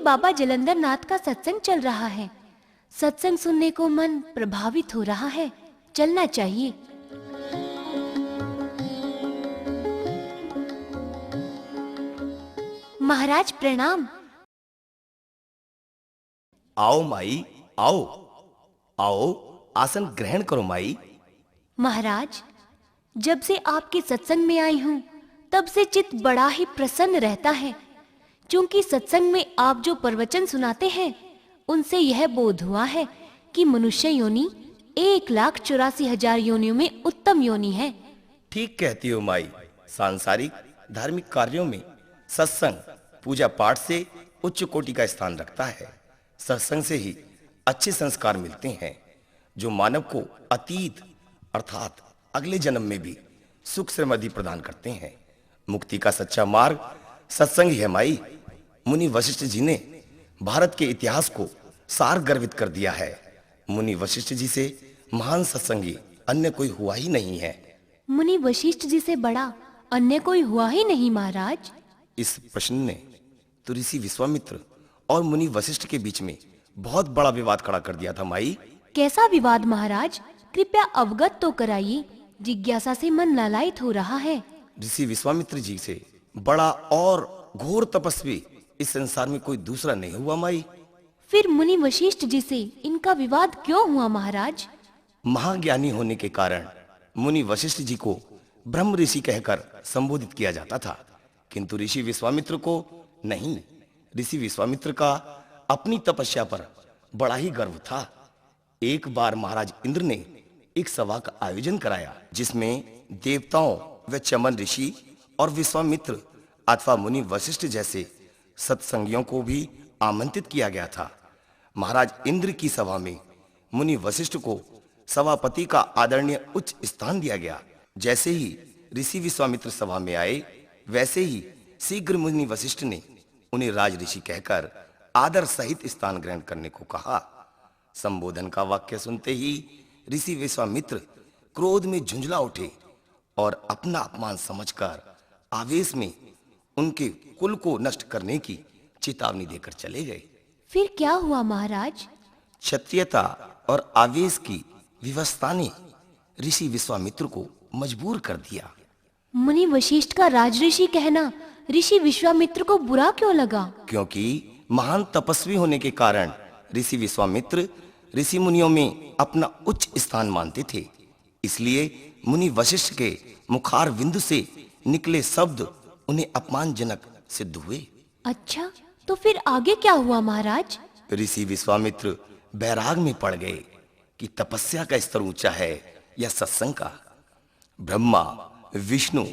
बाबा जलंधर नाथ का सत्संग चल रहा है। सत्संग सुनने को मन प्रभावित हो रहा है। चलना चाहिए। महाराज प्रणाम। आओ माई, आओ आओ, आसन ग्रहण करो माई। महाराज, जब से आपके सत्संग में आई हूँ तब से चित्त बड़ा ही प्रसन्न रहता है, क्योंकि सत्संग में आप जो प्रवचन सुनाते हैं उनसे यह बोध हुआ है कि मनुष्य योनि 1,84,000 योनियों में उत्तम योनि है। ठीक कहती हो माई। सांसारिक धार्मिक कार्यों में सत्संग पूजा पाठ से उच्च कोटि का स्थान रखता है। सत्संग से ही अच्छे संस्कार मिलते हैं जो मानव को अतीत अर्थात अगले जन्म में भी सुख समृद्धि प्रदान करते हैं। मुक्ति का सच्चा मार्ग सत्संग ही है माई। मुनि वशिष्ठ जी ने भारत के इतिहास को सार गर्वित कर दिया है। मुनि वशिष्ठ जी से महान सत्संगी अन्य कोई हुआ ही नहीं है। मुनि वशिष्ठ जी से बड़ा अन्य कोई हुआ ही नहीं महाराज। इस प्रश्न ने तो ऋषि विश्वामित्र और मुनि वशिष्ठ के बीच में बहुत बड़ा विवाद खड़ा कर दिया था माई। कैसा विवाद महाराज? कृपया अवगत तो कराइए। जिज्ञासा से मन लालायित हो रहा है। ऋषि विश्वामित्र जी से बड़ा और घोर तपस्वी इस संसार में कोई दूसरा नहीं हुआ माई। फिर मुनि वशिष्ठ जी से इनका विवाद क्यों हुआ महाराज? महाज्ञानी होने के कारण मुनि वशिष्ठ जी को ब्रह्म ऋषि कहकर संबोधित किया जाता था, किंतु ऋषि विश्वामित्र को नहीं। ऋषि विश्वामित्र का अपनी तपस्या पर बड़ा ही गर्व था। एक बार महाराज इंद्र ने एक सभा का आयोजन कराया जिसमें देवताओं व चमन ऋषि और विश्वामित्र अथवा मुनि वशिष्ठ जैसे सत्संगियों को भी आमंत्रित किया गया था। महाराज इंद्र की सभा में मुनि वशिष्ठ को सभापति का आदरणीय उच्च स्थान दिया गया। जैसे ही ऋषि विश्वामित्र सभा में आए वैसे ही शीघ्र मुनि वशिष्ठ ने उन्हें राज ऋषि कहकर आदर सहित स्थान ग्रहण करने को कहा। संबोधन का वाक्य सुनते ही ऋषि विश्वामित्र क्रोध में झुंझला उठे और अपना अपमान समझकर आवेश में उनके कुल को नष्ट करने की चेतावनी देकर चले गए। फिर क्या हुआ महाराज? क्षत्रियता और आवेश की विवशता ने ऋषि विश्वामित्र को मजबूर कर दिया। मुनि वशिष्ठ का राजऋषि कहना ऋषि विश्वामित्र को बुरा क्यों लगा? क्योंकि महान तपस्वी होने के कारण ऋषि विश्वामित्र ऋषि मुनियों में अपना उच्च स्थान मानते थे। इसलिए मुनि वशिष्ठ के मुखार बिंदु से निकले शब्द उन्हें अपमानजनक सिद्ध हुए। अच्छा, तो फिर आगे क्या हुआ महाराज? ऋषि विश्वामित्र बैराग में पड़ गए कि तपस्या का स्तर ऊंचा है या सत्संग का। ब्रह्मा, विष्णु,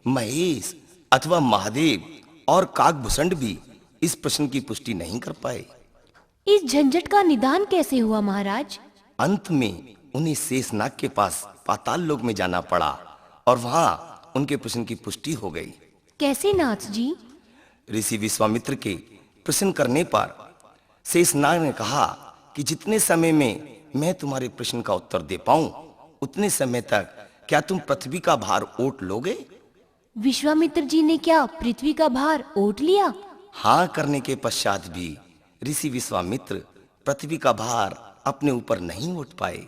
महेश अथवा महादेव और काकभूषण भी इस प्रश्न की पुष्टि नहीं कर पाए। इस झंझट का निदान कैसे हुआ महाराज? अंत में उन्हें शेषनाग के पास पाताल लोक में जाना पड़ा और वहां उनके प्रश्न की पुष्टि हो गई। कैसे नाथ जी? ऋषि विश्वामित्र के प्रश्न करने पर शेषनाग ने कहा कि जितने समय में मैं तुम्हारे प्रश्न का उत्तर दे पाऊं उतने समय तक क्या तुम पृथ्वी का भार ओट लोगे? विश्वामित्र जी ने क्या पृथ्वी का भार ओट लिया? हाँ करने के पश्चात भी ऋषि विश्वामित्र पृथ्वी का भार अपने ऊपर नहीं उठ पाए,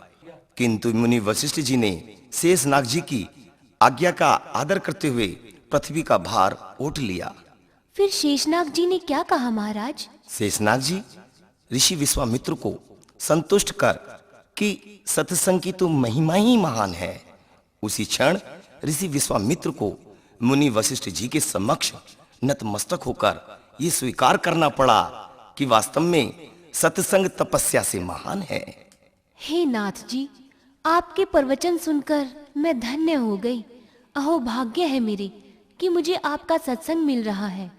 किंतु मुनि वशिष्ठ जी ने शेषनाग जी की आज्ञा का आदर करते हुए पृथ्वी का भार ओट लिया। फिर शेषनाग जी ने क्या कहा महाराज? शेषनाग जी ऋषि विश्वामित्र को संतुष्ट कर कि सत्संग की तो महिमा ही महान है, उसी क्षण ऋषि विश्वामित्र को मुनि वशिष्ठ जी के समक्ष नतमस्तक होकर ये स्वीकार करना पड़ा कि वास्तव में सत्संग तपस्या से महान है। हे नाथ जी, आपके प्रवचन सुनकर मैं धन्य हो गई। अहो भाग्य है मेरे कि मुझे आपका सत्संग मिल रहा है।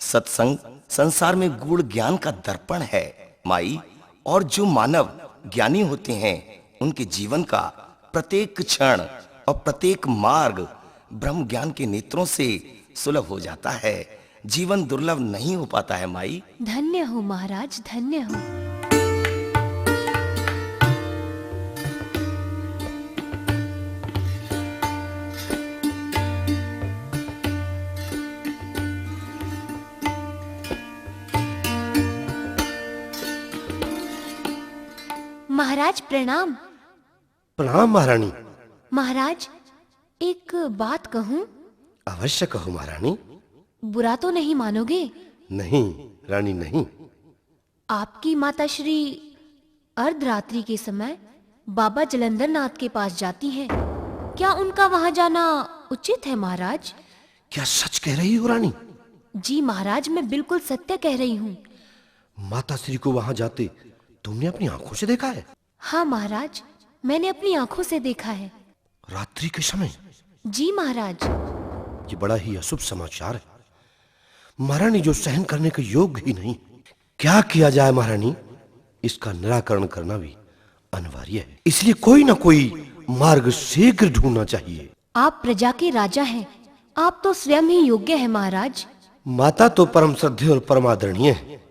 सत्संग संसार में गूढ़ ज्ञान का दर्पण है माई, और जो मानव ज्ञानी होते हैं उनके जीवन का प्रत्येक क्षण और प्रत्येक मार्ग ब्रह्म ज्ञान के नेत्रों से सुलभ हो जाता है। जीवन दुर्लभ नहीं हो पाता है माई। धन्य हो महाराज, धन्य हो। महाराज प्रणाम। प्रणाम महारानी। महाराज एक बात कहूं? अवश्य कहो महारानी। बुरा तो नहीं मानोगे? नहीं रानी नहीं। आपकी माता श्री अर्धरात्रि के समय बाबा जलंधर नाथ के पास जाती हैं। क्या उनका वहां जाना उचित है महाराज? क्या सच कह रही हो रानी? जी महाराज, मैं बिल्कुल सत्य कह रही हूँ। माता श्री को वहां जाते तुमने अपनी आंखों से देखा है? हाँ महाराज, मैंने अपनी आंखों से देखा है। रात्रि के समय? जी महाराज। ये बड़ा ही अशुभ समाचार है महारानी, जो सहन करने के योग्य ही नहीं। क्या किया जाए महारानी? इसका निराकरण करना भी अनिवार्य है, इसलिए कोई ना कोई मार्ग शीघ्र ढूंढना चाहिए। आप प्रजा के राजा हैं, आप तो स्वयं ही योग्य है महाराज। माता तो परम श्रद्धेय और परम आदरणीय है,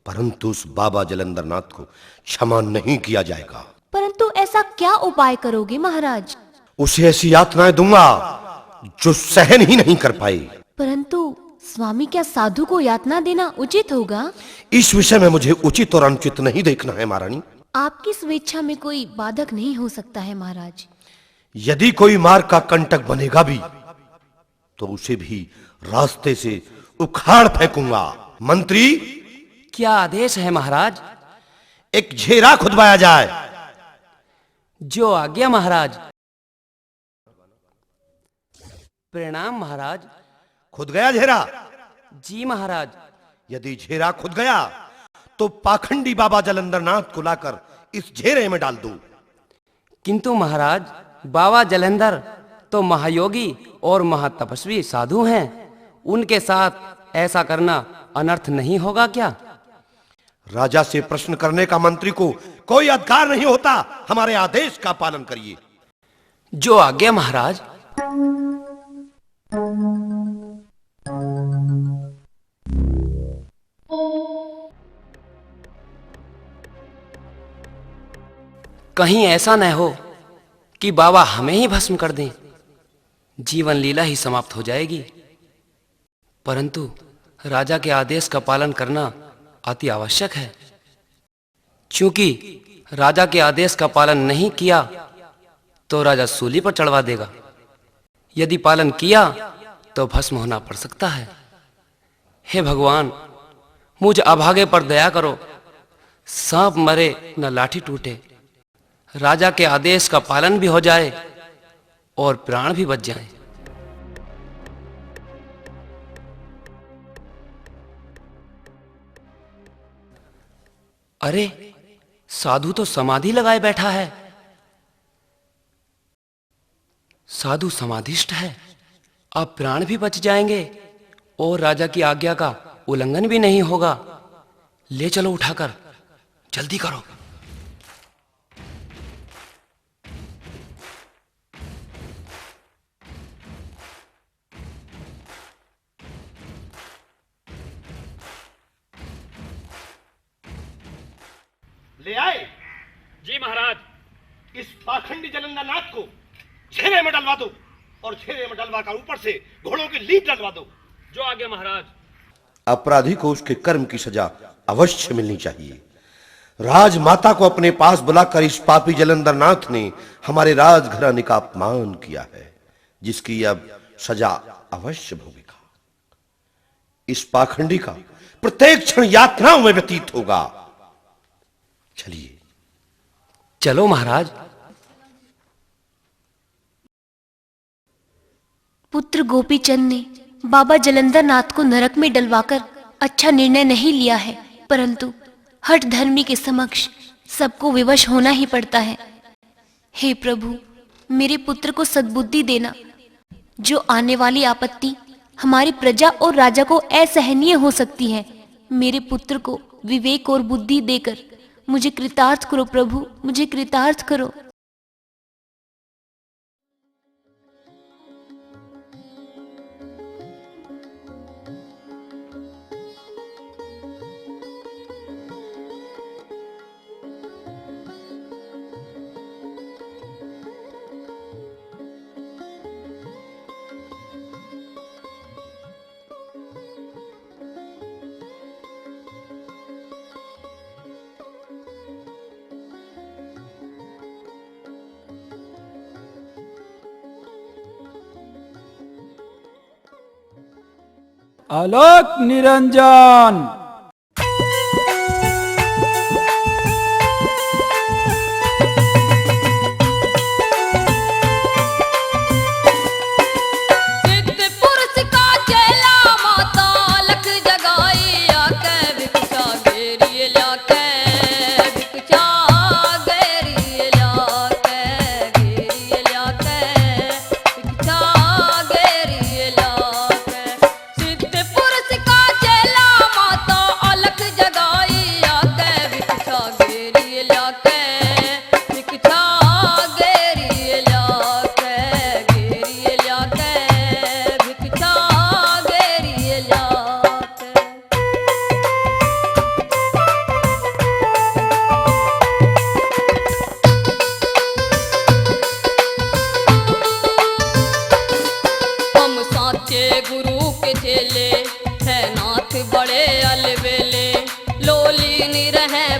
परंतु उस बाबा जलंधर नाथ को क्षमा नहीं किया जाएगा। परंतु ऐसा क्या उपाय करोगे महाराज? उसे ऐसी यातनाएं दूंगा जो सहन ही नहीं कर पाए। परंतु स्वामी, क्या साधु को यातना देना उचित होगा? इस विषय में मुझे उचित और अनुचित नहीं देखना है महारानी। आपकी स्वेच्छा में कोई बाधक नहीं हो सकता है महाराज। यदि कोई मार्ग का कंटक बनेगा भी तो उसे भी रास्ते से उखाड़ फेंकूंगा। मंत्री, क्या आदेश है महाराज? एक झेरा खुदवाया जाए। जो आज्ञा महाराज। प्रणाम महाराज। खुद गया झेरा? जी महाराज। यदि झेरा खुद गया तो पाखंडी बाबा जलंधर नाथ को लाकर इस झेरे में डाल दो। किंतु महाराज, बाबा जलंधर तो महायोगी और महातपस्वी साधु हैं, उनके साथ ऐसा करना अनर्थ नहीं होगा क्या? राजा से प्रश्न करने का मंत्री को कोई अधिकार नहीं होता। हमारे आदेश का पालन करिए। जो आज्ञा महाराज। कहीं ऐसा न हो कि बाबा हमें ही भस्म कर दें, जीवन लीला ही समाप्त हो जाएगी। परंतु राजा के आदेश का पालन करना अति आवश्यक है, क्योंकि राजा के आदेश का पालन नहीं किया तो राजा सूली पर चढ़वा देगा। यदि पालन किया तो भस्म होना पड़ सकता है। हे भगवान, मुझ अभागे पर दया करो। सांप मरे न लाठी टूटे। राजा के आदेश का पालन भी हो जाए और प्राण भी बच जाए। अरे, साधु तो समाधि लगाए बैठा है। साधु समाधिष्ठ है। अब प्राण भी बच जाएंगे और राजा की आज्ञा का उल्लंघन भी नहीं होगा। ले चलो उठाकर, जल्दी करो। ले आए? जी महाराज। इस पाखंडी जलंधर नाथ को झेरे में डलवा दो और झेरे में डलवा कर ऊपर से घोड़ों की लीद डलवा दो। जो आगे महाराज। अपराधी को उसके कर्म की सजा अवश्य मिलनी चाहिए। राजमाता को अपने पास बुलाकर इस पापी जलंधर नाथ ने हमारे राजघराने का अपमान किया है, जिसकी अब सजा अवश्य भोगेगा। इस पाखंडी का प्रत्येक क्षण यातनाओं में व्यतीत होगा। चलिए। चलो महाराज। पुत्र गोपीचंद ने बाबा जलंधर नाथ को नरक में डलवाकर अच्छा निर्णय नहीं लिया है, परंतु हठ धर्मी के समक्ष सबको विवश होना ही पड़ता है। हे प्रभु, मेरे पुत्र को सद्बुद्धि देना। जो आने वाली आपत्ति हमारी प्रजा और राजा को असहनीय हो सकती है, मेरे पुत्र को विवेक और बुद्धि देकर मुझे कृतार्थ करो प्रभु, मुझे कृतार्थ करो। आलोक निरंजन।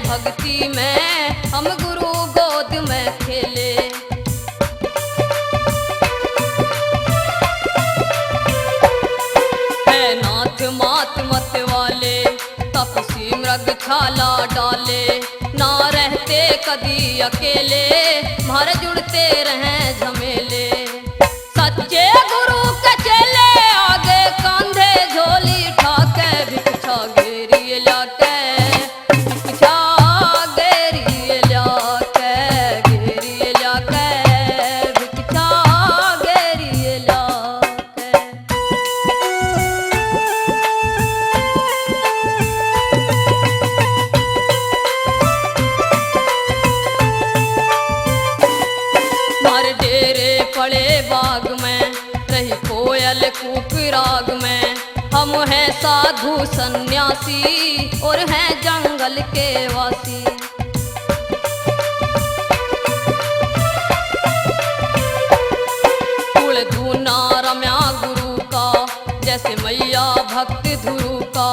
भक्ति में हम गुरु गोद में खेले। है नाथ मात मत वाले तपसी मृग छाला डाले, ना रहते कदी अकेले भर जुड़ते रहे झमेले। सच्चे गुरु के चेले आगे कांधे झोली ठाके भिक्षा घेरी लाके राग में। हम हैं साधु सन्यासी और हैं जंगल के वासी। कुल धूना रम्या गुरु का जैसे मैया भक्त धुरु का।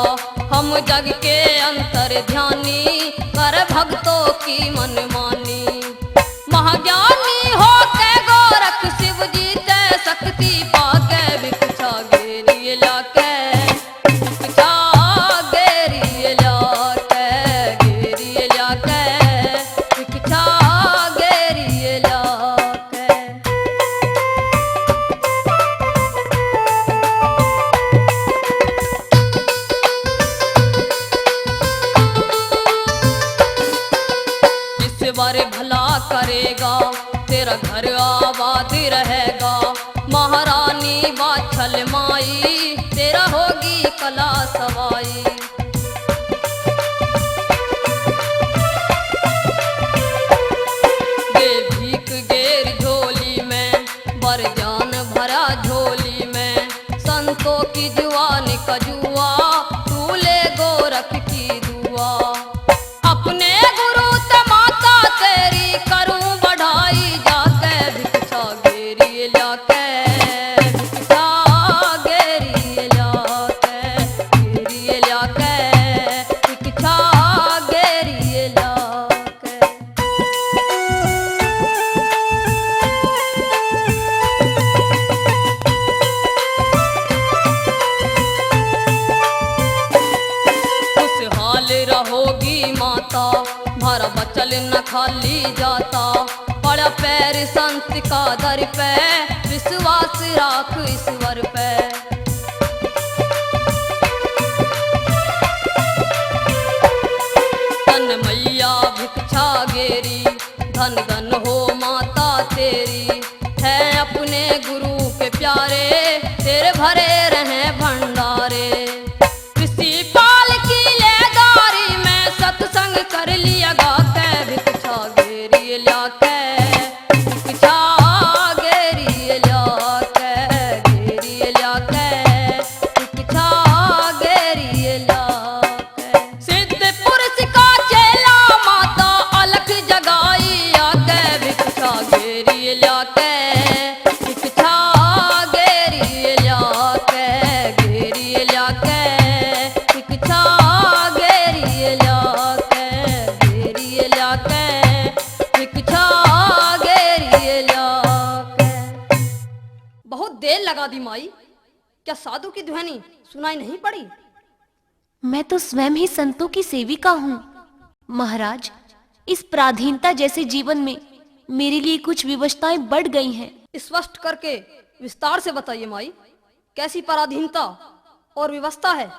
हम जग के अंतर ध्यानी कर भक्तों की मनमानी। महाज्ञानी हो के गोरख शिव जी ते शक्ति पाके भिक्षा घेरी लाके भिक्षा घेरी लाके घेरी लाके भिक्षा घेरी लाके। इस बार भला करेगा तेरा घर आबाद रहेगा। महारानी बाछल माई तेरा होगी कला सवाई। दे भीख गेर झोली में बरजान भरा झोली में। संतों की जुआन का जुआ तू ले गोरख की दुआ। अपने गुरु ते माता तेरी करूं बढ़ाई जाके भिक्षा घेरी लाके भिक्षा घेरी लाके घेरी लाके भिक्षा घेरी लाके। खुशहाल रहोगी माता भरा बचल न खाली जाता। पड़ा पैर संत का दर पे विश्वास राख ईश्वर पे। धन मैया भिक्षा गेरी धन धन हो माता तेरी। है अपने गुरु के प्यारे तेरे भरे रहे भंडारे। किसी पाल की लेदारी में सत्संग कर लिया गाके भिक्षा घेरी लाके भिक्षा घेरी लाके घेरी लाके भिक्षा घेरी लाके। सिद्ध पुरुष का चेला माता अलख जगाई आके भिक्षा घेरी लाके भिक्षा घेरी लाके घेरी लाके भिक्षा घेरी लाके घेरी लाके भिक्षा घेरी लाके। बहुत देर लगा दी माई, क्या साधु की ध्वनि सुनाई नहीं पड़ी? मैं तो स्वयं ही संतों की सेविका हूँ महाराज। इस पराधीनता जैसे जीवन में मेरे लिए कुछ विवशताएं बढ़ गई हैं। स्पष्ट करके विस्तार से बताइए माई, कैसी पराधीनता और विवशता है?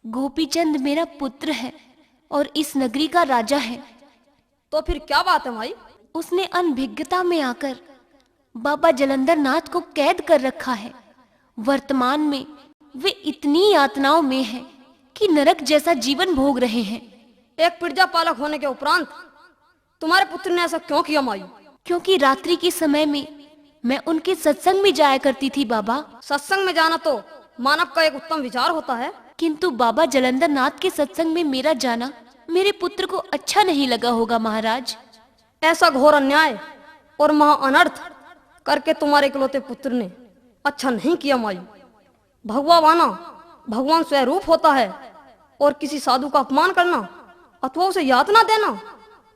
गोपीचंद मेरा पुत्र है और इस नगरी का राजा है। तो फिर क्या बात है माई? उसने अनभिज्ञता में आकर बाबा जलंधर नाथ को कैद कर रखा है। वर्तमान में वे इतनी यातनाओं में हैं कि नरक जैसा जीवन भोग रहे हैं। एक पिरजा पालक होने के उपरांत तुम्हारे पुत्र ने ऐसा क्यों किया माई? क्योंकि रात्रि के समय में मैं उनके सत्संग में जाया करती थी बाबा। सत्संग में जाना तो मानव का एक उत्तम विचार होता है, किंतु बाबा जलंधर नाथ के सत्संग में मेरा जाना मेरे पुत्र को अच्छा नहीं लगा होगा महाराज। ऐसा घोर अन्याय और महा अनर्थ करके तुम्हारे इकलौते पुत्र ने अच्छा नहीं किया माई। भगवा वाना भगवान स्वरूप होता है और किसी साधु का अपमान करना अथवा उसे यातना देना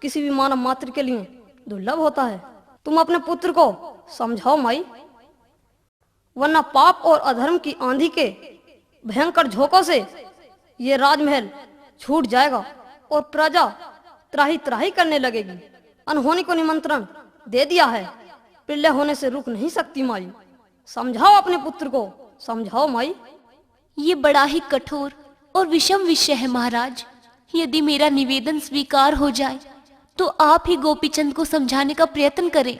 किसी भी मानव मात्र के लिए दुर्लभ होता है। तुम अपने पुत्र को समझाओ माई, वरना पाप और अधर्म की आंधी के भयंकर झोंकों से ये राजमहल छूट जाएगा और प्रजा त्राही त्राही करने लगेगी। अनहोनी को निमंत्रण दे दिया है, प्रलय होने से रुक नहीं सकती माई। समझाओ अपने पुत्र को, समझाओ माई। ये बड़ा ही कठोर और विषम विषय है महाराज। यदि मेरा निवेदन स्वीकार हो जाए तो आप ही गोपीचंद को समझाने का प्रयत्न करें,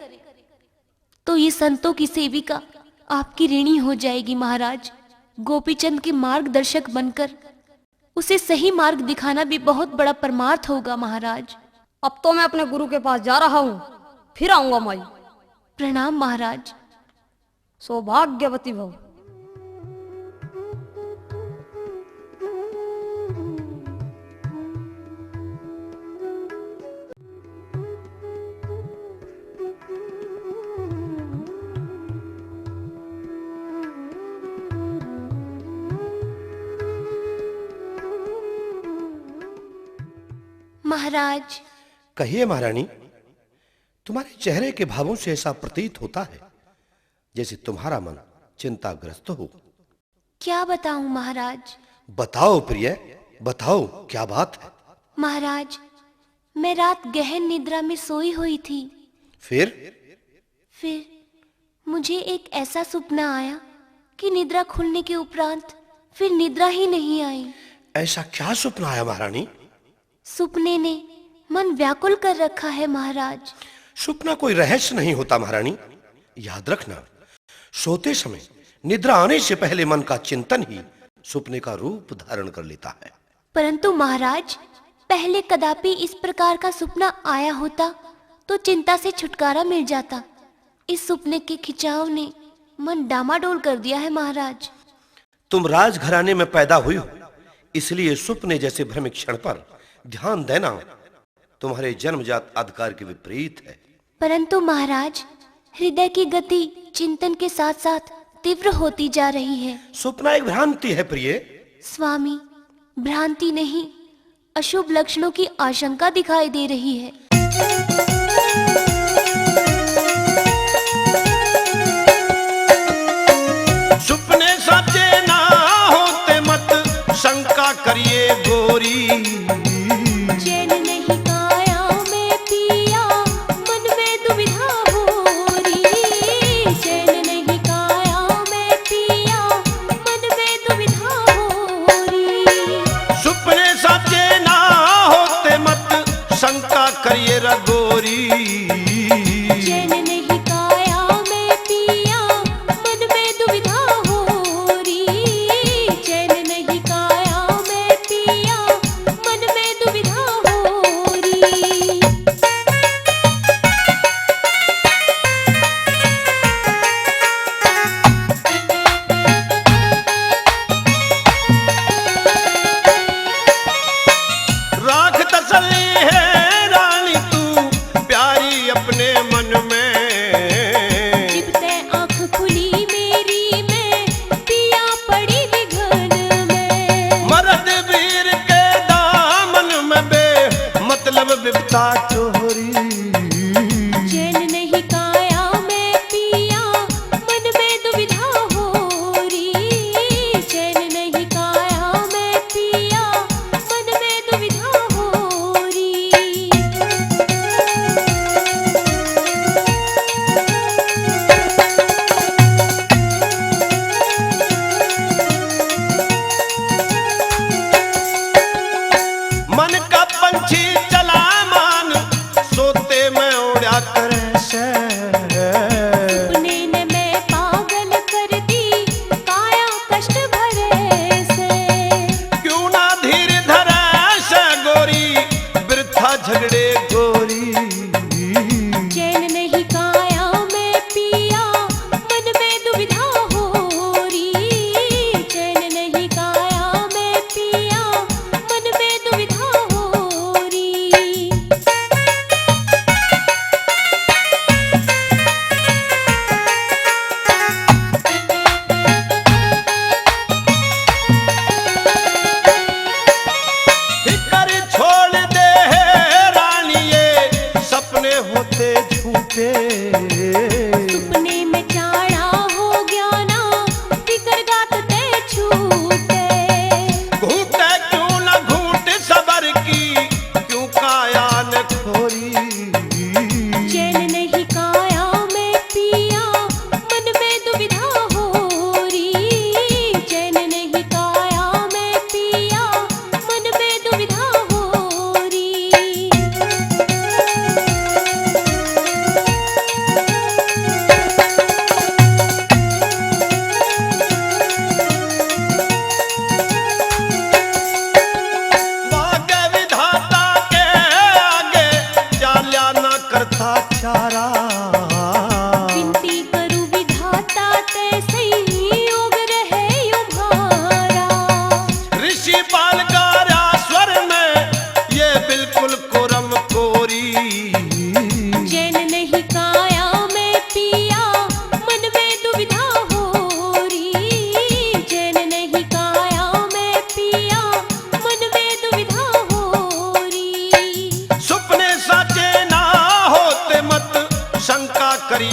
तो ये संतों की सेविका आपकी ऋणी हो जाएगी महाराज। गोपीचंद के मार्गदर्शक बनकर उसे सही मार्ग दिखाना भी बहुत बड़ा परमार्थ होगा महाराज। अब तो मैं अपने गुरु के पास जा रहा हूँ, फिर आऊंगा माई। प्रणाम महाराज। सौभाग्यवती भव। महाराज। कहिए महारानी, तुम्हारे चेहरे के भावों से ऐसा प्रतीत होता है जैसे तुम्हारा मन चिंताग्रस्त हो। क्या बताऊं महाराज? बताओ प्रिय, बताओ क्या बात है। महाराज, मैं रात गहन निद्रा में सोई हुई थी। फिर मुझे एक ऐसा सपना आया कि निद्रा खुलने के उपरांत फिर निद्रा ही नहीं आई। ऐसा क्या सपना आया महारानी? सपने ने मन व्याकुल कर रखा है महाराज। सपना कोई रहस्य नहीं होता महारानी। याद रखना, सोते समय निद्रा आने से पहले मन का चिंतन ही सपने का रूप धारण कर लेता है। परंतु महाराज, पहले कदापि इस प्रकार का सपना आया होता तो चिंता से छुटकारा मिल जाता। इस सपने के खिंचाव ने मन डामाडोल कर दिया है महाराज। तुम राजघराने में पैदा हुई हो, इसलिए सपने जैसे भ्रमिक क्षण पर ध्यान देना तुम्हारे जन्मजात अधिकार के विपरीत है। परंतु महाराज, हृदय की गति चिंतन के साथ साथ तीव्र होती जा रही है। सपना एक भ्रांति है प्रिय। स्वामी, भ्रांति नहीं, अशुभ लक्षणों की आशंका दिखाई दे रही है। सपने सच्चे ना होते मत शंका करिए गोरी। चैन नहीं काया में पिया, मन में दुविधा भोरी। चैन नहीं काया में पिया, मन में दुविधा भोरी। सपने सच्चे ना होते मत शंका करिए रगोरी।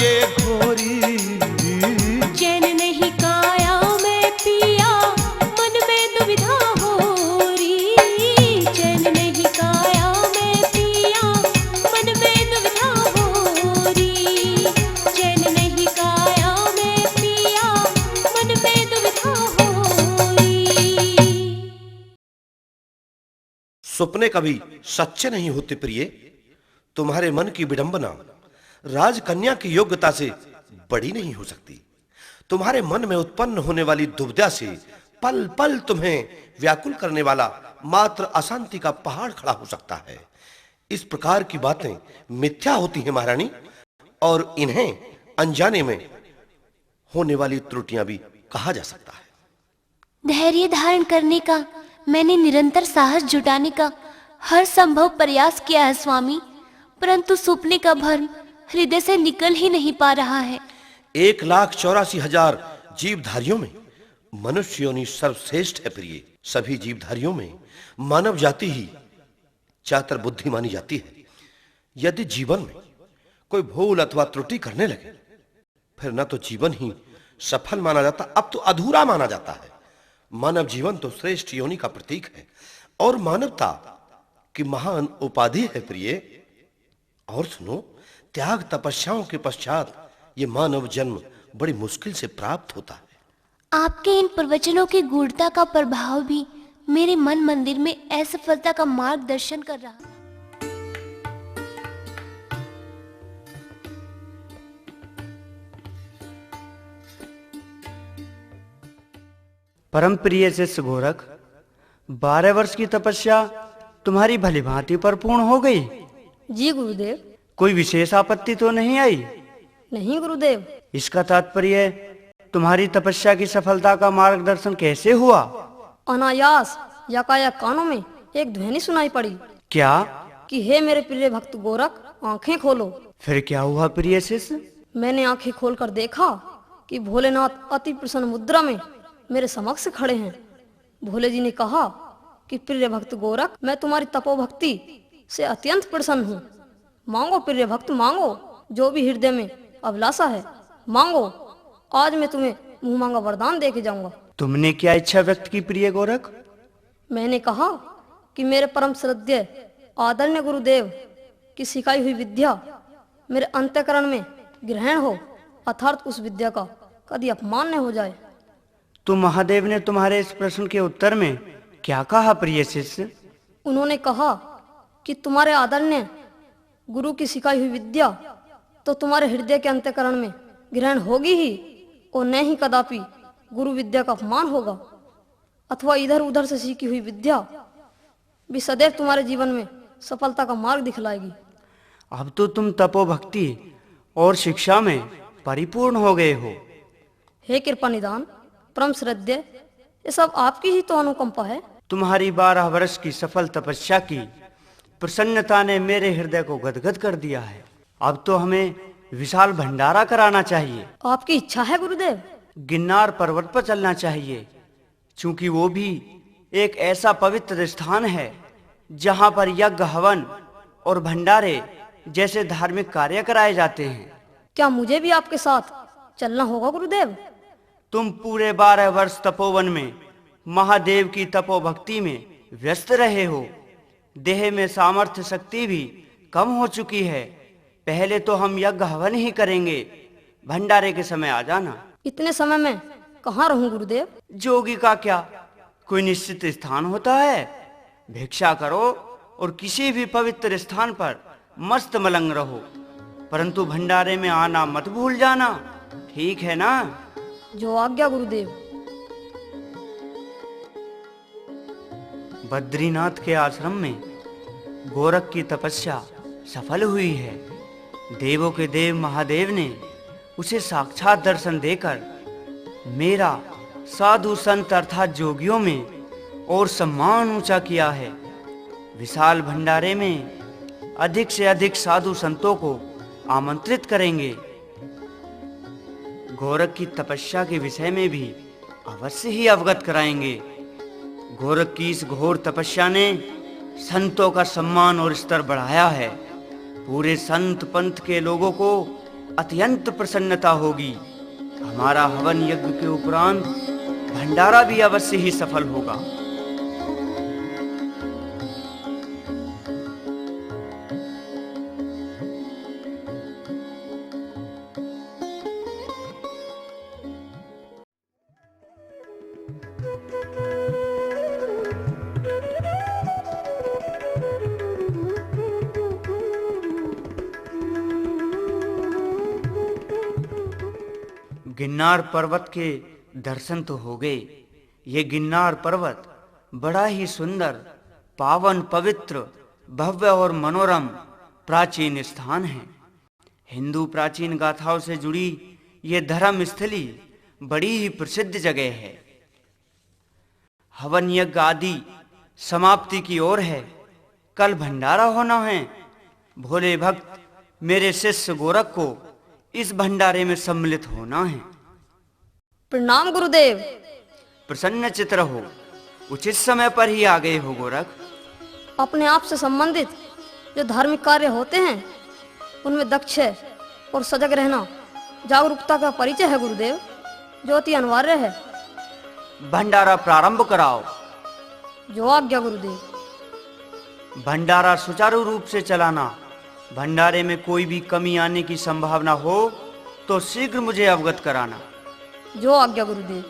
ये घोरी। चैन नहीं काया में पिया, मन में दुविधा हो री। चैन नहीं काया में पिया, मन में दुविधा हो री। चैन नहीं काया में पिया, मन में दुविधा हो री। सपने कभी सच्चे नहीं होते प्रिय। तुम्हारे मन की विडंबना राजकन्या की योग्यता से बड़ी नहीं हो सकती। तुम्हारे मन में उत्पन्न होने वाली दुविधा से पल पल तुम्हें व्याकुल करने वाला मात्र अशांति का पहाड़ खड़ा हो सकता है। इस प्रकार की बातें मिथ्या होती हैं महारानी, और इन्हें अनजाने में होने वाली त्रुटियां भी कहा जा सकता है। धैर्य धारण करने का मैंने निरंतर साहस जुटाने का हर संभव प्रयास किया है स्वामी, परंतु सपने का भ्रम हृदय से निकल ही नहीं पा रहा है। 1,84,000 जीवधारियों में मनुष्य योनि सर्वश्रेष्ठ है प्रिय। सभी जीवधारियों में मानव जाति ही चातर बुद्धि मानी जाती है। यदि जीवन में कोई भूल अथवा त्रुटि करने लगे, फिर न तो जीवन ही सफल माना जाता, अब तो अधूरा माना जाता है। मानव जीवन तो श्रेष्ठ योनि का प्रतीक है और मानवता की महान उपाधि है प्रिय। और सुनो, त्याग तपस्याओं के पश्चात ये मानव जन्म बड़ी मुश्किल से प्राप्त होता है। आपके इन प्रवचनों की गूढ़ता का प्रभाव भी मेरे मन मंदिर में असफलता का मार्गदर्शन कर रहा है। परम प्रिय शिष्य गोरख, 12 वर्ष की तपस्या तुम्हारी भली भांति पर पूर्ण हो गई। जी गुरुदेव। कोई विशेष आपत्ति तो नहीं आई? नहीं गुरुदेव। इसका तात्पर्य तुम्हारी तपस्या की सफलता का मार्गदर्शन कैसे हुआ? अनायास यकायक कानों में एक ध्वनि सुनाई पड़ी। क्या? कि हे मेरे प्रिय भक्त गोरख, आंखें खोलो। फिर क्या हुआ प्रिय शिष्य? मैंने आंखें खोलकर देखा कि भोलेनाथ अति प्रसन्न मुद्रा में मेरे समक्ष खड़े हैं। भोले जी ने कहा कि प्रिय भक्त गोरख, मैं तुम्हारी तपोभक्ति से अत्यंत प्रसन्न हूँ। मांगो प्रिय भक्त, मांगो, जो भी हृदय में अभिलाषा है मांगो। आज मैं तुम्हें मुंह मांगा वरदान दे के जाऊंगा। तुमने क्या इच्छा व्यक्त की प्रिय गोरख? मैंने कहा कि मेरे परम श्रद्धेय आदरणीय गुरुदेव की सिखाई हुई विद्या मेरे अंतःकरण में ग्रहण हो, अर्थात उस विद्या का कभी अपमान न हो जाए। तो महादेव ने तुम्हारे इस प्रश्न के उत्तर में क्या कहा प्रिय शिष्य? उन्होंने कहा कि तुम्हारे आदरणीय गुरु की सिखाई हुई विद्या तो तुम्हारे हृदय के अंतःकरण में ग्रहण होगी ही, और न ही कदापि गुरु विद्या का अपमान होगा, अथवा इधर उधर से सीखी हुई विद्या भी सदैव तुम्हारे जीवन में सफलता का मार्ग दिखलाएगी। अब तो तुम तपोभक्ति और शिक्षा में परिपूर्ण हो गए हो। हे कृपा निदान, परम श्रद्धेय, ये सब आपकी ही तो अनुकंपा है। तुम्हारी 12 वर्ष की सफल तपस्या की प्रसन्नता ने मेरे हृदय को गदगद कर दिया है। अब तो हमें विशाल भंडारा कराना चाहिए। आपकी इच्छा है गुरुदेव? गिन्नार पर्वत पर चलना चाहिए, क्योंकि वो भी एक ऐसा पवित्र स्थान है जहां पर यज्ञ, हवन और भंडारे जैसे धार्मिक कार्य कराए जाते हैं। क्या मुझे भी आपके साथ चलना होगा गुरुदेव? तुम पूरे 12 वर्ष तपोवन में महादेव की तपोभक्ति में व्यस्त रहे हो। देह में सामर्थ्य शक्ति भी कम हो चुकी है। पहले तो हम यज्ञ हवन ही करेंगे, भंडारे के समय आ जाना। इतने समय में कहाँ रहूं गुरुदेव? जोगी का क्या कोई निश्चित स्थान होता है? भिक्षा करो और किसी भी पवित्र स्थान पर मस्त मलंग रहो, परंतु भंडारे में आना मत भूल जाना, ठीक है ना? जो आज्ञा गुरुदेव। बद्रीनाथ के आश्रम में गोरख की तपस्या सफल हुई है। देवों के देव महादेव ने उसे साक्षात दर्शन देकर मेरा साधु संत अर्थात जोगियों में और सम्मान ऊंचा किया है। विशाल भंडारे में अधिक से अधिक साधु संतों को आमंत्रित करेंगे। गोरख की तपस्या के विषय में भी अवश्य ही अवगत कराएंगे। गोरख की इस घोर तपस्या ने संतों का सम्मान और स्तर बढ़ाया है। पूरे संत पंथ के लोगों को अत्यंत प्रसन्नता होगी। हमारा हवन यज्ञ के उपरांत भंडारा भी अवश्य ही सफल होगा। गिन्नार पर्वत के दर्शन तो हो गए। ये गिन्नार पर्वत बड़ा ही सुंदर, पावन, पवित्र, भव्य और मनोरम प्राचीन स्थान है। हिंदू प्राचीन गाथाओं से जुड़ी ये धर्म स्थली बड़ी ही प्रसिद्ध जगह है। हवन यज्ञ आदि समाप्ति की ओर है। कल भंडारा होना है। भोले भक्त मेरे शिष्य गोरख को इस भंडारे में सम्मिलित होना है। प्रणाम गुरुदेव। प्रसन्न चित्र हो, उचित समय पर ही आ गए हो गोरख। अपने आप से संबंधित जो धार्मिक कार्य होते हैं उनमें दक्ष और सजग रहना जागरूकता का परिचय है गुरुदेव, जो अति अनिवार्य है। भंडारा प्रारंभ कराओ। जो आज्ञा गुरुदेव। भंडारा सुचारू रूप से चलाना। भंडारे में कोई भी कमी आने की संभावना हो तो शीघ्र मुझे अवगत कराना। जो आज्ञा गुरुदेव।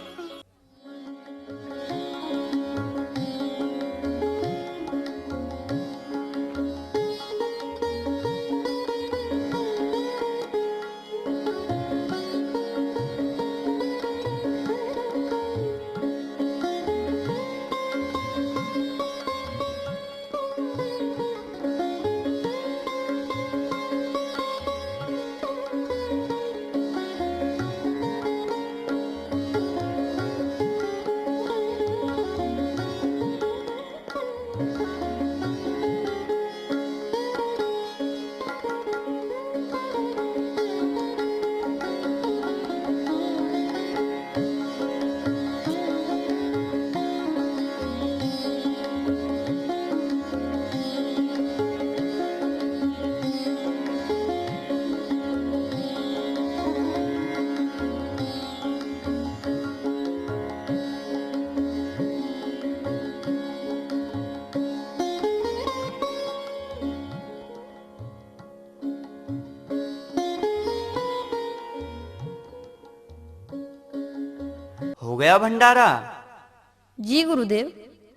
हो गया भंडारा? जी गुरुदेव।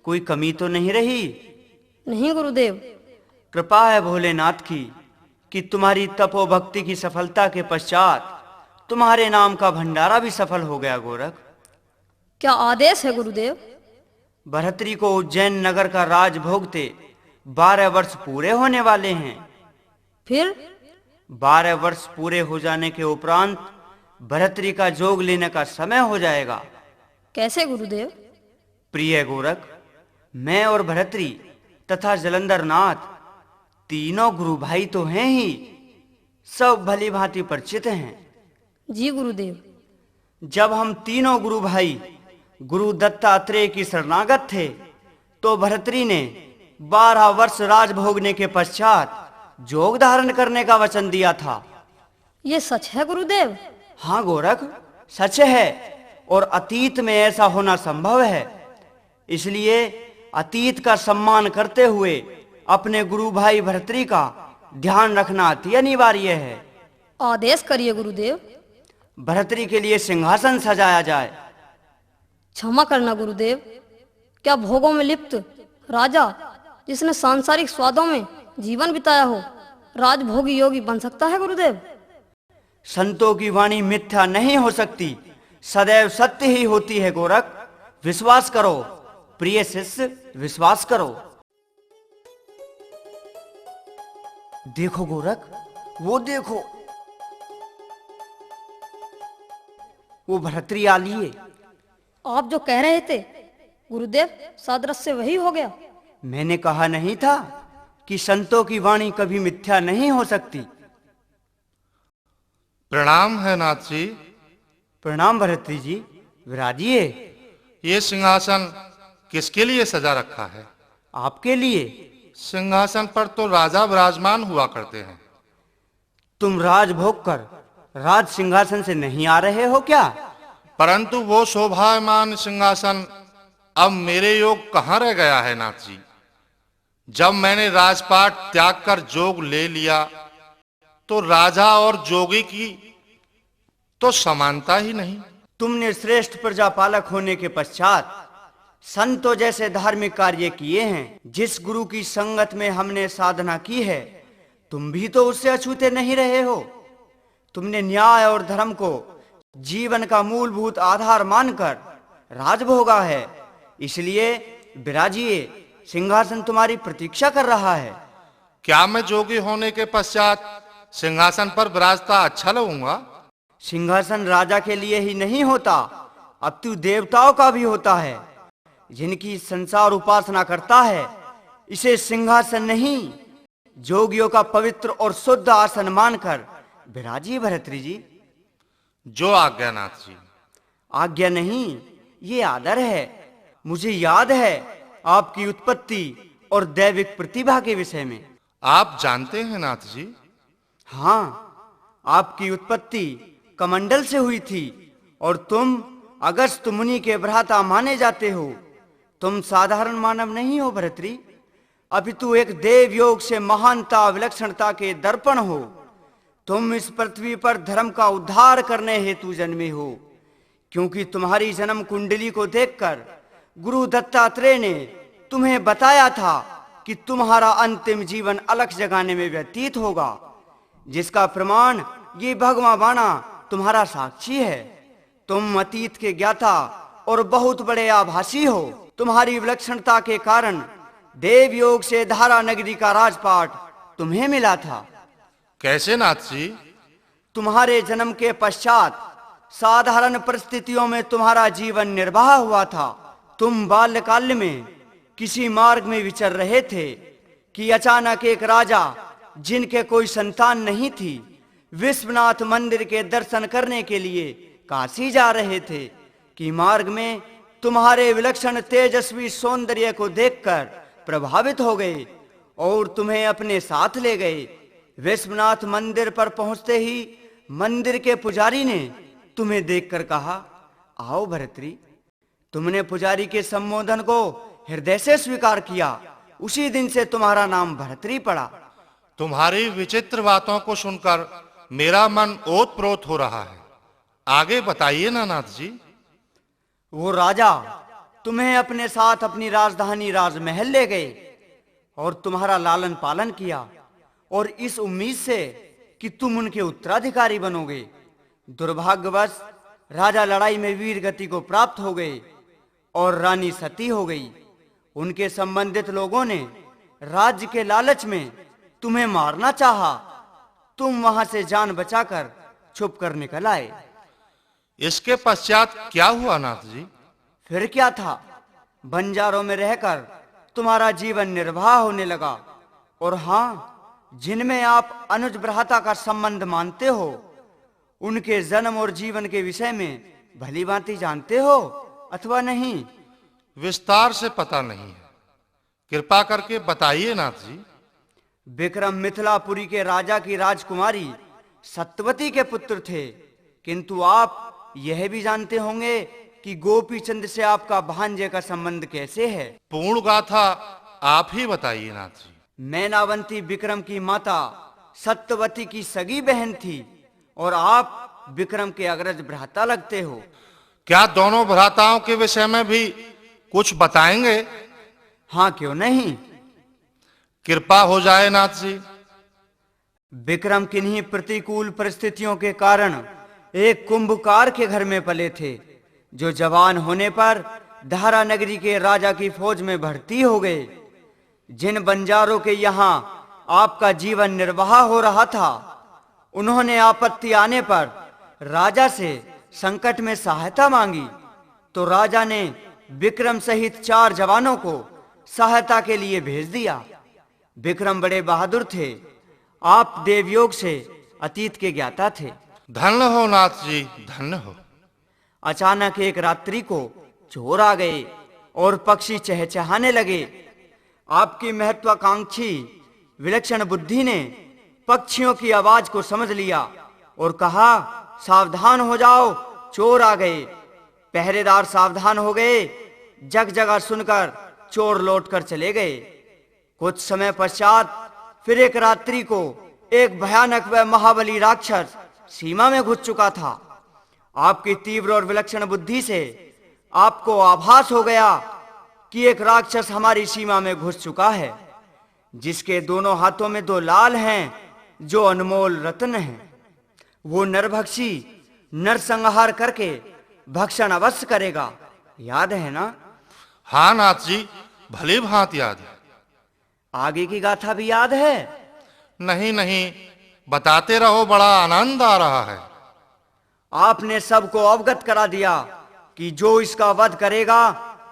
कोई कमी तो नहीं रही? नहीं गुरुदेव। कृपा है भोलेनाथ की कि तुम्हारी तपोभक्ति की सफलता के पश्चात तुम्हारे नाम का भंडारा भी सफल हो गया गोरख। क्या आदेश है गुरुदेव? भरतरी को उज्जैन नगर का राज भोगते 12 वर्ष पूरे होने वाले हैं। फिर 12 वर्ष पूरे हो जाने के उपरांत भरतरी का जोग लेने का समय हो जाएगा। कैसे गुरुदेव? प्रिय गोरख, मैं और भरतरी तथा जलंधर नाथ तीनों गुरु भाई तो हैं ही, सब भली भांति परिचित हैं। जी गुरुदेव। जब हम तीनों गुरु भाई गुरु दत्तात्रेय की शरणागत थे तो भरतरी ने 12 वर्ष राज भोगने के पश्चात जोग धारण करने का वचन दिया था। ये सच है गुरुदेव? हाँ गोरख, सच है और अतीत में ऐसा होना संभव है। इसलिए अतीत का सम्मान करते हुए अपने गुरु भाई भरतरी का ध्यान रखना अति अनिवार्य है। आदेश करिए गुरुदेव। भरतरी के लिए सिंहासन सजाया जाए। क्षमा करना गुरुदेव। क्या भोगों में लिप्त राजा जिसने सांसारिक स्वादों में जीवन बिताया हो राजभोगी योगी बन सकता है गुरुदेव? संतों की वाणी मिथ्या नहीं हो सकती, सदैव सत्य ही होती है गोरख। विश्वास करो प्रिय शिष्य, विश्वास करो। देखो गोरख, वो देखो, वो भरतरी आ लिए। आप जो कह रहे थे गुरुदेव, सादृश्य वही हो गया। मैंने कहा नहीं था कि संतों की वाणी कभी मिथ्या नहीं हो सकती। प्रणाम है नाथ जी। प्रणाम भरतरी जी, विराजिए। ये सिंहासन किसके लिए सजा रखा है? आपके लिए। सिंहासन पर तो राजा विराजमान हुआ करते हैं। तुम राज भोग कर राज सिंहासन से नहीं आ रहे हो क्या? परंतु वो शोभायमान सिंहासन अब मेरे योग कहाँ रह गया है नाथ जी। जब मैंने राजपाट त्याग कर जोग ले लिया तो राजा और जोगी की तो समानता ही नहीं। तुमने श्रेष्ठ प्रजापालक होने के पश्चात संतों जैसे धार्मिक कार्य किए हैं। जिस गुरु की संगत में हमने साधना की है, तुम भी तो उससे अछूते नहीं रहे हो। तुमने न्याय और धर्म को जीवन का मूलभूत आधार मानकर राज भोगा है। इसलिए विराजिए, सिंहासन तुम्हारी प्रतीक्षा कर रहा है। क्या मैं जोगी होने के पश्चात सिंहासन पर विराजता अच्छा लगूंगा? सिंहासन राजा के लिए ही नहीं होता, अब तू देवताओं का भी होता है। जिनकी संसार उपासना करता है, इसे सिंहासन नहीं, जोगियों का पवित्र और शुद्ध आसन मानकर विराजिए भर्तृ जी। जो आज्ञा नाथ जी। आज्ञा नहीं, ये आदर है। मुझे याद है आपकी उत्पत्ति और दैविक प्रतिभा के विषय में। आप जानते हैं नाथ जी? हाँ, आपकी उत्पत्ति कमंडल से हुई थी और तुम अगस्त मुनि के भ्राता माने जाते हो। तुम साधारण मानव नहीं हो भर्तृ, अपितु एक देव योग से महानता विलक्षणता के दर्पण हो। तुम इस पृथ्वी पर धर्म का उद्धार करने हेतु जन्मे हो, क्योंकि तुम्हारी जन्म कुंडली को देखकर गुरु दत्तात्रेय ने तुम्हें बताया था कि तुम्हारा अंतिम जीवन अलख जगाने में व्यतीत होगा, जिसका प्रमाण ये भगवा बाणा तुम्हारा साक्षी है। तुम अतीत के ज्ञाता और बहुत बड़े आभासी हो। तुम्हारी विलक्षणता के कारण देव योग से धारा नगरी का राजपाट तुम्हें मिला था। कैसे नाथ जी? तुम्हारे जन्म के पश्चात साधारण परिस्थितियों में तुम्हारा जीवन निर्वाह हुआ था। तुम बाल्यकाल में किसी मार्ग में विचर रहे थे कि अचानक एक राजा, जिनके कोई संतान नहीं थी, विश्वनाथ मंदिर के दर्शन करने के लिए काशी जा रहे थे कि मार्ग में तुम्हारे विलक्षण तेजस्वी सौंदर्य को देखकर प्रभावित हो गए और तुम्हें अपने साथ ले गए। विश्वनाथ मंदिर पर पहुंचते ही मंदिर के पुजारी ने तुम्हें देखकर कहा, आओ भर्तृ। तुमने पुजारी के संबोधन को हृदय से स्वीकार किया। उसी दिन से तुम्हारा नाम भर्तृ पड़ा। तुम्हारी विचित्र बातों को सुनकर मेरा मन ओतप्रोत हो रहा है। आगे बताइए ना नाथ जी। वो राजा तुम्हें अपने साथ अपनी राजधानी राजमहल ले गए और तुम्हारा लालन पालन किया, और इस उम्मीद से कि तुम उनके उत्तराधिकारी बनोगे। दुर्भाग्यवश राजा लड़ाई में वीर गति को प्राप्त हो गए और रानी सती हो गई। उनके संबंधित लोगों ने राज्य के लालच में तुम्हें मारना चाहा। तुम वहां से जान बचाकर छुप कर निकल आए। इसके पश्चात क्या हुआ नाथ जी? फिर क्या था, बंजारों में रहकर तुम्हारा जीवन निर्वाह होने लगा। और हाँ, जिनमें आप अनुज भ्राता का संबंध मानते हो, उनके जन्म और जीवन के विषय में भली भांति जानते हो अथवा नहीं? विस्तार से पता नहीं है, कृपा करके बताइए नाथ जी। विक्रम मिथिलापुरी के राजा की राजकुमारी सत्यवती के पुत्र थे, किंतु आप यह भी जानते होंगे कि गोपी चंद से आपका भांजे का संबंध कैसे है। पूर्ण गाथा आप ही बताइए नाथ जी। मैनावंती विक्रम की माता सत्यवती की सगी बहन थी और आप विक्रम के अग्रज भ्राता लगते हो। क्या दोनों भ्राताओं के विषय में भी कुछ बताएंगे? हाँ, क्यों नहीं, कृपा हो जाए नाथ जी। विक्रम किन्हीं प्रतिकूल परिस्थितियों के कारण एक कुंभकार के घर में पले थे, जो जवान होने पर धारा नगरी के राजा की फौज में भर्ती हो गए। जिन बंजारों के यहाँ आपका जीवन निर्वाह हो रहा था, उन्होंने आपत्ति आने पर राजा से संकट में सहायता मांगी, तो राजा ने विक्रम सहित 4 जवानों को सहायता के लिए भेज दिया। विक्रम बड़े बहादुर थे। आप देवयोग से अतीत के ज्ञाता थे। धन्य हो नाथ जी, धन्य हो। अचानक एक रात्रि को चोर आ गए और पक्षी चहचहाने लगे। आपकी महत्वाकांक्षी विलक्षण बुद्धि ने पक्षियों की आवाज को समझ लिया और कहा, सावधान हो जाओ, चोर आ गए। पहरेदार सावधान हो गए। जग जगह सुनकर चोर लौटकर चले गए। कुछ समय पश्चात फिर एक रात्रि को एक भयानक व महाबली राक्षस सीमा में घुस चुका था। आपकी तीव्र और विलक्षण बुद्धि से आपको आभास हो गया कि एक राक्षस हमारी सीमा में घुस चुका है, जिसके दोनों हाथों में 2 लाल हैं, जो अनमोल रत्न हैं। वो नरभक्षी नरसंहार करके भक्षण अवश्य करेगा, याद है ना? हाँ नाथ जी, भली भांति याद है। आगे की गाथा भी याद है? नहीं नहीं, बताते रहो, बड़ा आनंद आ रहा है। आपने सबको अवगत करा दिया कि जो इसका वध करेगा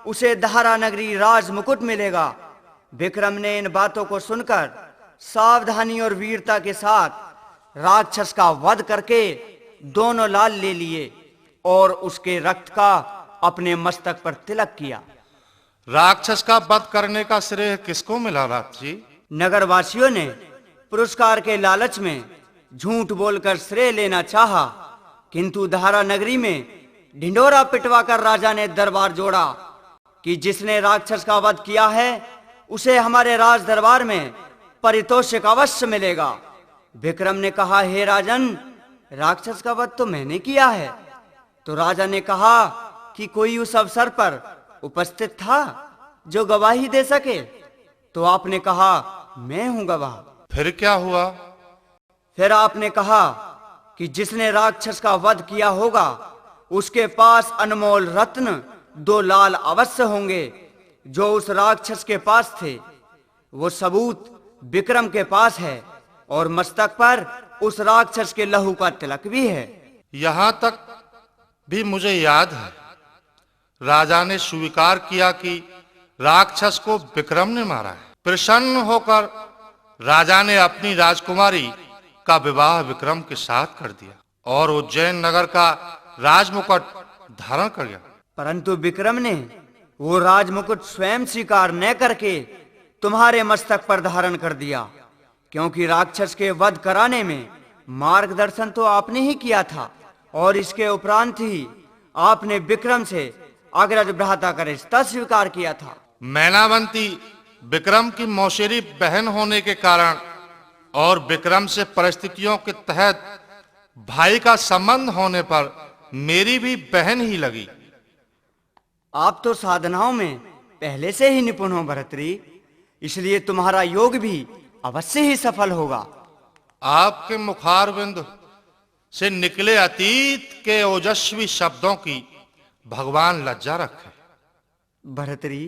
उसे धारा नगरी राज मुकुट मिलेगा। विक्रम ने इन बातों को सुनकर सावधानी और वीरता के साथ राक्षस का वध करके दोनों लाल ले लिए और उसके रक्त का अपने मस्तक पर तिलक किया। राक्षस का वध करने का श्रेय किसको मिला नाथ जी? नगरवासियों ने पुरस्कार के लालच में झूठ बोलकर श्रेय लेना चाहा, किंतु धारा नगरी में ढिंढोरा पिटवाकर राजा ने दरबार जोड़ा कि जिसने राक्षस का वध किया है उसे हमारे राज दरबार में पारितोषिक अवश्य मिलेगा। विक्रम ने कहा, हे राजन, राक्षस का वध तो मैंने किया है। तो राजा ने कहा कि कोई उस अवसर पर उपस्थित था जो गवाही दे सके? तो आपने कहा, मैं हूं गवाह। फिर क्या हुआ? फिर आपने कहा कि जिसने राक्षस का वध किया होगा उसके पास अनमोल रत्न 2 लाल अवश्य होंगे, जो उस राक्षस के पास थे। वो सबूत विक्रम के पास है और मस्तक पर उस राक्षस के लहू का तिलक भी है। यहां तक भी मुझे याद है, राजा ने स्वीकार किया कि राक्षस को विक्रम ने मारा है। प्रसन्न होकर राजा ने अपनी राजकुमारी का विवाह विक्रम के साथ कर दिया और उज्जैन नगर का राजमुकुट धारण कर गया। परंतु विक्रम ने वो राजमुकुट स्वयं स्वीकार न करके तुम्हारे मस्तक पर धारण कर दिया, क्योंकि राक्षस के वध कराने में मार्गदर्शन तो आपने ही किया था और इसके उपरांत ही आपने विक्रम से अग्रज भ्राता का रिश्ता स्वीकार किया था। मैनावंती विक्रम की मौसेरी बहन होने के कारण और विक्रम से परिस्थितियों के तहत भाई का संबंध होने पर मेरी भी बहन ही लगी। आप तो साधनाओं में पहले से ही निपुण हो भरतरी, इसलिए तुम्हारा योग भी अवश्य ही सफल होगा। आपके मुखारविंद से निकले अतीत के ओजस्वी शब्दों की भगवान लज्जा रखे। भरतरी,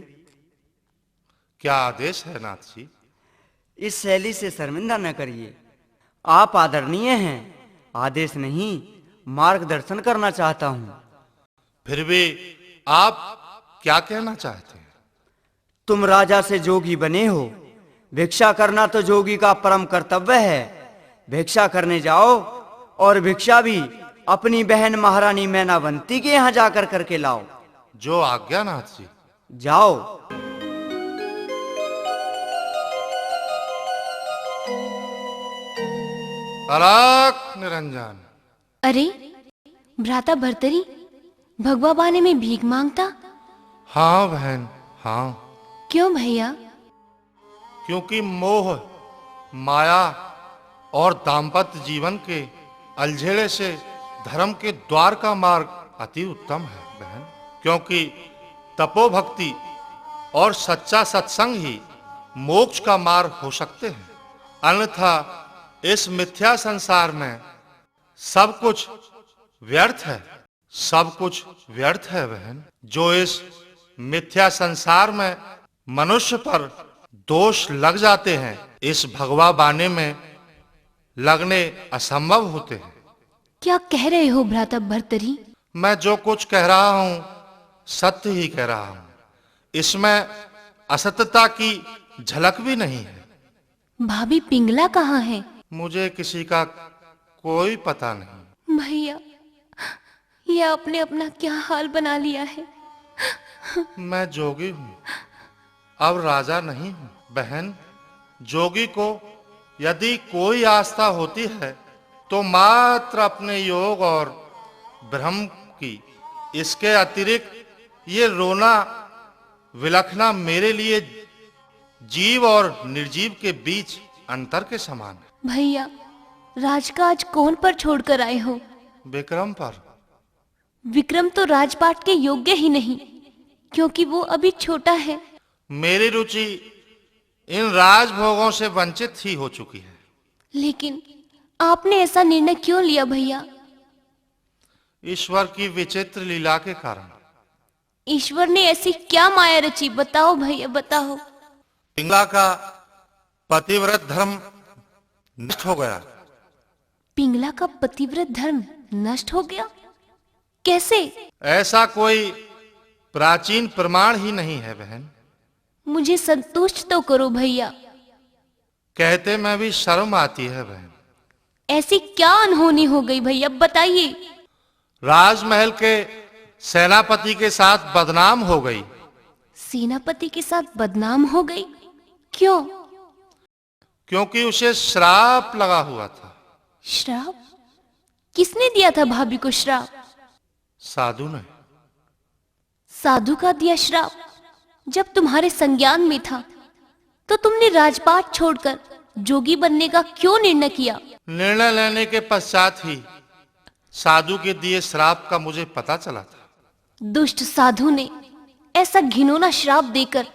क्या आदेश है नाथ जी? इस शैली से शर्मिंदा न करिए। आप आदरणीय हैं, आदेश नहीं मार्गदर्शन करना चाहता हूं। फिर भी आप क्या कहना चाहते हैं? तुम राजा से जोगी बने हो, भिक्षा करना तो जोगी का परम कर्तव्य है। भिक्षा करने जाओ और भिक्षा भी अपनी बहन महारानी मैनावंती के यहां जाकर करके लाओ। जो आज्ञा नाथ जी। जाओ। अलख निरंजन। अरे भ्राता भर्तरी, भगवा बाने में भीख मांगता? हाँ बहन, हाँ। क्यों भैया? क्योंकि मोह, माया और दाम्पत्य जीवन के अलझेड़े से धर्म के द्वार का मार्ग अति उत्तम है बहन। क्योंकि तपोभक्ति और सच्चा सत्संग ही मोक्ष का मार्ग हो सकते हैं। अन्यथा इस मिथ्या संसार में सब कुछ व्यर्थ है, सब कुछ व्यर्थ है बहन। जो इस मिथ्या संसार में मनुष्य पर दोष लग जाते हैं, इस भगवा बाने में लगने असंभव होते हैं। क्या कह रहे हो भ्राता भर्तरी? मैं जो कुछ कह रहा हूं सत्य ही कह रहा हूं, इसमें असत्यता की झलक भी नहीं है। भाभी पिंगला कहाँ है? मुझे किसी का कोई पता नहीं। भैया, ये आपने अपना क्या हाल बना लिया है। मैं जोगी हूं, अब राजा नहीं हूं बहन। जोगी को यदि कोई आस्था होती है तो मात्र अपने योग और ब्रह्म की, इसके अतिरिक्त ये रोना विलखना मेरे लिए जीव और निर्जीव के बीच अंतर के समान है। भैया, राजकाज कौन पर छोड़कर आए हो? विक्रम पर। विक्रम तो राजपाट के योग्य ही नहीं, क्योंकि वो अभी छोटा है। मेरी रुचि इन राजभोगों से वंचित ही हो चुकी है। लेकिन आपने ऐसा निर्णय क्यों लिया भैया? ईश्वर की विचित्र लीला के कारण। ईश्वर ने ऐसी क्या माया रची? बताओ भैया, बताओ। पिंगला का पतिव्रत धर्म नष्ट हो गया। पिंगला का पतिव्रत धर्म नष्ट हो गया? कैसे? ऐसा कोई प्राचीन प्रमाण ही नहीं है बहन। मुझे संतुष्ट तो करो भैया। कहते में भी शर्म आती है बहन। ऐसी क्या अनहोनी हो गई भैया, बताइए। राजमहल के सेनापति के साथ बदनाम हो गई। सेनापति के साथ बदनाम हो गई? क्यों? क्योंकि उसे श्राप लगा हुआ था। श्राप? किसने दिया था भाभी को श्राप? साधु ने। साधु का दिया श्राप? जब तुम्हारे संज्ञान में था तो तुमने राजपाट छोड़कर जोगी बनने का क्यों निर्णय किया? निर्णय लेने के पश्चात ही साधु के दिए श्राप का मुझे पता चला था। दुष्ट साधु ने ऐसा घिनौना श्राप देकर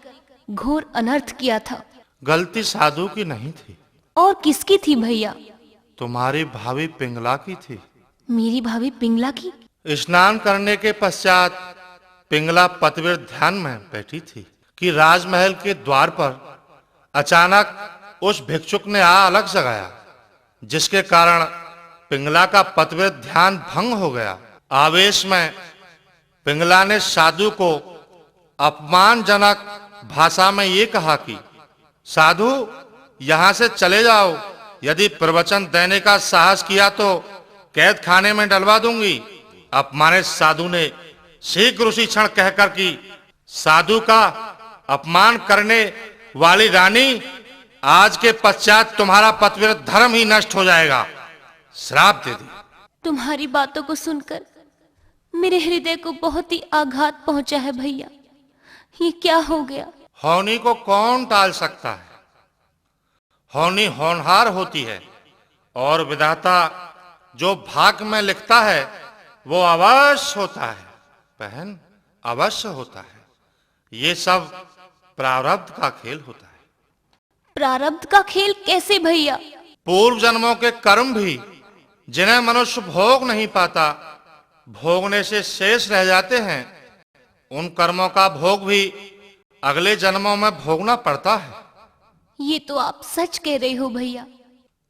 घोर अनर्थ किया था। गलती साधु की नहीं थी। और किसकी थी भैया? तुम्हारी भाभी पिंगला की थी। मेरी भाभी पिंगला की? स्नान करने के पश्चात पिंगला पतिव्रत ध्यान में बैठी थी कि राजमहल के द्वार पर अचानक उस भिक्षुक ने आ अलग जगाया, जिसके कारण पिंगला का पतिव्रत ध्यान भंग हो गया। आवेश में पिंगला ने साधु को अपमानजनक भाषा में ये कहा कि साधु, यहां से चले जाओ। यदि प्रवचन देने का साहस किया तो कैद खाने में डलवा दूंगी। अपमानित साधु ने शीघ्र उसी क्षण कहकर कि साधु का अपमान करने वाली रानी, आज के पश्चात तुम्हारा पतिव्रत धर्म ही नष्ट हो जाएगा, श्राप दे दी। तुम्हारी बातों को सुनकर मेरे हृदय को बहुत ही आघात पहुंचा है भैया। ये क्या हो गया? होनी को कौन टाल सकता है? होनी होनहार होती है और विधाता जो भाग में लिखता है वो अवश्य होता है बहन, अवश्य होता है। ये सब प्रारब्ध का खेल होता है। प्रारब्ध का खेल कैसे भैया? पूर्व जन्मों के कर्म भी जिन्हें मनुष्य भोग नहीं पाता, भोगने से शेष रह जाते हैं, उन कर्मों का भोग भी अगले जन्मों में भोगना पड़ता है। ये तो आप सच कह रहे हो भैया।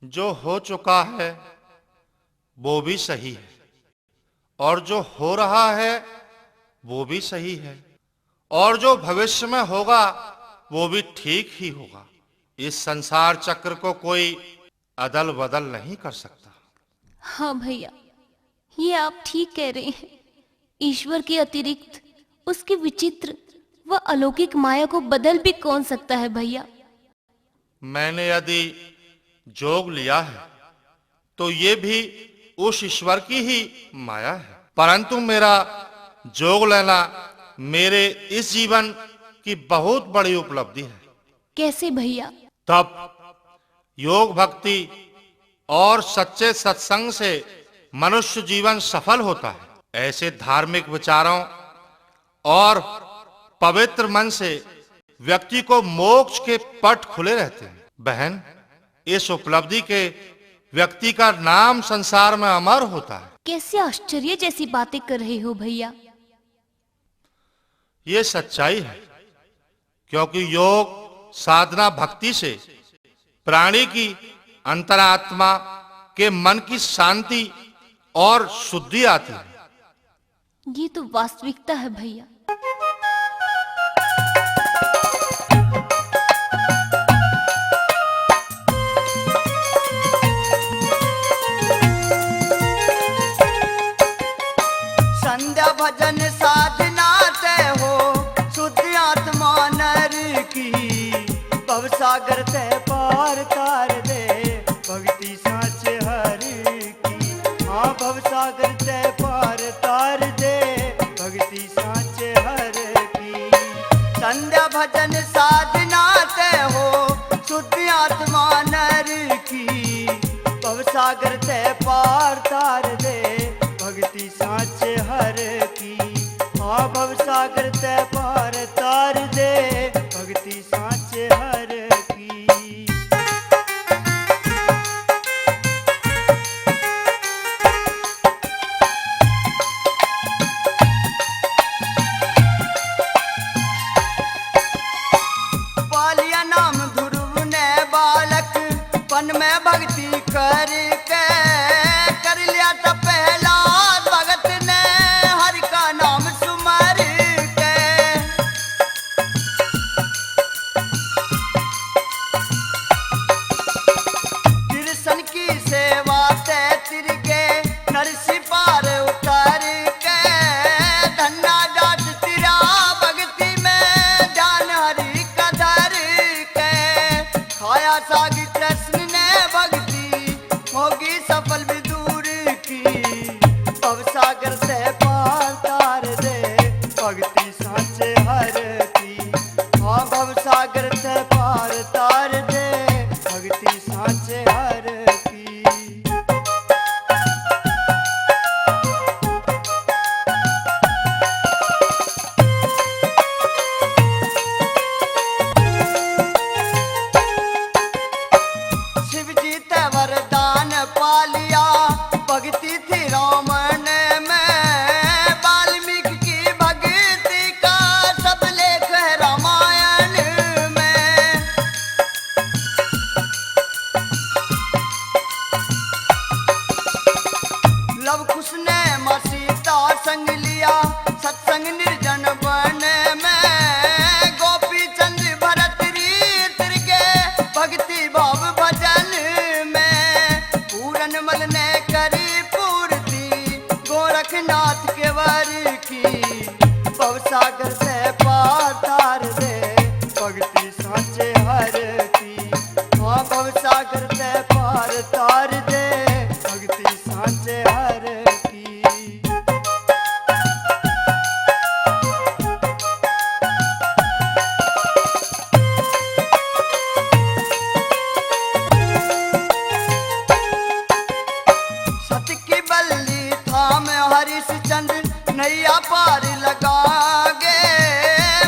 जो हो चुका है वो भी सही है और जो हो रहा है वो भी सही है और जो भविष्य में होगा वो भी ठीक ही होगा। इस संसार चक्र को कोई अदल बदल नहीं कर सकता। हाँ भैया, ये आप ठीक कह रहे हैं। ईश्वर के अतिरिक्त उसकी विचित्र व अलौकिक माया को बदल भी कौन सकता है भैया? मैंने यदि जोग लिया है तो ये भी उस ईश्वर की ही माया है, परंतु मेरा जोग लेना मेरे इस जीवन की बहुत बड़ी उपलब्धि है। कैसे भैया? तब योग भक्ति और सच्चे सत्संग से मनुष्य जीवन सफल होता है। ऐसे धार्मिक विचारों और पवित्र मन से व्यक्ति को मोक्ष के पट खुले रहते हैं। बहन, इस उपलब्धि के व्यक्ति का नाम संसार में अमर होता है। कैसे आश्चर्य जैसी बातें कर रहे हो भैया। ये सच्चाई है, क्योंकि योग साधना भक्ति से प्राणी की अंतरात्मा के मन की शांति और शुद्धि आती है। ये तो वास्तविकता है भैया। संध्या भजन साधना ते हो शुद्ध आत्मा नर की, भवसागर ते पार तार दे भक्ति साच हरि की। सांचे हर की। हाँ भव सागर तय पार तार दे भक्ति सांचे हर की। पालिया नाम ध्रुव ने बालक पन में भक्ति करके कर लिया था पहला भगत ने हरि का नाम सुमर के। कृष्ण की सेवा ते तिरके नरसी पार उतर के। धन्ना जात तिरा भक्ति में ध्यान हरि का धर के। खाया सागी कृष्ण ने भक्ति होगी सफल विदूर की। भव सागर से पार तार दे भक्ति सांचे हर की। हाँ भव सागर से पार तार दे भक्ति सांचे हर की। शिव जी ते वरदान पालिया भक्ति थी रामन में। वाल्मीकि की भक्ति का सब लेख है रामायण में। लव कुश ने माँ सीता संग लिया सत्संग निर्जन वन में। गोपी चंद भरत रीत के भक्ति भाव भजन में। पूरन मल ने करी पूर्ति गोरखनाथ के वर की। भव सागर से पार तार दे भक्ति सांचे हर की। हाँ भव सागर से पार तार दे भक्ति सांचे हर की। सत की बल्ली थाम हरिश चंद नैया पार लगा गे।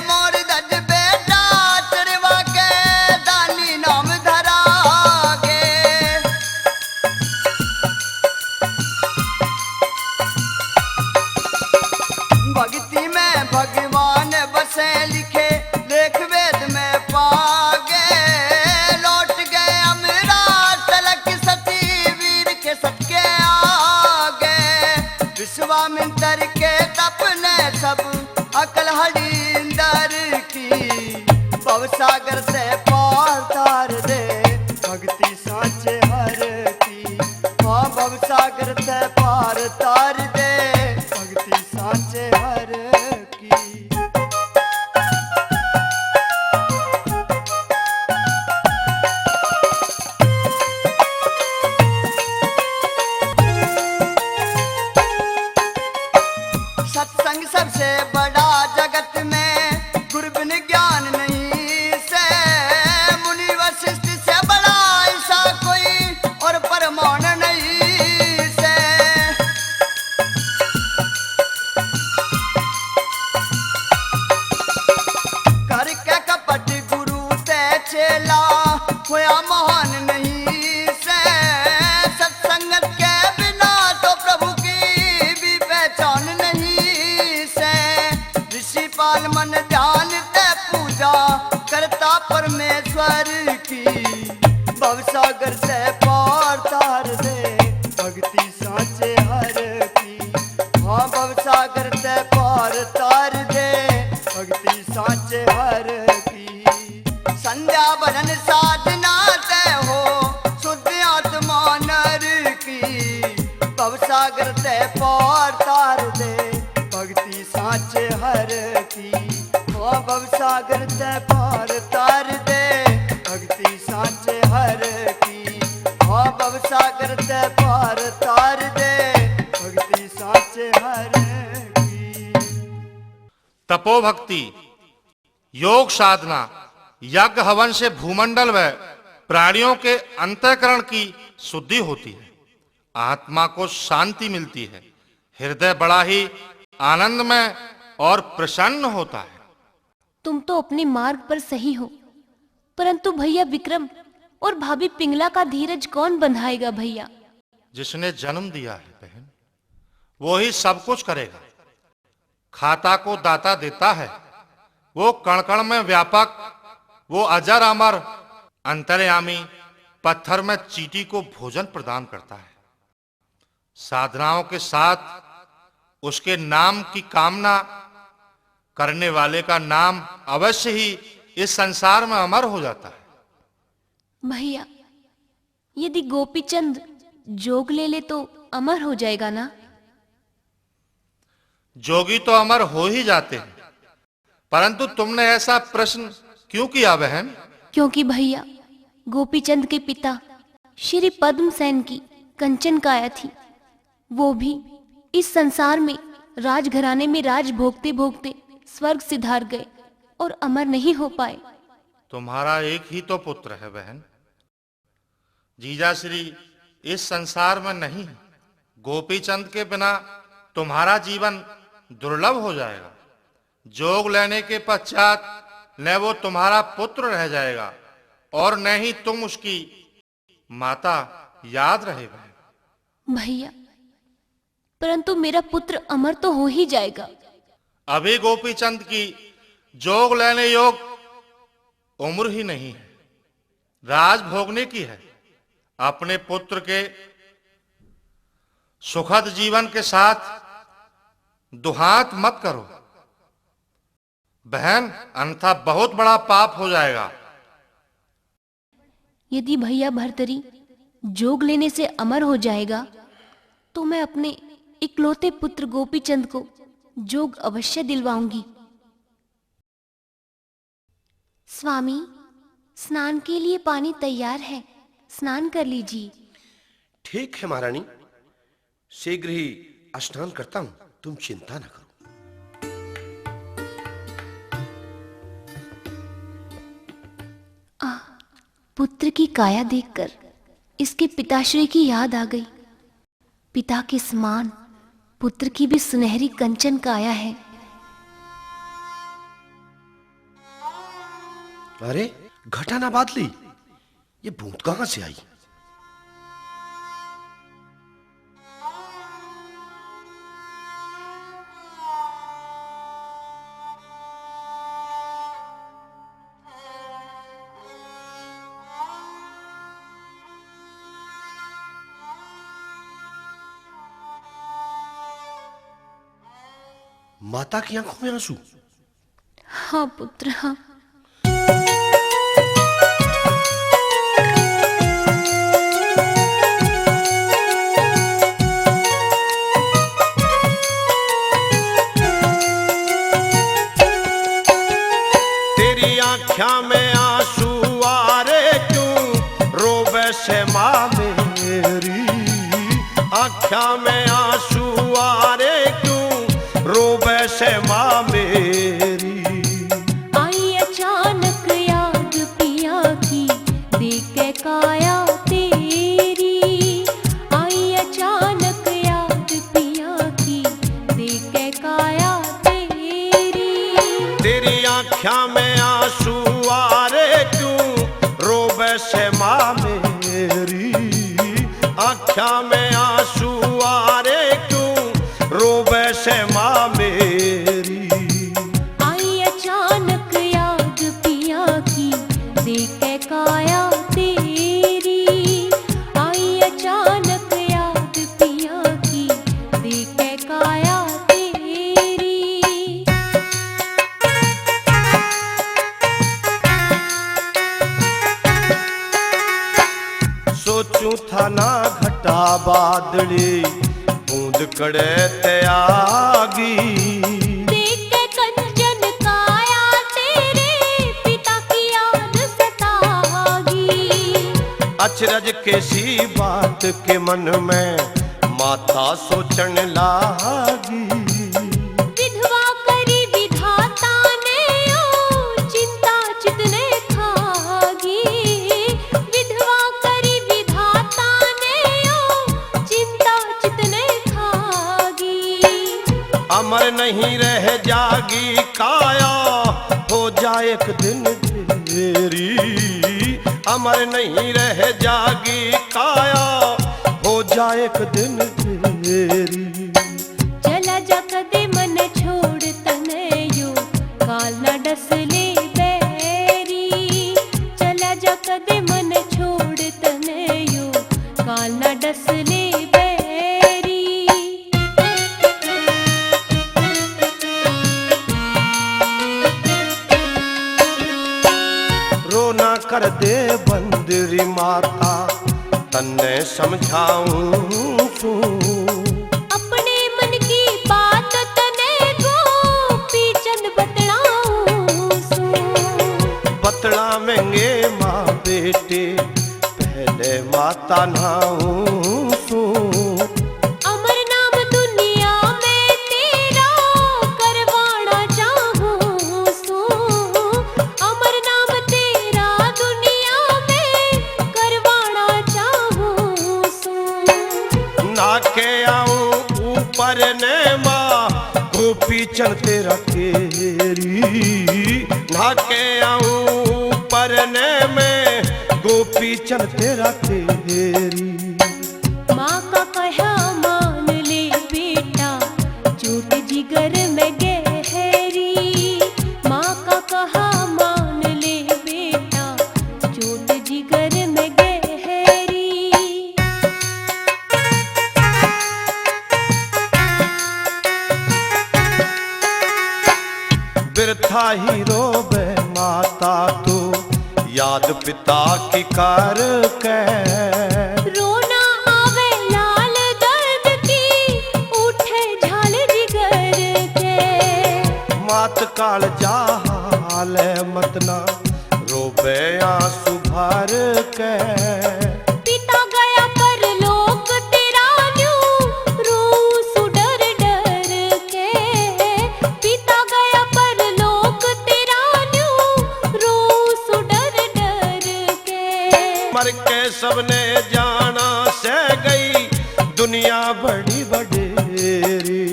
मोर दज बेटा चरवा के दानी नाम धरा गे। भक्ति में भगवान बसे लिखे लेख वेद में पागे। लौट गए अमराज तलक सती वीर के सटके आगे। विश्वामित्र के तप ने सब अकल हड़ी इंदर की। भव सागर से पार तार दे भक्ति सांचे हर की। हाँ भव सागर से पार तार दे भक्ति सांचे हर की। सत्संग सबसे बड़ा जगत में गुरु बिन ज्ञान नहीं से। मुनि वशिष्ठ से बड़ा ऐसा कोई और परमाण नहीं से। कर के कपट गुरु ते चेला होया महान नहीं से। सत्संगत के बिना तो प्रभु की भी पहचान नहीं से। ऋषि पाल मन ध्यान ते पूजा करता परमेश्वर की। भव सागर से पार तार दे भक्ति सांचे हर की। हाँ भव सागर से पार तार दे भक्ति सांचे हर की। संध्या भजन साधना ते हो शुद्ध आत्मा नर की। भव सागर से पार तार दे भक्ति सांचे हर की। हाँ भव सागर से पार तार दे भक्ति सांचे हर की। हाँ भव सागर से पार तार दे भक्ति सांचे हर की। तपोभक्ति, योग साधना, यज्ञ हवन से भूमंडल व प्राणियों के अंतःकरण की शुद्धि होती है, आत्मा को शांति मिलती है। हृदय बड़ा ही आनंदमय और प्रसन्न होता है। तुम तो अपने मार्ग पर सही हो, परंतु भैया विक्रम और भाभी पिंगला का धीरज कौन बंधाएगा भैया? जिसने जन्म दिया है बहन, वो ही सब कुछ करेगा। खाता को दाता देता है, वो कण कण में व्यापक, वो अजर अमर अंतर्यामी, पत्थर में चींटी को भोजन प्रदान करता है। साधनाओं के साथ उसके नाम की कामना करने वाले का नाम अवश्य ही इस संसार में अमर हो जाता है। भैया, यदि गोपीचंद जोग ले ले तो अमर हो जाएगा ना? जोगी तो अमर हो ही जाते हैं, परंतु तुमने ऐसा प्रश्न क्यों किया बहन? क्योंकि भैया, गोपीचंद के पिता श्री पद्मसेन की कंचन काया थी। वो भी इस संसार में राजघराने में राज भोगते भोगते स्वर्ग सिधार गए और अमर नहीं हो पाए। तुम्हारा एक ही तो पुत्र है बहन। जीजा श्री इस संसार में नहीं है। गोपीचंद के बिना तुम्हारा जीवन दुर्लभ हो जाएगा। जोग लेने के पश्चात न वो तुम्हारा पुत्र रह जाएगा और न ही तुम उसकी माता याद रहेगा। भैया, परंतु मेरा पुत्र अमर तो हो ही जाएगा। अभी गोपीचंद की जोग लेने योग उम्र ही नहीं है, राज भोगने की है। अपने पुत्र के सुखद जीवन के साथ दुहात मत करो बहन, अन्यथा बहुत बड़ा पाप हो जाएगा। यदि भैया भर्तरी जोग लेने से अमर हो जाएगा तो मैं अपने इकलौते पुत्र गोपीचंद को जोग अवश्य दिलवाऊंगी। स्वामी, स्नान के लिए पानी तैयार है, स्नान कर लीजिए। ठीक है महारानी, शीघ्र ही स्नान करता हूं, तुम चिंता न करो। पुत्र की काया देखकर इसके पिताश्री की याद आ गई। पिता के समान पुत्र की भी सुनहरी कंचन काया है। अरे घटा ना बादली, ये बूंद कहां से आई? माता की आंखों में आंसू? हाँ पुत्र, हाँ। तेरी आँखों में आंसू आ रे क्यों रोवे से माँ मेरी? आँखों में आंसू आ रे क्यों रोवे से माँ मेरी? आई अचानक याद पिया की देख के काया तेरी। आई अचानक याद पिया की देख के काया तेरी। तेरी आँखों में आंसू आ रे क्यों रोवे से माँ मेरी? आँखों में आंसू आ रे क्यों रोवे से माँ मेरी? आई अचानक याद पिया की देख के काया तेरी। आई अचानक याद पिया की देख के काया तेरी। सोचूं था ना घटा बादली बूंद कड़े त्यागी। देख के कंचन काया तेरे पिता की याद सतागी। अचरज के सी बात के मन में माता सोचन लागी। विधवा करी विधाता ने ओ चिंता चितने खागी। विधवा करी विधाता ने ओ चिंता चितने खागी। अमर नहीं रह जागी काया, हो जाए एक दिन तेरी। अमर नहीं रह जागी काया, हो जाए एक दिन तेरी। चला जा कदे मन छोड़ तनयो, काल ना डसले बैरी। चला जा कदे मन छोड़ तनयो, काल ना डसले बैरी। रोना कर दे बंदरी माता, तन्ने समझाऊं सू। अपने मन की बात तने गोपी चंद बतलाऊं सू। बतलावेंगे माँ बेटे, पहले माता नहाऊं सू। अमर नाम दुनिया में तेरा करवाना चाहूं सू। अमर नाम तेरा दुनिया में करवाना चाहूं सू। ना के आऊं ऊपर ने माँ, गोपी चंद तेरा तेरी। ना के आऊं ऊपर ने में, गोपी चंद तेरा तेरी। माँ का कहा मान ले बेटा, चोट जिगर में गहरी। माँ का कहा मान ले बेटा, चोट जिगर में गहरी। बिरथा ही रोबे माता तू, याद पिता की कर के। रोना आवे लाल दर्द की, उठे झाल जिगर के। मात काल जाल मतना, रोबे आंसू भर के। पिता गया परलोक तेरा न्यू, रूसु डर डर के। पिता गया परलोक तेरा न्यू, रूसु डर डर के। मर के सबने जाना से गई, दुनिया बड़ी बडेरी।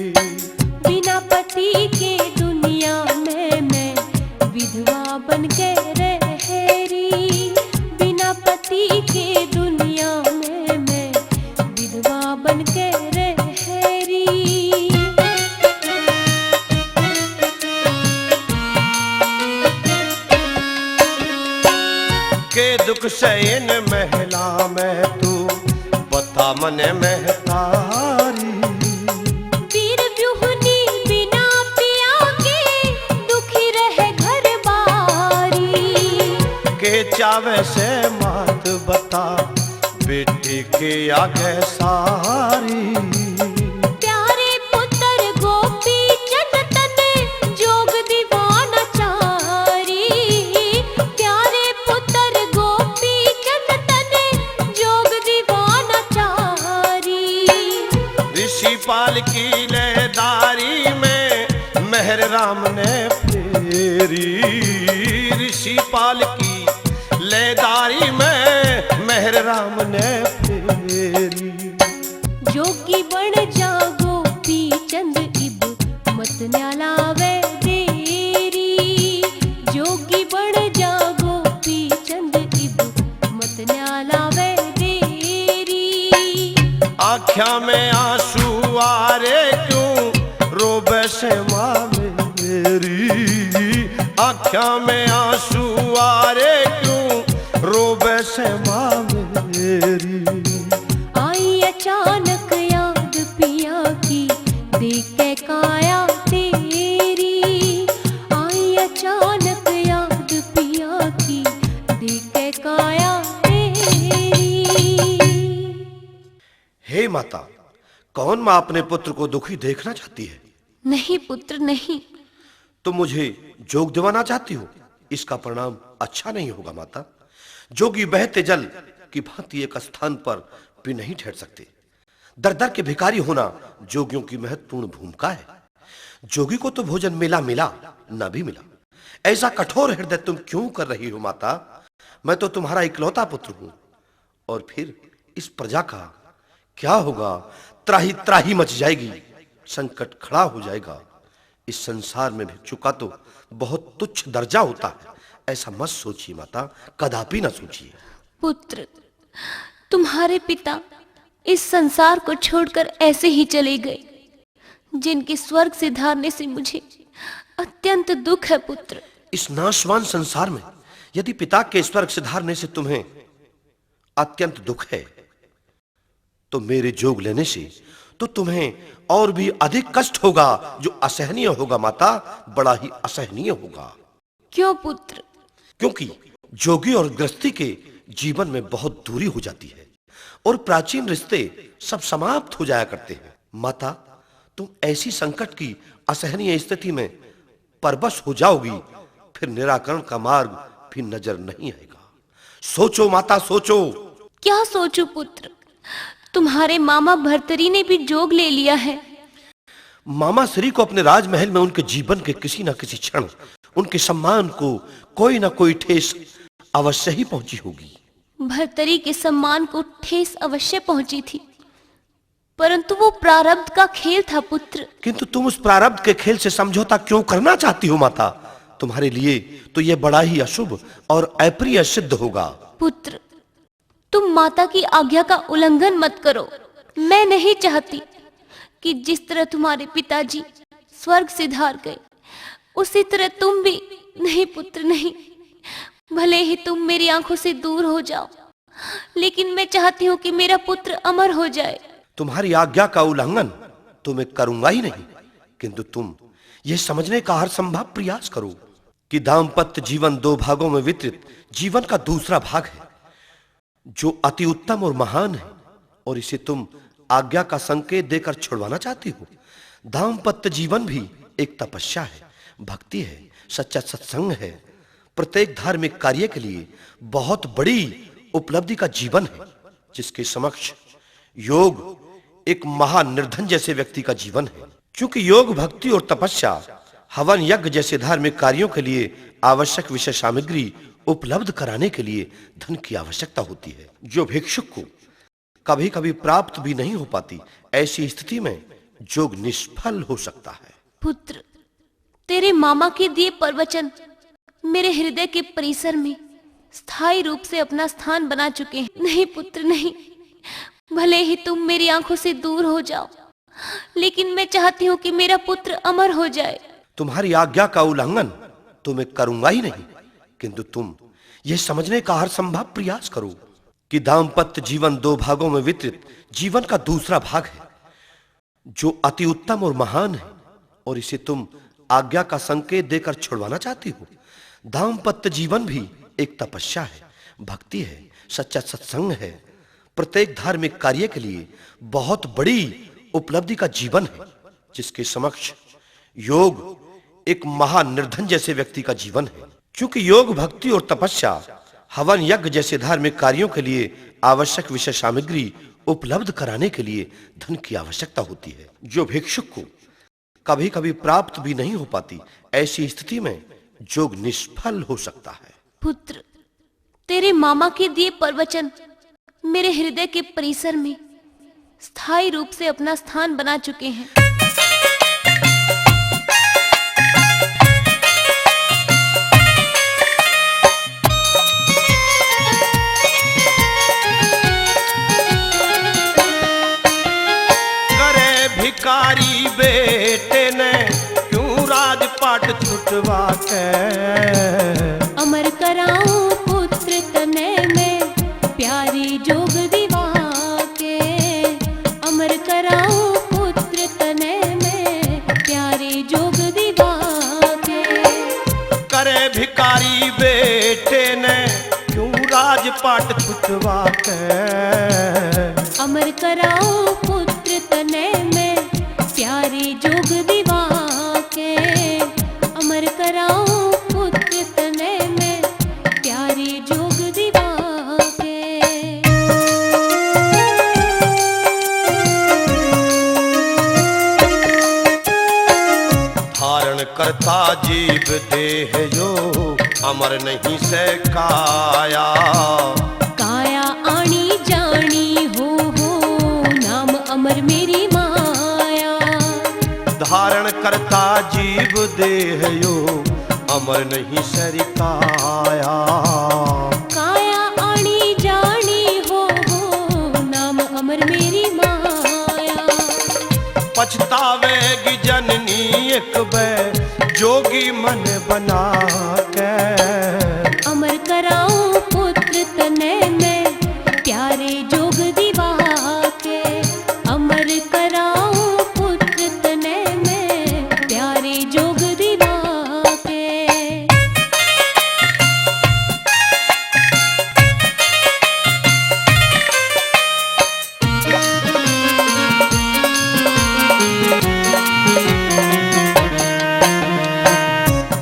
बिना पति के दुनिया में मैं विधवा बन के रहरी। बिना पति के दुनिया में मैं विधवा बन के रहरी। के दुख सैन महला में तू, बता मने महतारी। वीर व्यूहनी बिना पिया के, दुखी रहे घर बारी। के चावे से मात बता, बेटी के आगे सारी। प्यारे पुत्र गोपी चंद तने, जोग दीवाना चारी। प्यारे पुत्र गोपी चंद तने, जोग दीवाना चारी। ऋषि पाल की लेदारी में, मेहर राम ने फेरी। ऋषि पाल की लेदारी में, मेहर राम ने फेरी। जोगी बन जा गोपी चंद इब, मत न्यालावे देरी। जोगी बन जा गोपी चंद इब, मत न्यालावे देरी। आँख्या में आंसू आ रे क्यों, रोबे से माँ मेरी। आँख्या में आंसू आ रे क्यों, रोबे से माँ मेरी। आई अचानक याद पिया की, देख के काया तेरी। आई अचानक याद पिया की, देख के काया तेरी। हे माता, कौन माँ अपने पुत्र को दुखी देखना चाहती है? नहीं पुत्र नहीं। तुम मुझे जोग दिवाना चाहती हो, इसका परिणाम अच्छा नहीं होगा माता। जोगी बहते जल की भांति एक स्थान पर भी नहीं ठहर सकते। दर दर के भिखारी होना जोगियों की महत्वपूर्ण भूमिका है। जोगी को तो भोजन मिला मिला, न भी मिला। ऐसा कठोर हृदय तुम क्यों कर रही हो माता? मैं तो तुम्हारा इकलौता पुत्र हूं। और फिर इस प्रजा का क्या होगा? त्राही त्राही मच जाएगी। संकट खड़ा हो जाएगा। इस संसार में भिक्षु का तो बहुत तुच्छ दर्जा होता है, ऐसा मत सोचिए माता, कदापि ना सोचिए। पुत्र, तुम्हारे पिता इस संसार को छोड़कर ऐसे ही चले गए, जिनके स्वर्ग से धारने से मुझे अत्यंत दुख है पुत्र। इस नाशवान संसार में यदि पिता के स्वर्ग से धारने से तुम्हें अत्यंत दुख है, तो मेरे जोग लेने से तो तुम्हें और भी अधिक कष्ट होगा, जो असहनीय होगा माता, बड़ा ही असहनीय होगा। क्यों पुत्र? क्योंकि जोगी और गृहस्थी के जीवन में बहुत दूरी हो जाती है और प्राचीन रिश्ते सब समाप्त हो जाया करते हैं। माता, तुम ऐसी संकट की असहनीय स्थिति में परवश हो जाओगी, फिर निराकरण का मार्ग भी नजर नहीं आएगा। सोचो माता, सोचो। क्या सोचूं पुत्र? तुम्हारे मामा भर्तरी ने भी जोग ले लिया है। मामा श्री को अपने राजमहल में उनके जीवन के किसी न किसी क्षण उनके सम्मान को कोई ना कोई ठेस अवश्य ही पहुंची होगी। भर्तरी के सम्मान को ठेस अवश्य पहुंची थी, परंतु वो प्रारब्ध का खेल था पुत्र। किंतु तुम उस प्रारब्ध के खेल से समझौता क्यों करना चाहती हो माता? तुम्हारे लिए तो यह बड़ा ही अशुभ और अप्रिय सिद्ध होगा। पुत्र, तुम माता की आज्ञा का उल्लंघन मत करो। मैं नहीं चाहती कि जिस तरह तुम्हारे पिताजी स्वर्ग से धार गए, उसी तरह तुम भी। नहीं पुत्र, नहीं। भले ही तुम मेरी आंखों से दूर हो जाओ, लेकिन मैं चाहती हूँ कि मेरा पुत्र अमर हो जाए। तुम्हारी आज्ञा का उल्लंघन तो मैं करूंगा ही नहीं, किंतु तुम यह समझने का हर संभव प्रयास करो कि दाम्पत्य जीवन दो भागों में वितरित जीवन का दूसरा भाग है, जो अति उत्तम और महान है, और इसे तुम आज्ञा का संकेत देकर छुड़वाना चाहती हो। दाम्पत्य जीवन भी एक तपस्या है, भक्ति है, सच्चा सत्संग है, प्रत्येक धार्मिक कार्य के लिए बहुत बड़ी उपलब्धि का जीवन है, जिसके समक्ष योग एक महानिर्धन जैसे व्यक्ति का जीवन है। क्योंकि योग, भक्ति और तपस्या, हवन यज्ञ जैसे धार्मिक कार्यों के लिए आवश्यक विषय सामग्री उपलब्ध कराने के लिए धन की आवश्यकता होती है, जो भिक्षुक को कभी कभी प्राप्त भी नहीं हो पाती। ऐसी स्थिति में योग निष्फल हो सकता है। पुत्र, तेरे मामा के दिए प्रवचन मेरे हृदय के परिसर में स्थायी रूप से अपना स्थान बना चुके हैं। नहीं पुत्र, नहीं। भले ही तुम मेरी आंखों से दूर हो जाओ, लेकिन मैं चाहती हूँ कि मेरा पुत्र अमर हो जाए। तुम्हारी आज्ञा का उल्लंघन तो मैं करूंगा ही नहीं, किंतु तुम यह समझने का हर संभव प्रयास करो कि दाम्पत्य जीवन दो भागों में वितरित जीवन का दूसरा भाग है, जो अति उत्तम और महान है, और इसे तुम आज्ञा का संकेत देकर छुड़वाना चाहती हो। दाम्पत्य जीवन भी एक तपस्या है, भक्ति है, सच्चा सत्संग है, प्रत्येक धार्मिक कार्य के लिए बहुत बड़ी उपलब्धि का जीवन है, जिसके समक्ष योग एक महानिर्धन जैसे व्यक्ति का जीवन है। क्योंकि योग, भक्ति और तपस्या, हवन यज्ञ जैसे धार्मिक कार्यों के लिए आवश्यक विषय सामग्री उपलब्ध कराने के लिए धन की आवश्यकता होती है, जो भिक्षुक को कभी कभी प्राप्त भी नहीं हो पाती। ऐसी स्थिति में योग निष्फल हो सकता है। पुत्र, तेरे मामा के दिए प्रवचन मेरे हृदय के परिसर में स्थायी रूप से अपना स्थान बना चुके हैं। भिखारी बेटे ने क्यों राजपाट छुटवा के अमर कराऊं पुत्र तने में प्यारी जोग दीवा के। अमर कराऊं पुत्र तने में प्यारी जोग दीवा के। करे भिखारी बेटे ने क्यों राजपाट छुटवा के अमर कराऊं पुत्र तने में प्यारी जोग दीवा के। अमर कराऊं पुत्र तने में प्यारी जोग दीवा के। धारण करता जीव देह जो अमर नहीं से काया। काया आनी जानी हो नाम अमर मेरी माया। करता जीव देह यो अमर नहीं सरिकाया। काया आणी जानी हो नाम अमर मेरी माया। पछतावेगी जननी एक बे जोगी मन बना के। अमर कराऊं पुत्र तने में प्यारे जोग दीवा के। अमर कराऊं पुत्र तने में प्यारे जोग दीवा के।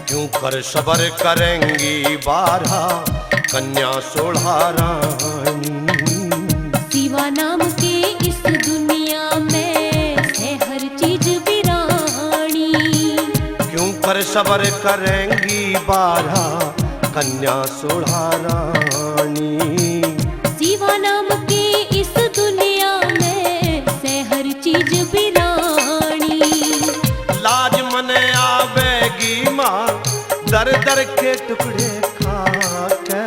क्यों कर सबर करेंगी 12 कन्या 16 रानी। सिवा नाम के इस दुनिया में है हर चीज वीरानी। क्यों कर सबर करेंगी 12 कन्या 16 रानी। सिवा नाम के इस दुनिया में है हर चीज वीरानी। लाज मने आवेगी माँ दर दर के टुकड़े खा के।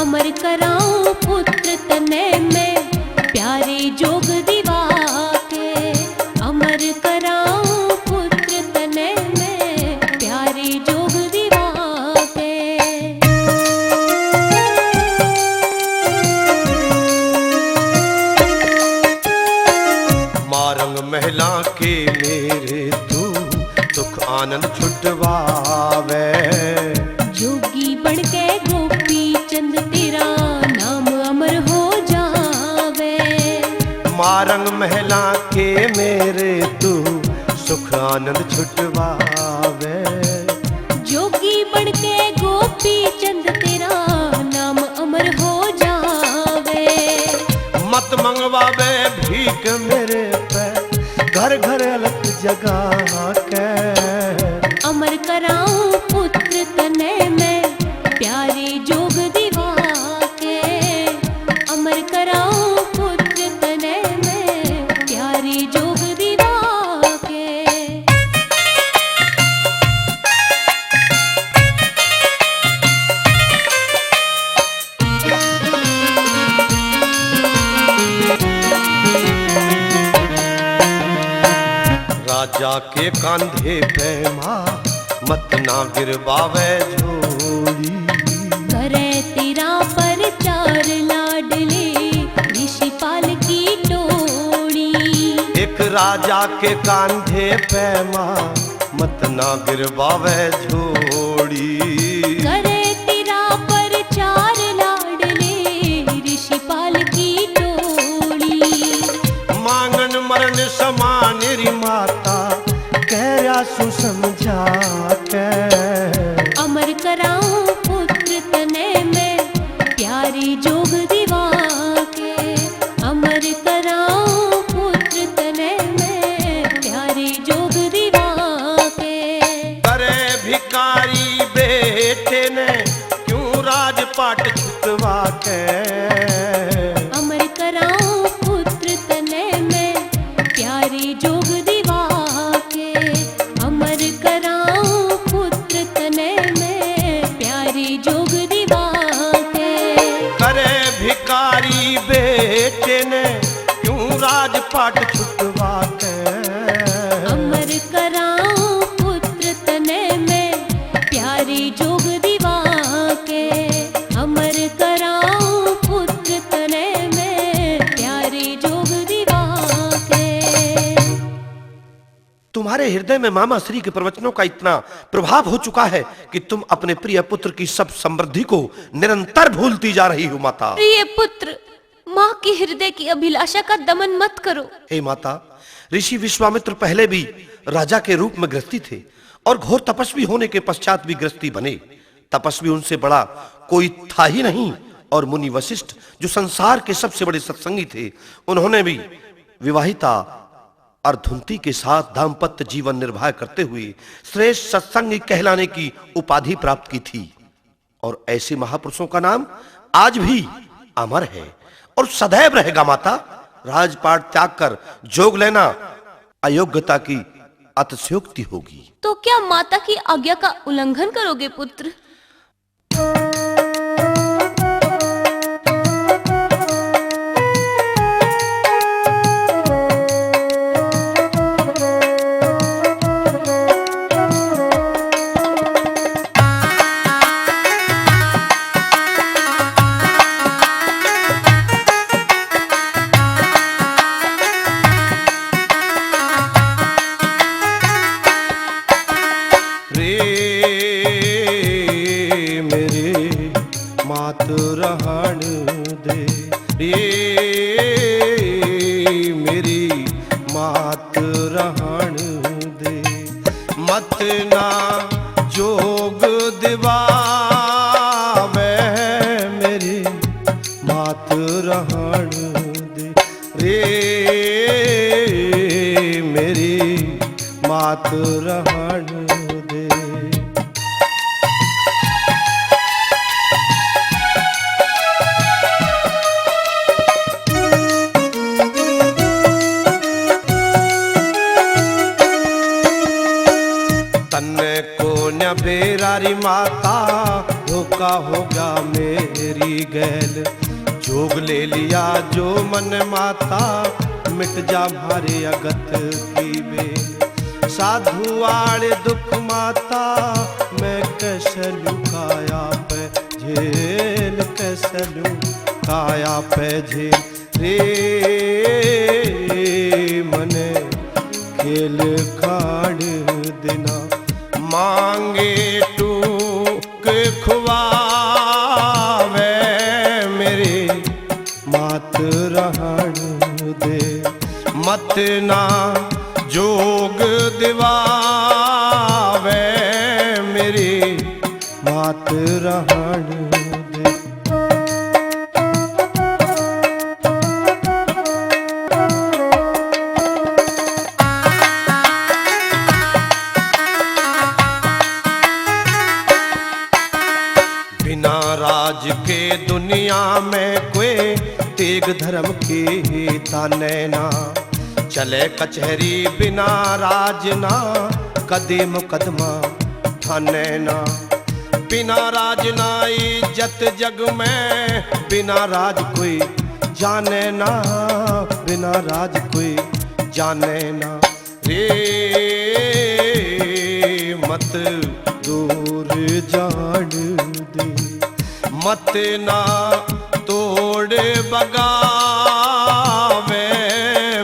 अमर कराऊं पुत्र तने में प्यारे जोग दीवा के। अमर कराऊं पुत्र तने में प्यारे जोग दीवा के। मारंग महिला के मेरे तू सुख आनंद छुटवावे। जोगी बन के गोपी चंद तेरा नाम अमर हो जावे। मारंग महिला के मेरे तू सुख आनंद छुटवावे। जोगी बन के गोपी चंद तेरा नाम अमर हो जावे। मत मंगवावे भीख मेरे पे घर घर अलग जगा के। अमर कराऊं पुत्र तने में प्यारे जोग दीवा के। अमर कराऊं पुत्र तने में प्यारे जोग दीवा के। राजा के कांधे पे माँ मत ना गिरवावे झोली। करे तेरा परचार लाडले ऋषिपाल की टोली। एक राजा के कांधे पे माँ मत ना गिरवावे झोली। करे तेरा परचार लाडले ऋषिपाल की टोली। मांगन मरण समान री माता कहरा सुसमझा के। अमर कराऊं पुत्र तने में प्यारी जोग दीवा के। अमर कराऊं पुत्र तने में प्यारी जोग दीवा के। करे भिकारी बेटे ने क्यों राजपाट छुटवा के। अमर कराऊं पुत्र तने में प्यारी जोग दीवा के। अमर कराऊं पुत्र तने में प्यारी जोग दीवा के। करे भिकारी बेटे ने क्यों राजपाट छुटवा के। अमर कराऊं पुत्र तने में प्यारी जोग दीवा के। अमर कराऊं पुत्र तने में प्यारी जोग दीवा के। तुम्हारे हृदय में मामा श्री के प्रवचनों का इतना प्रभाव हो चुका है कि तुम अपने प्रिय पुत्र की सब समृद्धि को निरंतर भूलती जा रही हो माता। प्रिय पुत्र, माँ की हृदय की अभिलाषा का दमन मत करो। हे माता, ऋषि विश्वामित्र पहले भी राजा के रूप में गृहस्थी थे और घोर तपस्वी होने के पश्चात भी गृहस्थी बने। तपस्वी उनसे बड़ा कोई था ही नहीं। और मुनि वशिष्ठ जो संसार के सबसे बड़े सत्संगी थे, उन्होंने भी विवाहिता अर्धुंती के साथ दाम्पत्य जीवन निर्वाह करते हुए श्रेष्ठ सत्संगी कहलाने की उपाधि प्राप्त की थी। और ऐसे महापुरुषों का नाम आज भी अमर है और सदैव रहेगा माता। राजपाट त्याग कर जोग लेना अयोग्यता की अतिशयोक्ति होगी। तो क्या माता की आज्ञा का उल्लंघन करोगे पुत्र? रहन दे रे मेरी मात रहन दे, मत ना जोग दिवावे मेरी मात रहन दे रे मेरी मात रहन दे। बेरारी माता धोखा होगा मेरी गैल, जोग ले लिया जो मन माता मिट जा मारे अगत की बेल। साधु आड़े दुख माता मैं कैसे लुकाया पे झेल, कैसे लुकाया पे झेल रे मने खेल खाड़ देना, मांगे टूक खुआवे मेरे मात रहन दे, मत ना जोग दिवावे मेरी मात रहन दे। बिना राज के दुनिया में कोई तेग धर्म की ताने ना, चले कचहरी बिना राज ना कदे मुकदमा ठाने ना। बिना राज ना इज्जत जग में, बिना राज कोई जाने ना, बिना राज कोई जाने ना रे मत दूर जान दे, मत ना तोड़ बगावे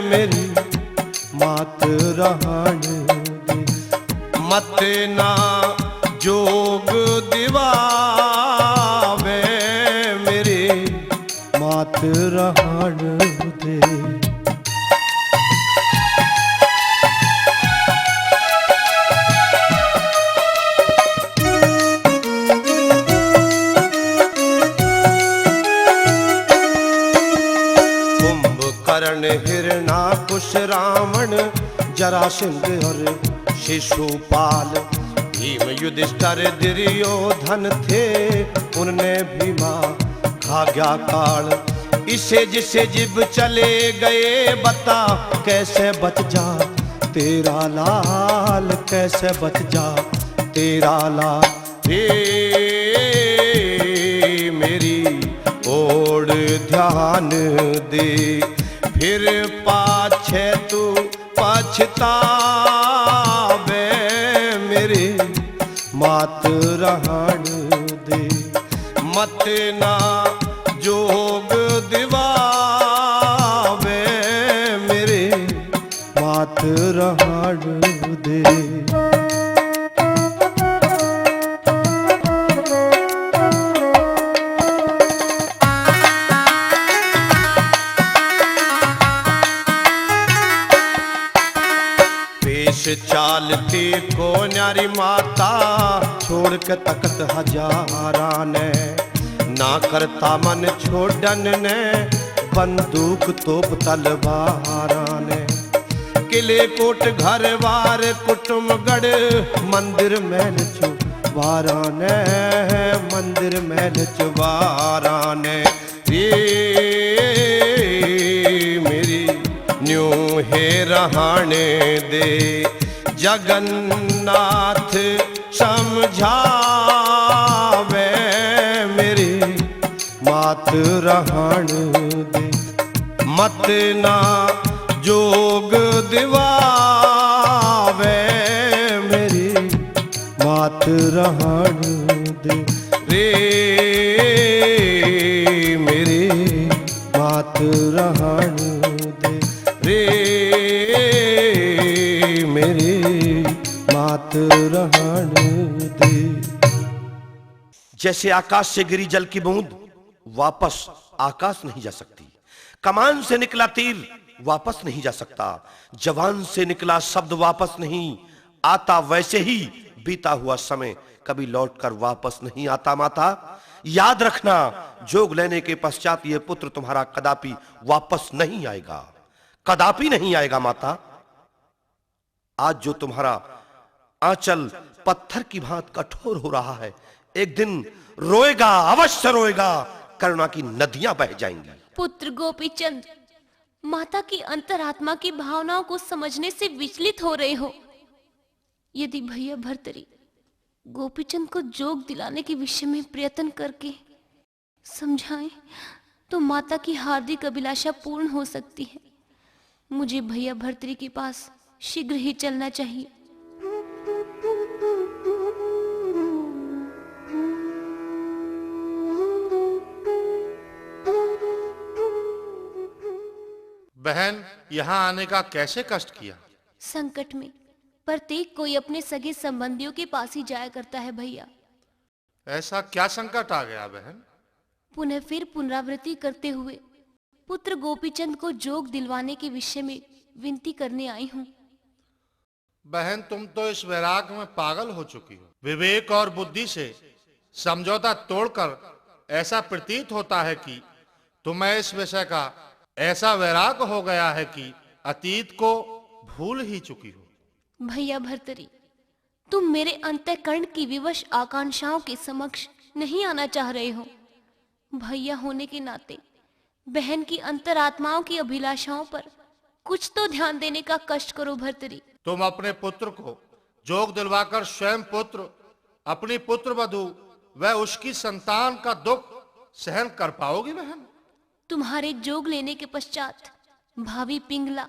मेरी मात रहन दे, मत ना जोग दिवावे मेरी मात रहन दे। हिरणाकुश रावण जरासंध और शिशुपाल, भीम युधिष्ठिर दुर्योधन थे उनने भीमा खा गया काल। इसे जिसे जिब चले गए बता कैसे बच जा तेरा लाल, कैसे बच जा तेरा लाल रे मेरी ओर ध्यान दे, फिर पाछे तू पछतावे मेरे मात रहन दे, मत ना जोग दिवावे मेरे मात रहन दे। चालती को न्यारी माता छोड़ के तकत हजारा ने, ना करता मन छोड़न ने बंदूक तोप तलवारा ने। किले कोट घर वार कुटुमगढ़ मंदिर महल चुबारा ने, मंदिर महल चुबारा ने रे मेरी न्यू है रहने दे, जगन्नाथ समझावे मेरी मात रहन दे, मत ना जोग दिवावे मेरी मात रहन दे रे, मेरी मात रहन दे रे, मेरी मात रहन दे। जैसे आकाश से गिरी जल की बूंद वापस आकाश नहीं जा सकती, कमान से निकला तीर वापस नहीं जा सकता, जवान से निकला शब्द वापस नहीं आता, वैसे ही बीता हुआ समय कभी लौटकर वापस नहीं आता। माता याद रखना, जोग लेने के पश्चात यह पुत्र तुम्हारा कदापि वापस नहीं आएगा, कदापि नहीं आएगा। माता आज जो तुम्हारा आंचल पत्थर की भांति कठोर हो रहा है, एक दिन रोएगा, अवश्य रोएगा, करुणा की नदियां बह जाएंगी। पुत्र गोपीचंद, माता की अंतरात्मा की भावनाओं को समझने से विचलित हो रहे हो। यदि भैया भर्तरी गोपीचंद को जोग दिलाने के विषय में प्रयत्न करके समझाएं तो माता की हार्दिक अभिलाषा पूर्ण हो सकती है। मुझे भैया भर्तरी के पास शीघ्र ही चलना चाहिए। बहन यहाँ आने का कैसे कष्ट किया? संकट में प्रत्येक कोई अपने सगे संबंधियों के पास ही जाया करता है भैया। ऐसा क्या संकट आ गया बहन? पुनः फिर पुनरावृत्ति करते हुए पुत्र गोपीचंद को जोग दिलवाने के विषय में विनती करने आई हूँ। बहन तुम तो इस वैराग में पागल हो चुकी हो। विवेक और बुद्धि से समझौता तोड़कर ऐसा प्रतीत होता है कि तुम्हें इस विषय का ऐसा वैराग हो गया है कि अतीत को भूल ही चुकी हो। भैया भर्तरी, तुम मेरे अंतःकरण की विवश आकांक्षाओं के समक्ष नहीं आना चाह रहे हो। भैया होने के नाते बहन की अंतरात्माओं की अभिलाषाओं पर कुछ तो ध्यान देने का कष्ट करो भर्तरी। तुम अपने पुत्र को जोग दिलवाकर स्वयं पुत्र, अपनी पुत्र वधू व उसकी संतान का दुख सहन कर पाओगी बहन? तुम्हारे जोग लेने के पश्चात भावी पिंगला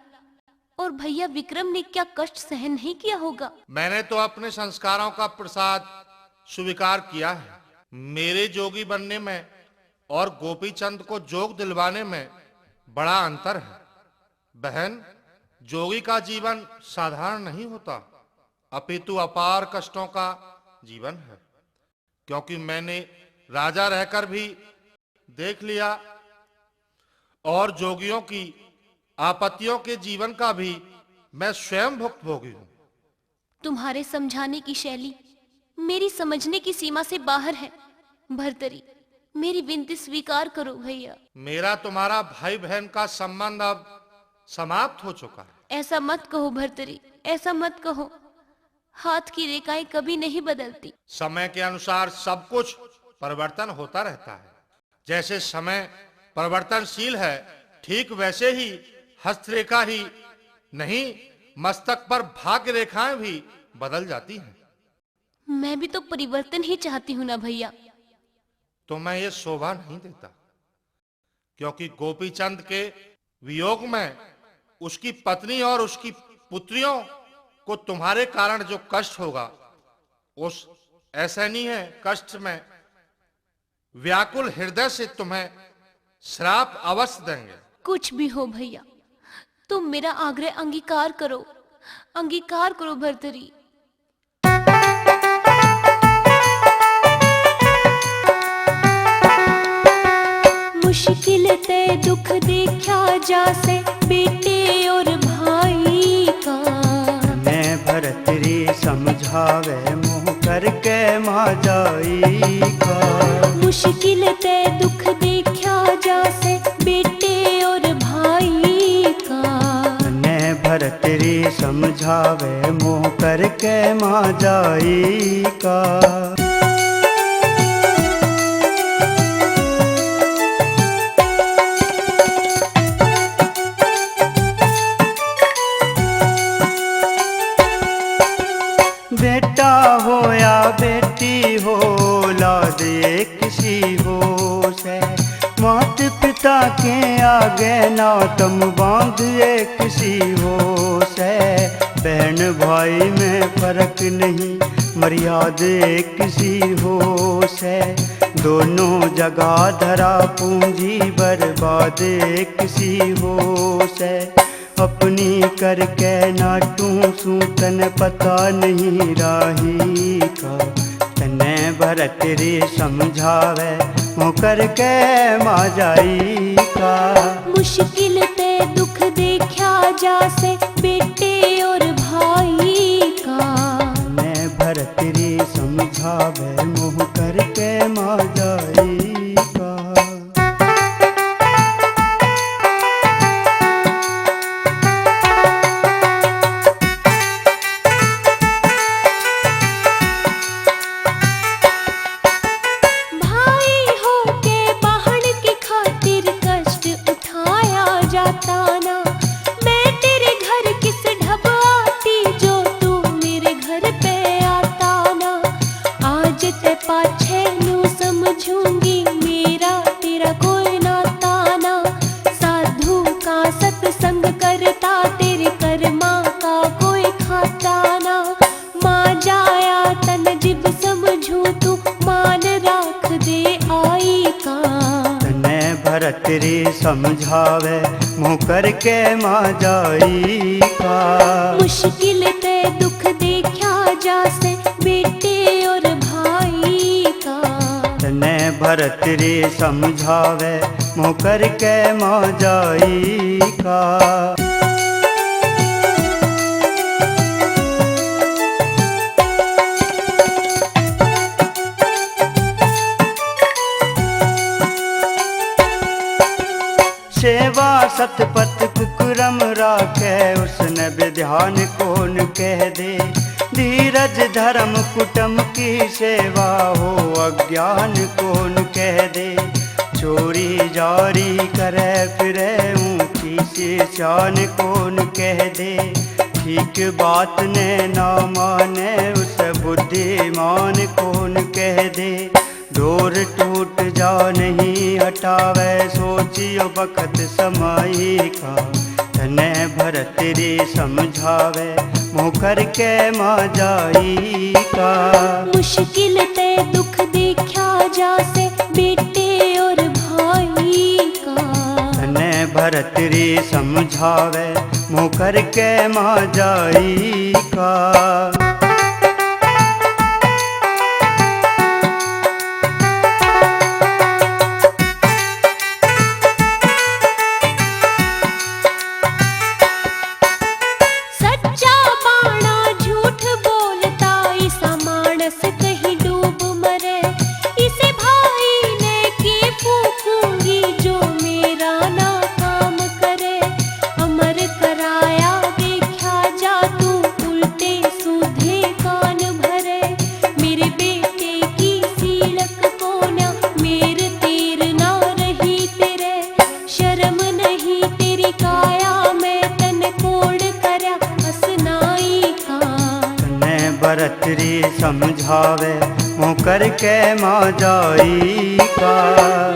और भैया विक्रम ने क्या कष्ट सहन नहीं किया होगा। मैंने तो अपने संस्कारों का प्रसाद स्वीकार किया है। मेरे जोगी बनने में और गोपीचंद को जोग दिलवाने में बड़ा अंतर है। बहन, जोगी का जीवन साधारण नहीं होता, अपितु अपार कष्टों का जीवन है। क्योंकि मैंने राजा रहकर भी देख लिया और जोगियों की आपत्तियों के जीवन का भी मैं स्वयं भुक्तभोगी हूं। तुम्हारे समझाने की शैली मेरी समझने की सीमा से बाहर है। भर्तरी, मेरी विनती स्वीकार करो भैया। मेरा तुम्हारा भाई बहन का संबंध अब समाप्त हो चुका है। ऐसा मत कहो भर्तरी, ऐसा मत कहो। हाथ की रेखाएं कभी नहीं बदलती। समय के अनुसार सब कुछ परिवर्तन होता रहता है। जैसे समय परिवर्तनशील है, ठीक वैसे ही हस्तरेखा ही नहीं, मस्तक पर भाग्य रेखाएं भी बदल जाती हैं। मैं भी तो परिवर्तन ही चाहती हूँ ना भैया। तो मैं ये शोभा नहीं देता, क्योंकि गोपीचंद के वियोग में उसकी पत्नी और उसकी पुत्रियों को तुम्हारे कारण जो कष्ट होगा, उस असहनीय कष्ट में व्याकुल हृदय से तुम्हें श्राप अवश्य देंगे। कुछ भी हो भैया, तुम मेरा आग्रह अंगीकार करो, अंगीकार करो भर्तरी। मुश्किल ते दुख देखा जासे बेटे और भाई का, मैं भरतरी समझावे मुँह करके माजाई का। मुश्किल ते दुख देखा जासे बेटे और भाई का, मैं भरतरी समझावे मुँह करके माजाई का। बेटा हो या बेटी हो औलाद एक सी हो से, मात पिता के आगे ना तुम बांध एक सी हो से, बहन भाई में फर्क नहीं मर्यादा एक सी हो से, दोनों जगह धरा पूंजी बर्बाद एक सी हो से, अपनी करके नाटू सूतन पता नहीं राही का, तने भरत रे समझावे मुँह करके माँ जाई का। मुश्किल ते दुख देखा जासे बेटे और भाई का, तने भरत रे समझावे मुँह करके माँ जाई का। भाई हो के बहन की खातिर कष्ट उठाया जाता ना, मैं तेरे घर किस ढब आती जो तू मेरे घर पे आता ना, आज ते पाछे नू समझूंगी मेरा तेरा कोई नाता ना, साधु का सत्संग करता तेरे कर्मा का कोई खाता ना, माँ जाया तन जिब समझू तू मान राख दे आई का। तने भरत रे समझावे मुँह करके माँ जाई का। मुश्किल ते दुख देखा जासे बेटे और भाई का, तने भरत रे समझावे मुँह करके माँ जाई का। सेवा सतपथ कुकरम राखे उसने विध्यान कौन कह दे, धीरज धर्म कुटुम की सेवा हो अज्ञान कौन कह दे, चोरी जारी करे फिरे ऊंची से शान कौन कह दे, ठीक बात ने ना माने उस बुद्धिमान कौन कह दे, डोर टूट जा नहीं हटावे सोचियो बखत समाई का, तने भरत रे समझावे मुँह करके माँ जाई का। मुश्किल ते दुख देखा जासे बेटे और भाई का, तने भरत रे समझावे मुँह करके माँ जाई का। सच्चा बाणा झूठ बोलता ऐसा मानस कहीं डूब मरे, इसे भाई ने की फूकूंगी जो मेरा ना काम करे, अमर कराया देखा जा तू उल्टे सूधे कान भरे, मेरे बेटे की सीलक को ना मेरे तीर ना रही तेरे, शर्म नहीं तेरी काया में तन कोड़ करया असनाई का। तने भरत रे समझावे मुँह करके माँ जाई का।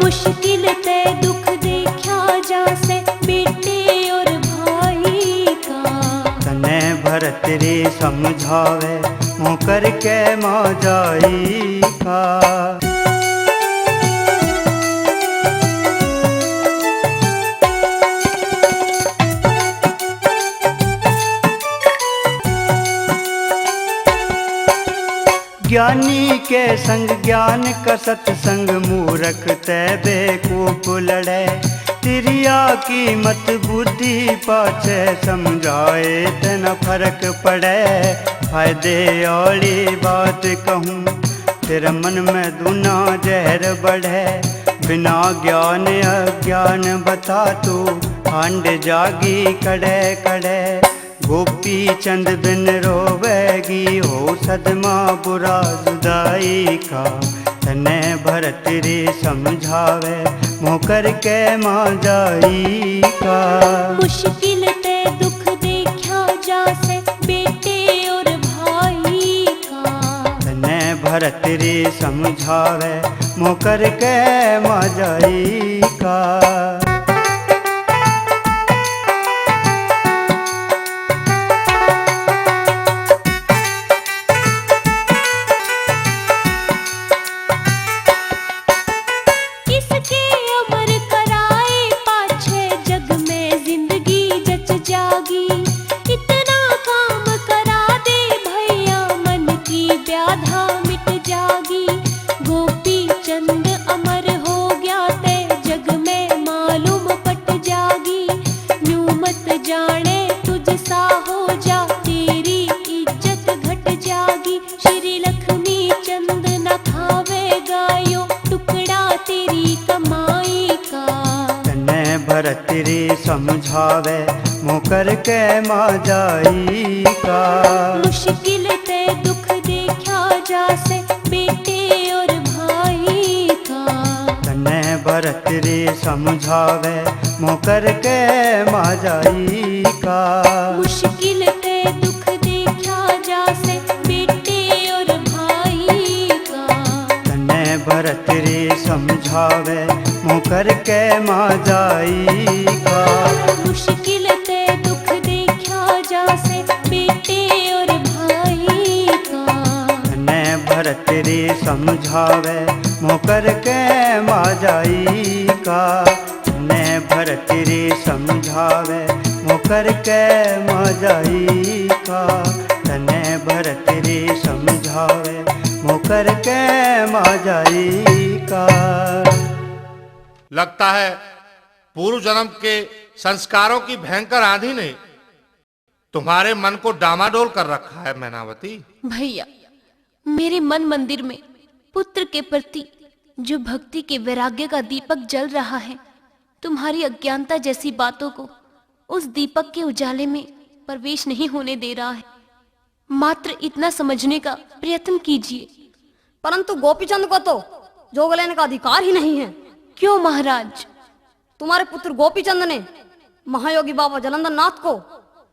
मुश्किल ते दुख देखा जासे बेटे और भाई का, तने भरत रे समझावे मुँह करके माँ जाई का। ज्ञानी के संग ज्ञान का सत्संग, मूर्ख ते बेकूफ लड़े, तिरिया की मत बुद्धि पाछे समझाए तना फर्क पड़े, फायदे वाली बात कहूँ तेरे मन में दूना जहर बढ़े, बिना ज्ञान अज्ञान बता तू हांड जागी कड़े कड़े, गोपी चंद बिन रोवेगी हो सदमा बुरा जुदाई का, तने भरत रे समझावे मुँह करके माँ जाई का। मुश्किल ते दुख देखा जासे बेटे और भाई का, भरत रे समझावे मोकर के मजाई का। किसके अमर कराए पाछे जग में जिंदगी जच जागी। इतना काम करा दे भैया मन की व्याधा मिट जागी। गोपी चंद अमर हो गया ते जग में मालूम पट जागी। यूं मत जाने तुझ सा हो जा तेरी इज्जत घट जागी। श्री लक्ष्मी चंद न खावेगा यो टुकड़ा तेरी कमाई का। तन्ने भरत रे समझावे मोकर के मजाई का। मुश्किल ते दुख देखा जासे बेटे और भाई का। तन्ने भरत रे समझावे मोकर के मजाई का। मुश्किल ते दुख देखा जासे बेटे और भाई का। तन्ने भरत रे समझावे मोकर के मजाई का। मुश्किल ते दुख देखा जासे बेटे और भाई का। तन्ने भरत रे समझावे मोकर के मजाई का। तन्ने भरत रे समझावे मोकर के मजाई का। तन्ने भरत रे समझावे मोकर के मजाई का। लगता है पूर्व जन्म के संस्कारों की भयंकर आंधी ने तुम्हारे मन को डामाडोल कर रखा है मैनावती। भैया, मेरे मन मंदिर में पुत्र के प्रति जो भक्ति के वैराग्य का दीपक जल रहा है, तुम्हारी अज्ञानता जैसी बातों को उस दीपक के उजाले में प्रवेश नहीं होने दे रहा है। मात्र इतना समझने का प्रयत्न कीजिए। परंतु गोपीचंद को तो जोग लेने का अधिकार ही नहीं है। क्यों महाराज? तुम्हारे पुत्र गोपीचंद ने महायोगी बाबा जलंधर नाथ को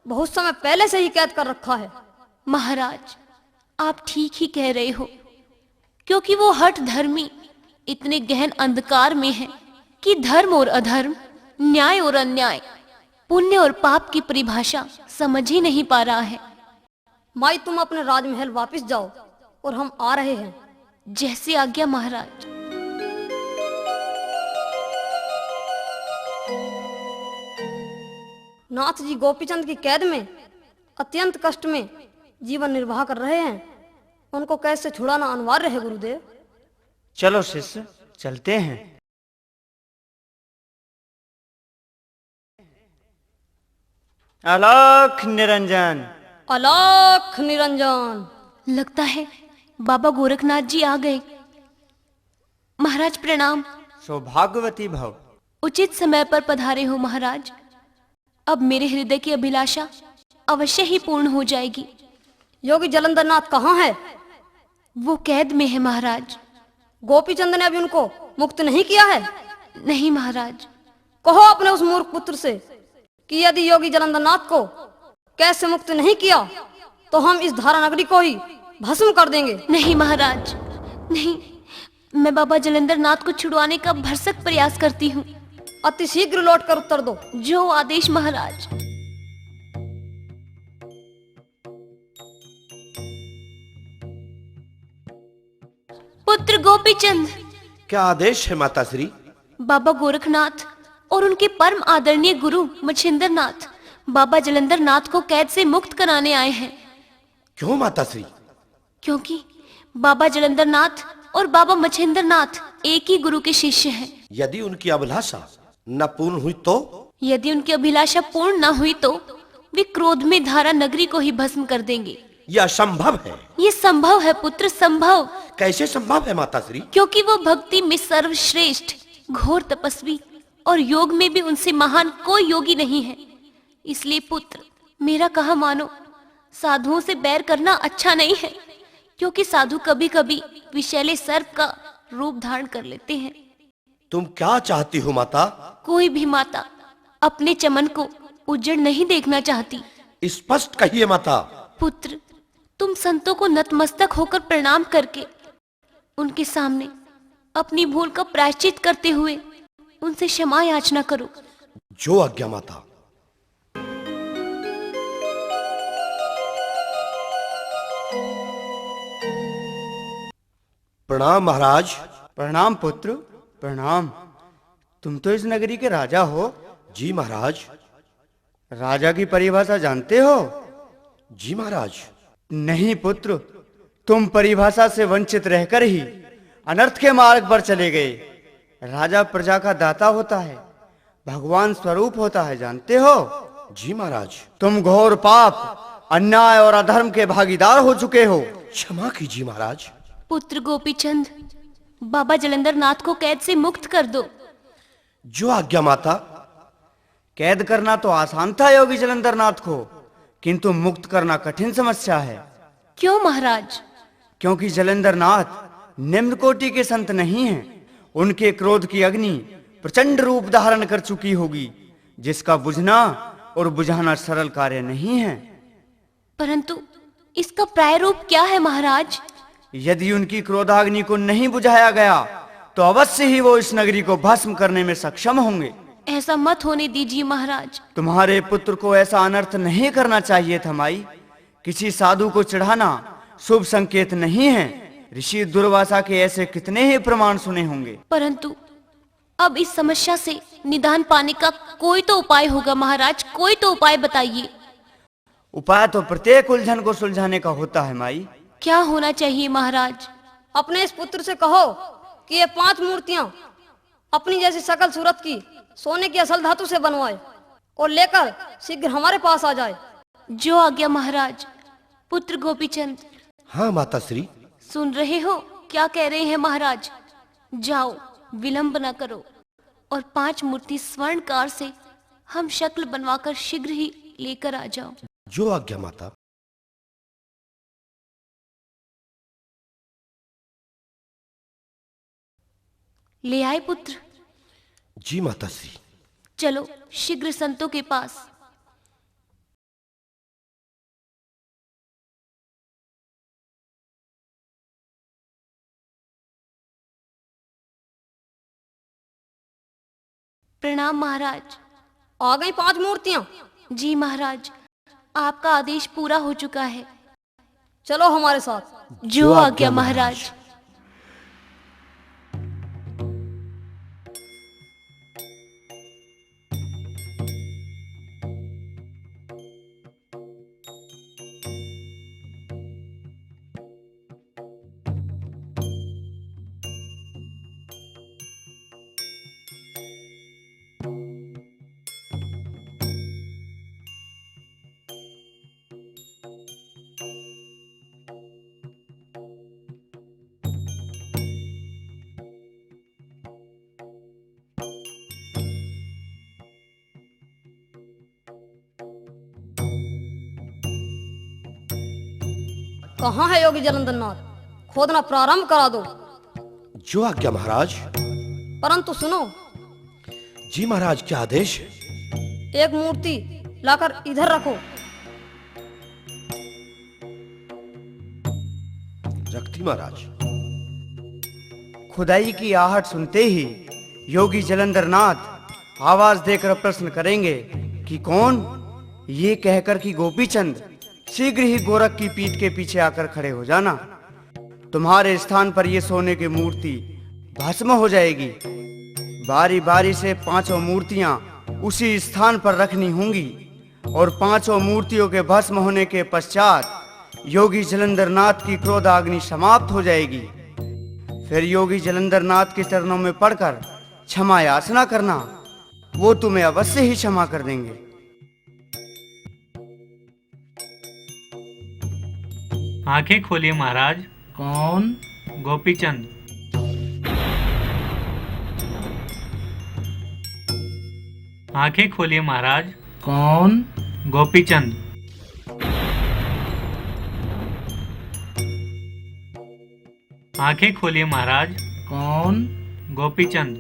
बहुत समय पहले से ही कैद कर रखा है। महाराज, आप ठीक ही कह रहे हो, क्योंकि वो हठ धर्मी इतने गहन अंधकार में है कि धर्म और अधर्म, न्याय और अन्याय, पुण्य और पाप की परिभाषा समझ ही नहीं पा रहा है। माई, तुम अपने राजमहल वापस जाओ और हम आ रहे हैं। जैसे आज्ञा महाराज। नाथ जी गोपीचंद की कैद में अत्यंत कष्ट में जीवन निर्वाह कर रहे हैं। उनको कैद से छुड़ाना अनिवार्य है गुरुदेव। चलो शिष्य, चलते हैं। अलख निरंजन। अलख निरंजन। लगता है बाबा गोरखनाथ जी आ गए। महाराज प्रणाम। सौभाग्यवती भव। उचित समय पर पधारे हो महाराज। अब मेरे हृदय की अभिलाषा अवश्य ही पूर्ण हो जाएगी। योगी जलंधर नाथ कहाँ है? वो कैद में है महाराज। गोपीचंद ने अभी उनको मुक्त नहीं किया है? नहीं महाराज। कहो अपने उस मूर्ख पुत्र से कि यदि योगी जलंधर नाथ को कैद से मुक्त नहीं किया तो हम इस धारा नगरी को ही भस्म कर देंगे। नहीं महाराज, नहीं। मैं बाबा जलंधर नाथ को छुड़वाने का भरसक प्रयास करती हूँ। अति शीघ्र लौट कर उत्तर दो। जो आदेश महाराज। पुत्र गोपीचंद। क्या आदेश है माता श्री? बाबा गोरखनाथ और उनके परम आदरणीय गुरु मच्छिंद्र नाथ बाबा जलंधर नाथ को कैद से मुक्त कराने आए हैं। क्यों माता श्री? क्योंकि बाबा जलंधर नाथ और बाबा मच्छिंद्र नाथ एक ही गुरु के शिष्य हैं। यदि उनकी अभिलाषा न पूर्ण हुई तो? यदि उनकी अभिलाषा पूर्ण न हुई तो वे क्रोध में धारा नगरी को ही भस्म कर देंगे। यह असंभव है। ये संभव है पुत्र, संभव। कैसे संभव है माता श्री? क्योंकि वो भक्ति में सर्वश्रेष्ठ, घोर तपस्वी और योग में भी उनसे महान कोई योगी नहीं है। इसलिए पुत्र, मेरा कहा मानो। साधुओं से बैर करना अच्छा नहीं है, क्योंकि साधु कभी कभी विषैले सर्प का रूप धारण कर लेते हैं। तुम क्या चाहती हो माता? कोई भी माता अपने चमन को उज्जड़ नहीं देखना चाहती। स्पष्ट कहिए माता। पुत्र, तुम संतों को नतमस्तक होकर प्रणाम करके उनके सामने अपनी भूल का प्रायश्चित करते हुए उनसे क्षमा याचना करो। जो आज्ञा माता। प्रणाम महाराज। प्रणाम पुत्र, प्रणाम। तुम तो इस नगरी के राजा हो। जी महाराज। राजा की परिभाषा जानते हो? जी महाराज। नहीं पुत्र, तुम परिभाषा से वंचित रहकर ही अनर्थ के मार्ग पर चले गए। राजा प्रजा का दाता होता है, भगवान स्वरूप होता है, जानते हो? जी महाराज। तुम घोर पाप, अन्याय और अधर्म के भागीदार हो चुके हो। क्षमा कीजिए महाराज। पुत्र गोपीचंद, बाबा जलंधर नाथ को कैद से मुक्त कर दो। जो आज्ञा माता। कैद करना तो आसान था योगी जलंधर नाथ को, किंतु मुक्त करना कठिन समस्या है। क्यों महाराज? क्योंकि जलंधर नाथ निम्न कोटि के संत नहीं हैं। उनके क्रोध की अग्नि प्रचंड रूप धारण कर चुकी होगी, जिसका बुझना और बुझाना सरल कार्य नहीं है। परंतु इसका प्रायरूप क्या है महाराज? यदि उनकी क्रोधाग्नि को नहीं बुझाया गया तो अवश्य ही वो इस नगरी को भस्म करने में सक्षम होंगे। ऐसा मत होने दीजिए महाराज। तुम्हारे पुत्र को ऐसा अनर्थ नहीं करना चाहिए था माई। किसी साधु को चढ़ाना शुभ संकेत नहीं है। ऋषि दुर्वासा के ऐसे कितने ही प्रमाण सुने होंगे। परंतु अब इस समस्या से निदान पाने का कोई तो उपाय होगा महाराज, कोई तो उपाय बताइए। उपाय तो प्रत्येक उलझन को सुलझाने का होता है माई। क्या होना चाहिए महाराज? अपने इस पुत्र से कहो कि ये 5 मूर्तियां अपनी जैसी शकल सूरत की सोने की असल धातु से बनवाए और लेकर शीघ्र हमारे पास आ जाए। जो आज्ञा महाराज। पुत्र गोपीचंद। हाँ माता श्री। सुन रहे हो क्या कह रहे हैं महाराज? जाओ, विलंब न करो और 5 मूर्ति स्वर्णकार से हम शक्ल बनवाकर शीघ्र ही लेकर आ जाओ। जो आज्ञा माता। ले आए पुत्र? जी माता श्री। चलो शीघ्र संतों के पास। प्रणाम महाराज। आ गई 5 मूर्तियां? जी महाराज, आपका आदेश पूरा हो चुका है। चलो हमारे साथ। जो आज्ञा महाराज। कहाँ है योगी जलंधर नाथ? खोदना प्रारंभ करा दो। जो आज्ञा महाराज। परंतु सुनो। जी महाराज, क्या आदेश है? एक मूर्ति लाकर इधर रखो। रखती महाराज। खुदाई की आहट सुनते ही योगी जलंधर नाथ आवाज देकर प्रश्न करेंगे कि कौन? ये कहकर कि गोपीचंद शीघ्र ही गोरख की पीठ के पीछे आकर खड़े हो जाना। तुम्हारे स्थान पर ये सोने की मूर्ति भस्म हो जाएगी। बारी बारी से 5 मूर्तियां उसी स्थान पर रखनी होंगी और 5 मूर्तियों के भस्म होने के पश्चात योगी जलंधर नाथ की क्रोधाग्नि समाप्त हो जाएगी। फिर योगी जलंधर नाथ के चरणों में पड़कर क्षमा याचना करना, वो तुम्हें अवश्य ही क्षमा कर देंगे। आंखें खोलिए महाराज। कौन? गोपीचंद। आंखें खोलिए महाराज। कौन? गोपीचंद। आंखें खोलिए महाराज। कौन? गोपीचंद।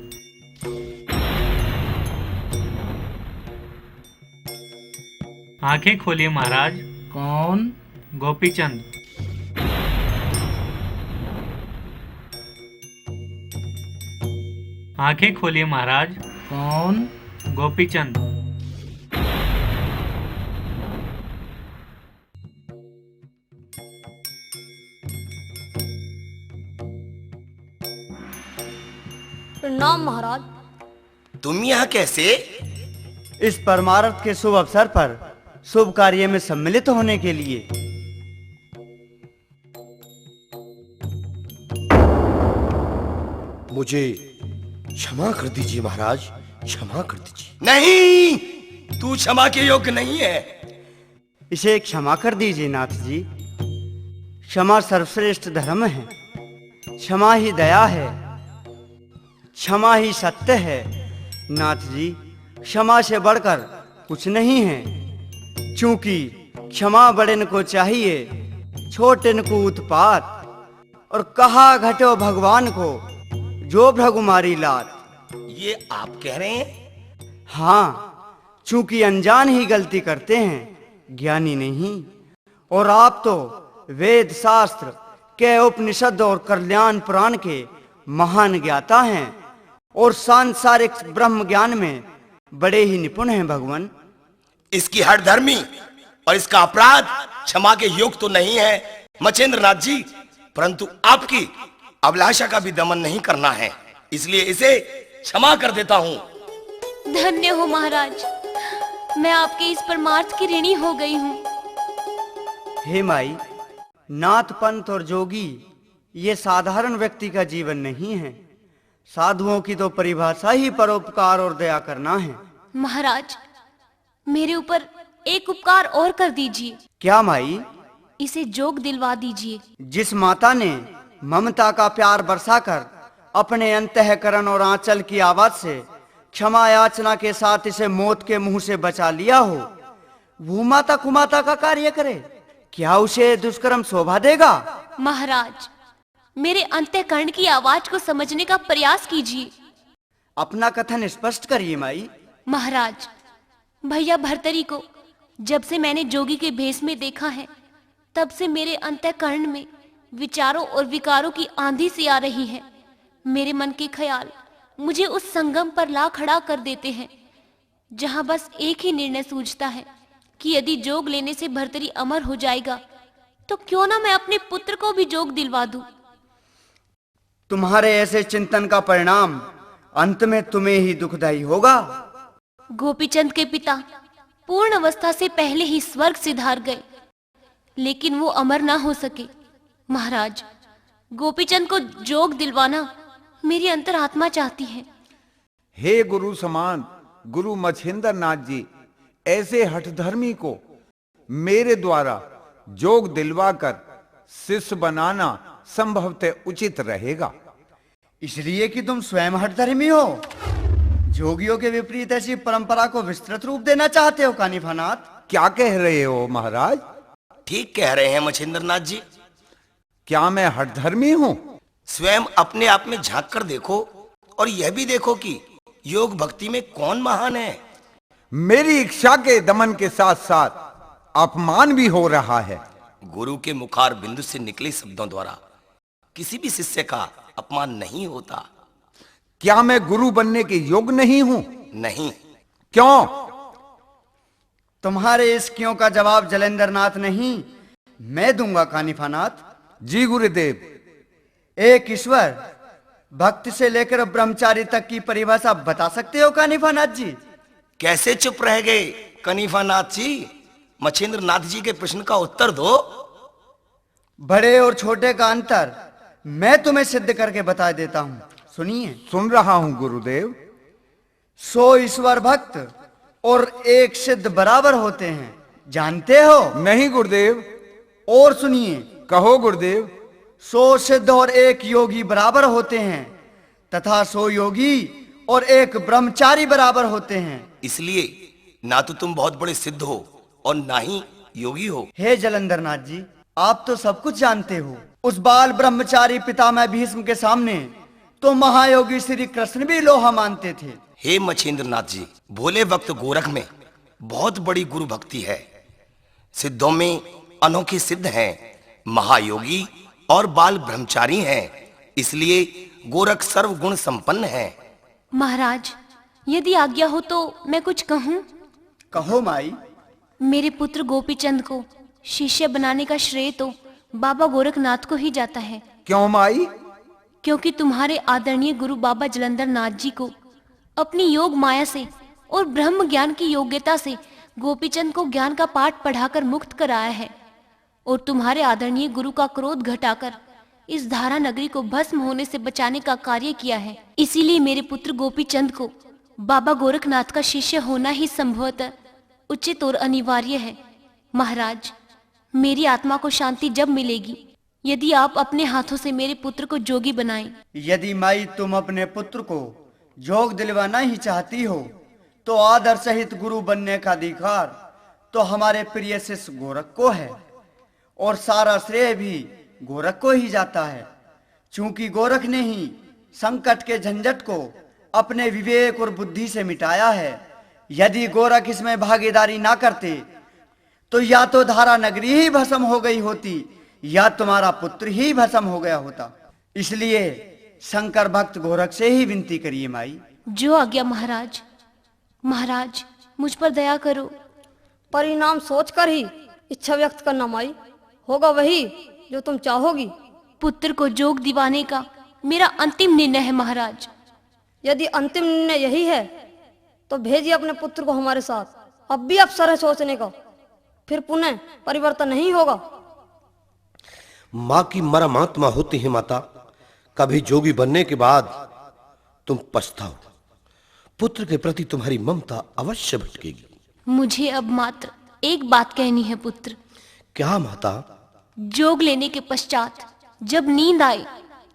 आंखें खोलिए महाराज। कौन? गोपीचंद। आंखें खोलिए महाराज। कौन? गोपीचंद। प्रणाम महाराज। तुम यहाँ कैसे? इस परमार्थ के शुभ अवसर पर शुभ कार्य में सम्मिलित होने के लिए। मुझे क्षमा कर दीजिए महाराज, क्षमा कर दीजिए। नहीं, तू क्षमा के योग्य नहीं है। इसे क्षमा कर दीजिए नाथ जी। क्षमा सर्वश्रेष्ठ धर्म है, क्षमा ही दया है, क्षमा ही सत्य है। नाथ जी, क्षमा से बढ़कर कुछ नहीं है, क्योंकि क्षमा बड़ेन को चाहिए, छोटेन को उत्पात। और कहा घटो भगवान को, जो भ्रगुमारी लात। ये आप कह रहे हैं? हाँ, चूंकि अनजान ही गलती करते हैं, ज्ञानी नहीं। और आप तो वेद शास्त्र के, उपनिषद और कल्याण पुराण के महान ज्ञाता हैं और सांसारिक ब्रह्म ज्ञान में बड़े ही निपुण हैं भगवान। इसकी हठधर्मी और इसका अपराध क्षमा के योग्य तो नहीं है मच्छिंद्रनाथ जी, परंतु आपकी अभिलाषा का भी दमन नहीं करना है, इसलिए इसे क्षमा कर देता हूँ। धन्य हो महाराज, मैं आपके इस परमार्थ की ऋणी हो गई हूँ। हे माई, नाथ पंथ और जोगी ये साधारण व्यक्ति का जीवन नहीं है। साधुओं की तो परिभाषा ही परोपकार और दया करना है। महाराज, मेरे ऊपर एक उपकार और कर दीजिए। क्या माई? इसे जोग दिलवा दीजिए। जिस माता ने ममता का प्यार बरसाकर अपने अंतःकरण और आंचल की आवाज से क्षमा याचना के साथ इसे मौत के मुंह से बचा लिया हो, वो माता कुमाता का कार्य करे, क्या उसे दुष्कर्म शोभा देगा? महाराज, मेरे अंतःकरण की आवाज को समझने का प्रयास कीजिए। अपना कथन स्पष्ट करिए माई। महाराज, भैया भर्तरी को जब से मैंने जोगी के भेष में देखा है, तब से मेरे अंतःकरण में विचारों और विकारों की आंधी सी आ रही है। मेरे मन के ख्याल मुझे उस संगम पर ला खड़ा कर देते हैं, जहां बस एक ही निर्णय सूझता है कि यदि जोग लेने से भर्तरी अमर हो जाएगा, तो क्यों ना मैं अपने पुत्र को भी जोग दिलवा दूं। तुम्हारे ऐसे चिंतन का परिणाम अंत में तुम्हें ही दुखदाई होगा। गोपीचंद के पिता पूर्ण अवस्था से पहले ही स्वर्ग सिधार गए, लेकिन वो अमर ना हो सके। महाराज, गोपीचंद को जोग दिलवाना मेरी अंतरात्मा चाहती है। हे गुरु समान गुरु मच्छिंद्र नाथ जी, ऐसे हठधर्मी को मेरे द्वारा जोग दिलवाकर शिष्य बनाना संभवतः उचित रहेगा। इसलिए कि तुम स्वयं हठधर्मी हो, जोगियों के विपरीत ऐसी परंपरा को विस्तृत रूप देना चाहते हो कानिफानाथ। क्या कह रहे हो महाराज? ठीक कह रहे हैं मच्छिंद्रनाथ जी। क्या मैं हठधर्मी हूँ? स्वयं अपने आप में झांक कर देखो और यह भी देखो कि योग भक्ति में कौन महान है। मेरी इच्छा के दमन के साथ साथ अपमान भी हो रहा है। गुरु के मुखार बिंदु से निकले शब्दों द्वारा किसी भी शिष्य का अपमान नहीं होता। क्या मैं गुरु बनने के योग्य नहीं हूं? नहीं। क्यों? तुम्हारे इस क्यों का जवाब जलेंद्र नाथ नहीं, मैं दूंगा कानिफानाथ। जी गुरुदेव। एक ईश्वर, भक्त से लेकर ब्रह्मचारी तक की परिभाषा बता सकते हो कानिफानाथ जी? कैसे चुप रह गए कनिफानाथ जी? मच्छिंद्रनाथ जी के प्रश्न का उत्तर दो। बड़े और छोटे का अंतर मैं तुम्हें सिद्ध करके बता देता हूं, सुनिए। सुन रहा हूं गुरुदेव। 100 ईश्वर भक्त और एक सिद्ध बराबर होते हैं, जानते हो? नहीं गुरुदेव। और सुनिए। कहो गुरुदेव। 100 सिद्ध और एक योगी बराबर होते हैं, तथा 100 योगी और एक ब्रह्मचारी बराबर होते हैं। इसलिए ना तो तुम बहुत बड़े सिद्ध हो और ना ही योगी हो। हे जलंधर नाथ जी, आप तो सब कुछ जानते हो। उस बाल ब्रह्मचारी पितामह भीष्म के सामने तो महायोगी श्री कृष्ण भी लोहा मानते थे। हे मच्छिंद्रनाथ जी, भोले वक्त गोरख में बहुत बड़ी गुरु भक्ति है। सिद्धों में अनोखे सिद्ध हैं, महायोगी और बाल ब्रह्मचारी हैं। इसलिए गोरख सर्वगुण संपन्न है। महाराज, यदि आज्ञा हो तो मैं कुछ कहूँ। कहो माई। मेरे पुत्र गोपीचंद को शिष्य बनाने का श्रेय तो बाबा गोरखनाथ को ही जाता है। क्यों माई? क्योंकि तुम्हारे आदरणीय गुरु बाबा जलंधर नाथ जी को अपनी योग माया से और ब्रह्म ज्ञान की योग्यता से गोपीचंद को ज्ञान का पाठ पढ़ाकर मुक्त कराया है, और तुम्हारे आदरणीय गुरु का क्रोध घटाकर इस धारा नगरी को भस्म होने से बचाने का कार्य किया है। इसीलिए मेरे पुत्र गोपीचंद को बाबा गोरखनाथ का शिष्य होना ही संभवतः उचित और अनिवार्य है। महाराज, मेरी आत्मा को शांति जब मिलेगी यदि आप अपने हाथों से मेरे पुत्र को जोगी बनाएं। यदि माई तुम अपने पुत्र को जोग दिलवाना ही चाहती हो तो आदर सहित गुरु बनने का अधिकार तो हमारे प्रिय शिष्य गोरख को है, और सारा श्रेय भी गोरख को ही जाता है, क्योंकि गोरख ने ही संकट के झंझट को अपने विवेक और बुद्धि से मिटाया है। यदि गोरख इसमें भागीदारी ना करते तो या तो धारा नगरी ही भस्म हो गई होती या तुम्हारा पुत्र ही भस्म हो गया होता। इसलिए शंकर भक्त गोरख से ही विनती करिए माई। जो आज्ञा महाराज। महाराज, मुझ पर दया करो। परिणाम सोचकर ही इच्छा व्यक्त करना माई, होगा वही जो तुम चाहोगी। पुत्र को जोग दिवाने का मेरा अंतिम निर्णय है महाराज। यदि अंतिम निर्णय यही है तो भेजिए अपने पुत्र को हमारे साथ। अब भी अवसर है सोचने का, फिर पुनः परिवर्तन नहीं होगा। माँ की मरमात्मा होती है माता, कभी जोगी बनने के बाद तुम पछताओ। पुत्र के प्रति तुम्हारी ममता अवश्य भटकेगी। मुझे अब मात्र एक बात कहनी है पुत्र। क्या माता? जोग लेने के पश्चात जब नींद आए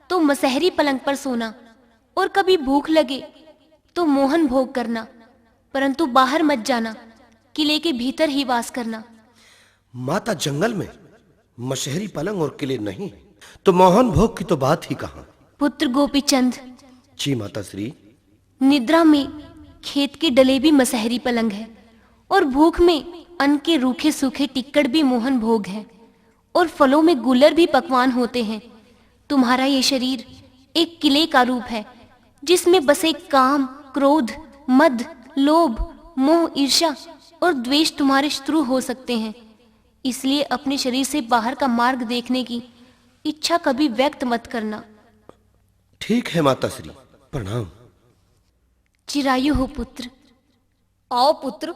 तो मसहरी पलंग पर सोना, और कभी भूख लगे तो मोहन भोग करना, परंतु बाहर मत जाना, किले के भीतर ही वास करना। माता, जंगल में मशहरी पलंग और किले नहीं तो मोहन भोग की तो बात ही कहां। पुत्र गोपीचंद, जी माता श्री। निद्रा में खेत के डले भी मसहरी पलंग है, और भूख में अन्न के रूखे सूखे टिक्कड़ भी मोहन भोग है, और फलों में गुलर भी पकवान होते हैं। तुम्हारा ये शरीर एक किले का रूप है जिसमें बसे काम, क्रोध, मद, लोभ, मोह, ईर्ष्या और द्वेष तुम्हारे शत्रु हो सकते हैं। इसलिए अपने शरीर से बाहर का मार्ग देखने की इच्छा कभी व्यक्त मत करना। ठीक है माता श्री, प्रणाम। चिरायु हो पुत्र। आओ पुत्र।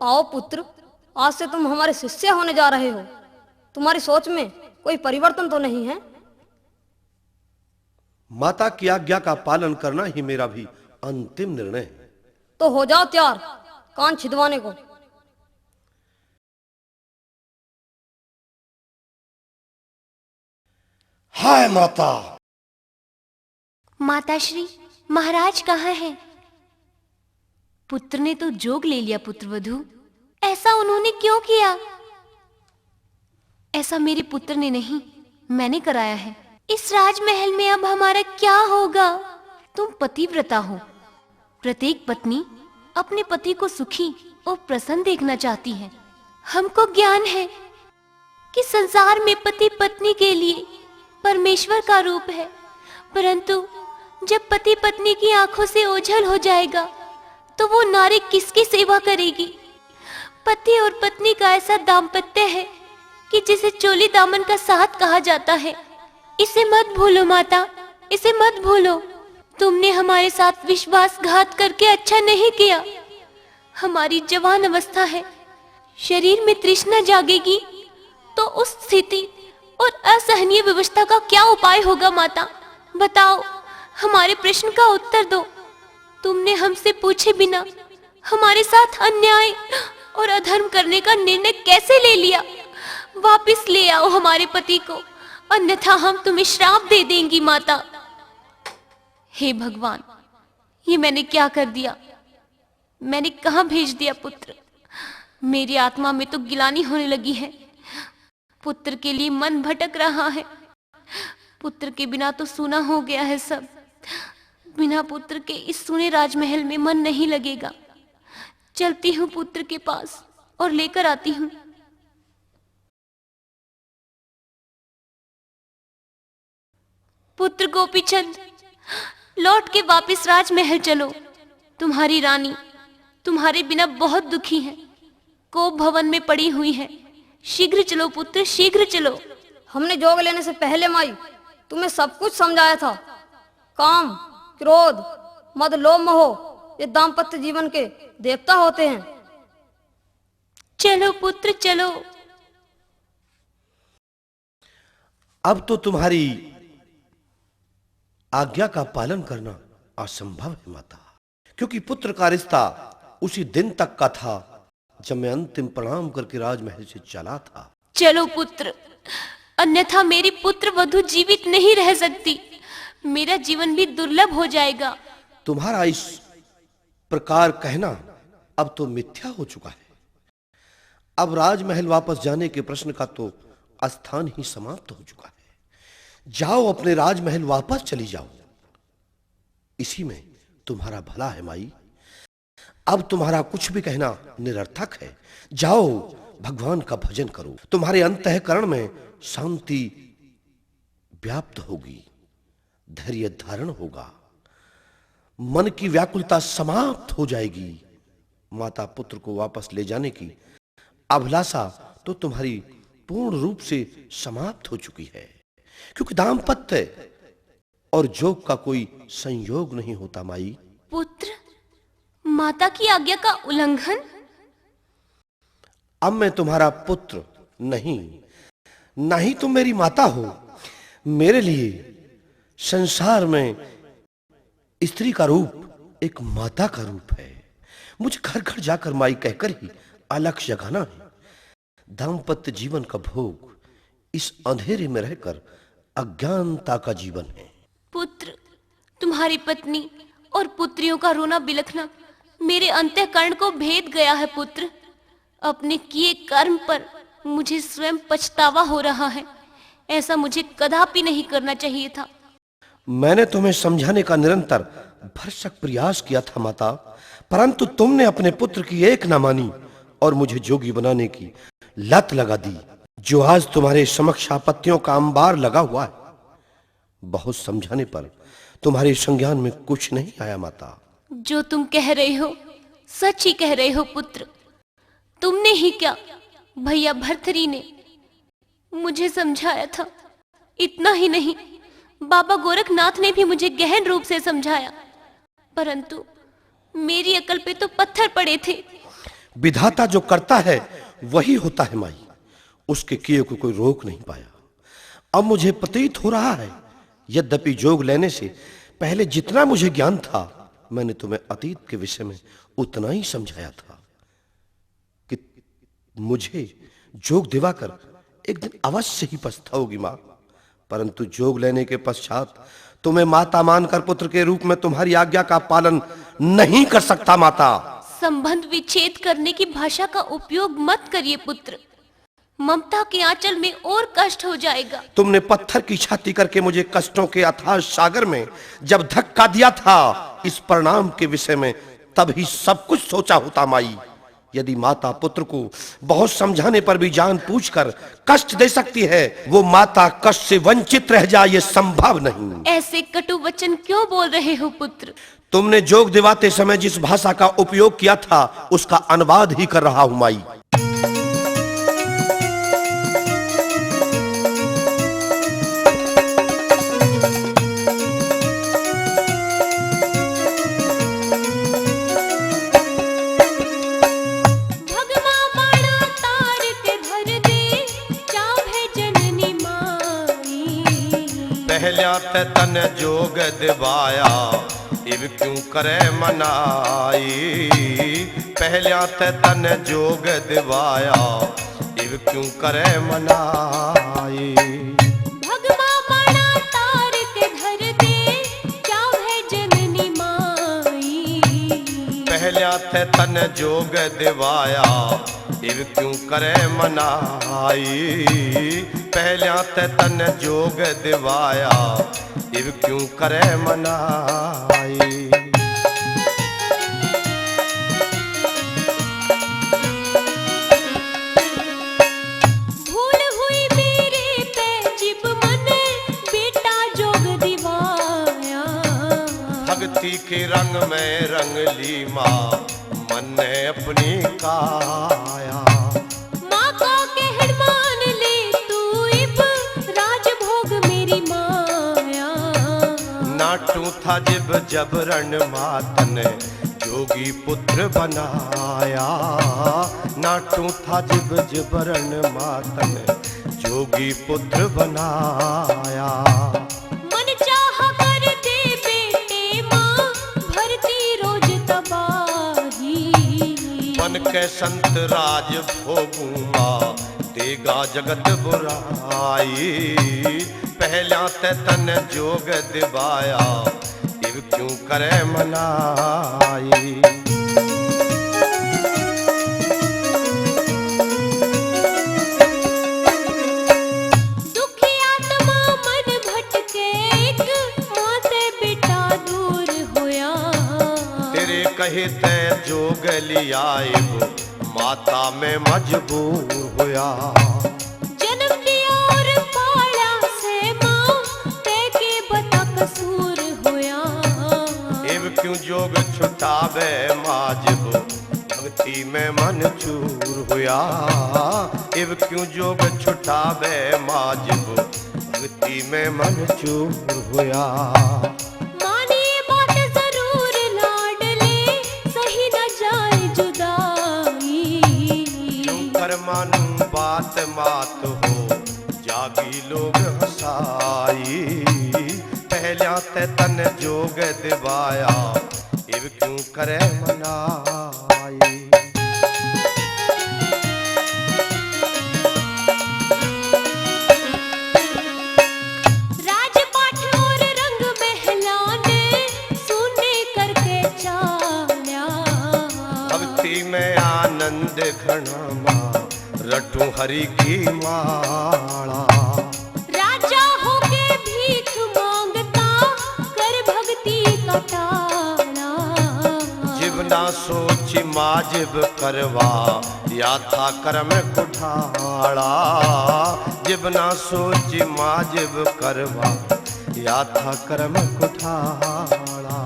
आओ पुत्र, आज से तुम हमारे शिष्य होने जा रहे हो। तुम्हारी सोच में कोई परिवर्तन तो नहीं है? माता की आज्ञा का पालन करना ही मेरा भी अंतिम निर्णय है। तो हो जाओ तैयार कान छिदवाने को। हाय माता। माताश्री, महाराज कहाँ हैं? पुत्र ने तो जोग ले लिया पुत्रवधू। ऐसा उन्होंने क्यों किया? ऐसा मेरे पुत्र ने नहीं, मैंने कराया है। इस राजमहल में अब हमारा क्या होगा? तुम पतिव्रता हो। प्रत्येक पत्नी अपने पति को सुखी और प्रसन्न देखना चाहती है। हमको ज्ञान है कि संसार में पति पत्नी के लिए परमेश्वर का रूप है, परंतु जब पति पत्नी की आंखों से ओझल हो जाएगा तो वो नारी किसकी सेवा करेगी? पति और पत्नी का ऐसा दाम्पत्य है कि जिसे चोली दामन का साथ कहा जाता है। इसे मत भूलो माता, इसे मत भूलो। तुमने हमारे साथ विश्वासघात करके अच्छा नहीं किया। हमारी जवान अवस्था है, शरीर में तृष्णा जागेगी तो उस स्थिति और असहनीय व्यवस्था का क्या उपाय होगा माता? बताओ, हमारे प्रश्न का उत्तर दो। तुमने हमसे पूछे बिना हमारे साथ अन्याय और अधर्म करने का निर्णय कैसे ले लिया? वापस ले आओ हमारे पति को, अन्यथा हम तुम्हें श्राप दे देंगी माता। हे भगवान, ये मैंने क्या कर दिया? मैंने कहां भेज दिया पुत्र? मेरी आत्मा में तो गिलानी होने लगी है। पुत्र के लिए मन भटक रहा है। पुत्र के बिना तो सूना हो गया है सब। बिना पुत्र के इस सूने राजमहल में मन नहीं लगेगा। चलती हूँ पुत्र के पास और लेकर आती हूँ। पुत्र गोपीचंद, लौट के वापस राजमहल चलो। तुम्हारी रानी तुम्हारे बिना बहुत दुखी है, कोप भवन में पड़ी हुई है। शीघ्र चलो पुत्र, शीघ्र चलो। हमने जोग लेने से पहले माई तुम्हें सब कुछ समझाया था। काम, क्रोध, मद, लोभ, मोह ये दाम्पत्य जीवन के देवता होते हैं। चलो पुत्र चलो। अब तो तुम्हारी आज्ञा का पालन करना असंभव है माता, क्योंकि पुत्र का रिश्ता उसी दिन तक का था जब मैं अंतिम प्रणाम करके राजमहल से चला था। चलो पुत्र, अन्यथा मेरी पुत्र वधू जीवित नहीं रह सकती। मेरा जीवन भी दुर्लभ हो जाएगा। तुम्हारा इस प्रकार कहना अब तो मिथ्या हो चुका है। अब राजमहल वापस जाने के प्रश्न का तो स्थान ही समाप्त हो चुका है। जाओ, अपने राजमहल वापस चली जाओ। इसी में तुम्हारा भला है माई। अब तुम्हारा कुछ भी कहना निरर्थक है। जाओ, भगवान का भजन करो। तुम्हारे अंतःकरण में शांति व्याप्त होगी, धैर्य धारण होगा, मन की व्याकुलता समाप्त हो जाएगी। माता पुत्र को वापस ले जाने की अभिलाषा तो तुम्हारी पूर्ण रूप से समाप्त हो चुकी है, क्योंकि दाम्पत्य और जोग का कोई संयोग नहीं होता माई। पुत्र, माता की आज्ञा का उल्लंघन? अब मैं तुम्हारा पुत्र नहीं, ना ही तुम मेरी माता हो। मेरे लिए संसार में स्त्री का रूप एक माता का रूप है। मुझे घर घर जाकर माई कहकर ही अलख जगाना है। दाम्पत्य जीवन का भोग इस अंधेरे में रहकर अज्ञानता का जीवन है। पुत्र, तुम्हारी पत्नी और पुत्रियों का रोना बिलखना मेरे अंतःकरण को भेद गया है। पुत्र, अपने किए कर्म पर मुझे स्वयं पछतावा हो रहा है। ऐसा मुझे कदापि नहीं करना चाहिए था। मैंने तुम्हें समझाने का निरंतर भरसक प्रयास किया था माता, परंतु तुमने अपने पुत्र की एक न मानी और मुझे जोगी बनाने की लत लगा दी, जो आज तुम्हारे समक्ष आपत्तियों का अंबार लगा हुआ है। बहुत समझाने पर तुम्हारे संज्ञान में कुछ नहीं आया माता। जो तुम कह रहे हो सच ही कह रहे हो पुत्र। तुमने ही क्या, भैया भर्तरी ने मुझे समझाया था। इतना ही नहीं, बाबा गोरखनाथ ने भी मुझे गहन रूप से समझाया, परंतु मेरी अकल पे तो पत्थर पड़े थे। विधाता जो करता है वही होता है माई, उसके किए को कोई रोक नहीं पाया। अब मुझे प्रतीत हो रहा है, यद्यपि जोग लेने से पहले जितना मुझे ज्ञान था, मैंने तुम्हें अतीत के विषय में उतना ही समझाया था कि मुझे जोग दिवाकर एक दिन अवश्य ही पछताओगी मां। परंतु जोग लेने के पश्चात तुम्हें माता मानकर पुत्र के रूप में तुम्हारी आज्ञा का पालन नहीं कर सकता माता। संबंध विच्छेद करने की भाषा का उपयोग मत करिए पुत्र। ममता के आंचल में और कष्ट हो जाएगा। तुमने पत्थर की छाती करके मुझे कष्टों के अथाह सागर में जब धक्का दिया था, इस परिणाम के विषय में तभी सब कुछ सोचा होता माई। यदि माता पुत्र को बहुत समझाने पर भी जान पूछकर कष्ट दे सकती है, वो माता कष्ट से वंचित रह जाए, ये संभव नहीं। ऐसे कटु वचन क्यों बोल रहे हो पुत्र? तुमने जोग दिवाते समय जिस भाषा का उपयोग किया था उसका अनुवाद ही कर रहा हूं माई। पहल्या ते तन जोग दिवाया इब क्यों करे मनाई। पहल्या ते तन जोग दिवाया इब क्यों करे मनाई। भगवा बाणा तार के धर दे चाहे जननी माई। पहल्या ते तन जोग दिवाया इब क्यों करे मनाई। पहल्या ते तन जोग दिवाया इब क्यों करे मनाई। भूल हुई मेरे पे जिब मन बेटा जोग दिवाया। भक्ति के रंग में रंग ली माँ मन ने अपनी काया। माँ का कहन मान ले तू इब राजभोग मेरी माया। नाटू था जिब जबरन मातन जोगी पुत्र बनाया। नाटू था जिब जबरन मातन जोगी पुत्र बनाया। मन चाह कर दे बेटे माँ भरती रोज तबाही। बन के संत राज भोगू माँ देगा जगत बुराई। पहल्या ते तन जोग दिवाया इब क्यों करे मनाई। दुखी आत्मा मन भटके एक माँ से बेटा दूर होया। तेरे कहे ते जोग लिया इब माता में मजबूर होया। जन्म लिया और पाला से माँ ते के बता कसूर होया। इब क्यों जोग छुटावे माजिब भक्ति में मन चूर होया। इब क्यों जोग छुटावे माजिब भक्ति में मन चूर होया। माने बात जरूर लाडले सही न जाए जुदाई। क्यों कर मानू बात मात हो जागी लोग हंसाई। पहल्या ते तन जोग दिवाया इब क्यों करे मनाई। राजपाठ और रंग महला ने सुने करके चाल्या। भक्ति में आनंद घना माँ रटू हरि की माला। राजा होके भीख मांगता कर भक्ति का टाला। जिब ना सोच माजिब करवा या था कर्म कुठाड़ा। जिब ना सोच माजिब करवा या था कर्म कुठाड़ा।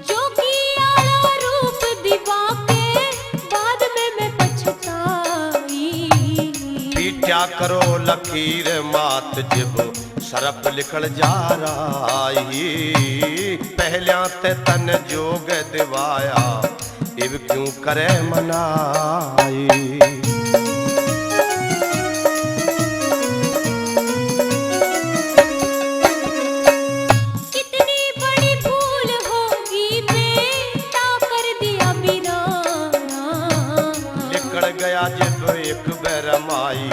जो कि आला रूप दिवा के बाद में मैं पछताई। पीट्या करो लकीर मात जिब सरप लिखल जा राही। पहल्या ते तन जोग दिवाया इब क्यों करे मनाई। कितनी बड़ी भूल होगी बेटा कर दिया बिराना। निकल गया जिब एक बेर माई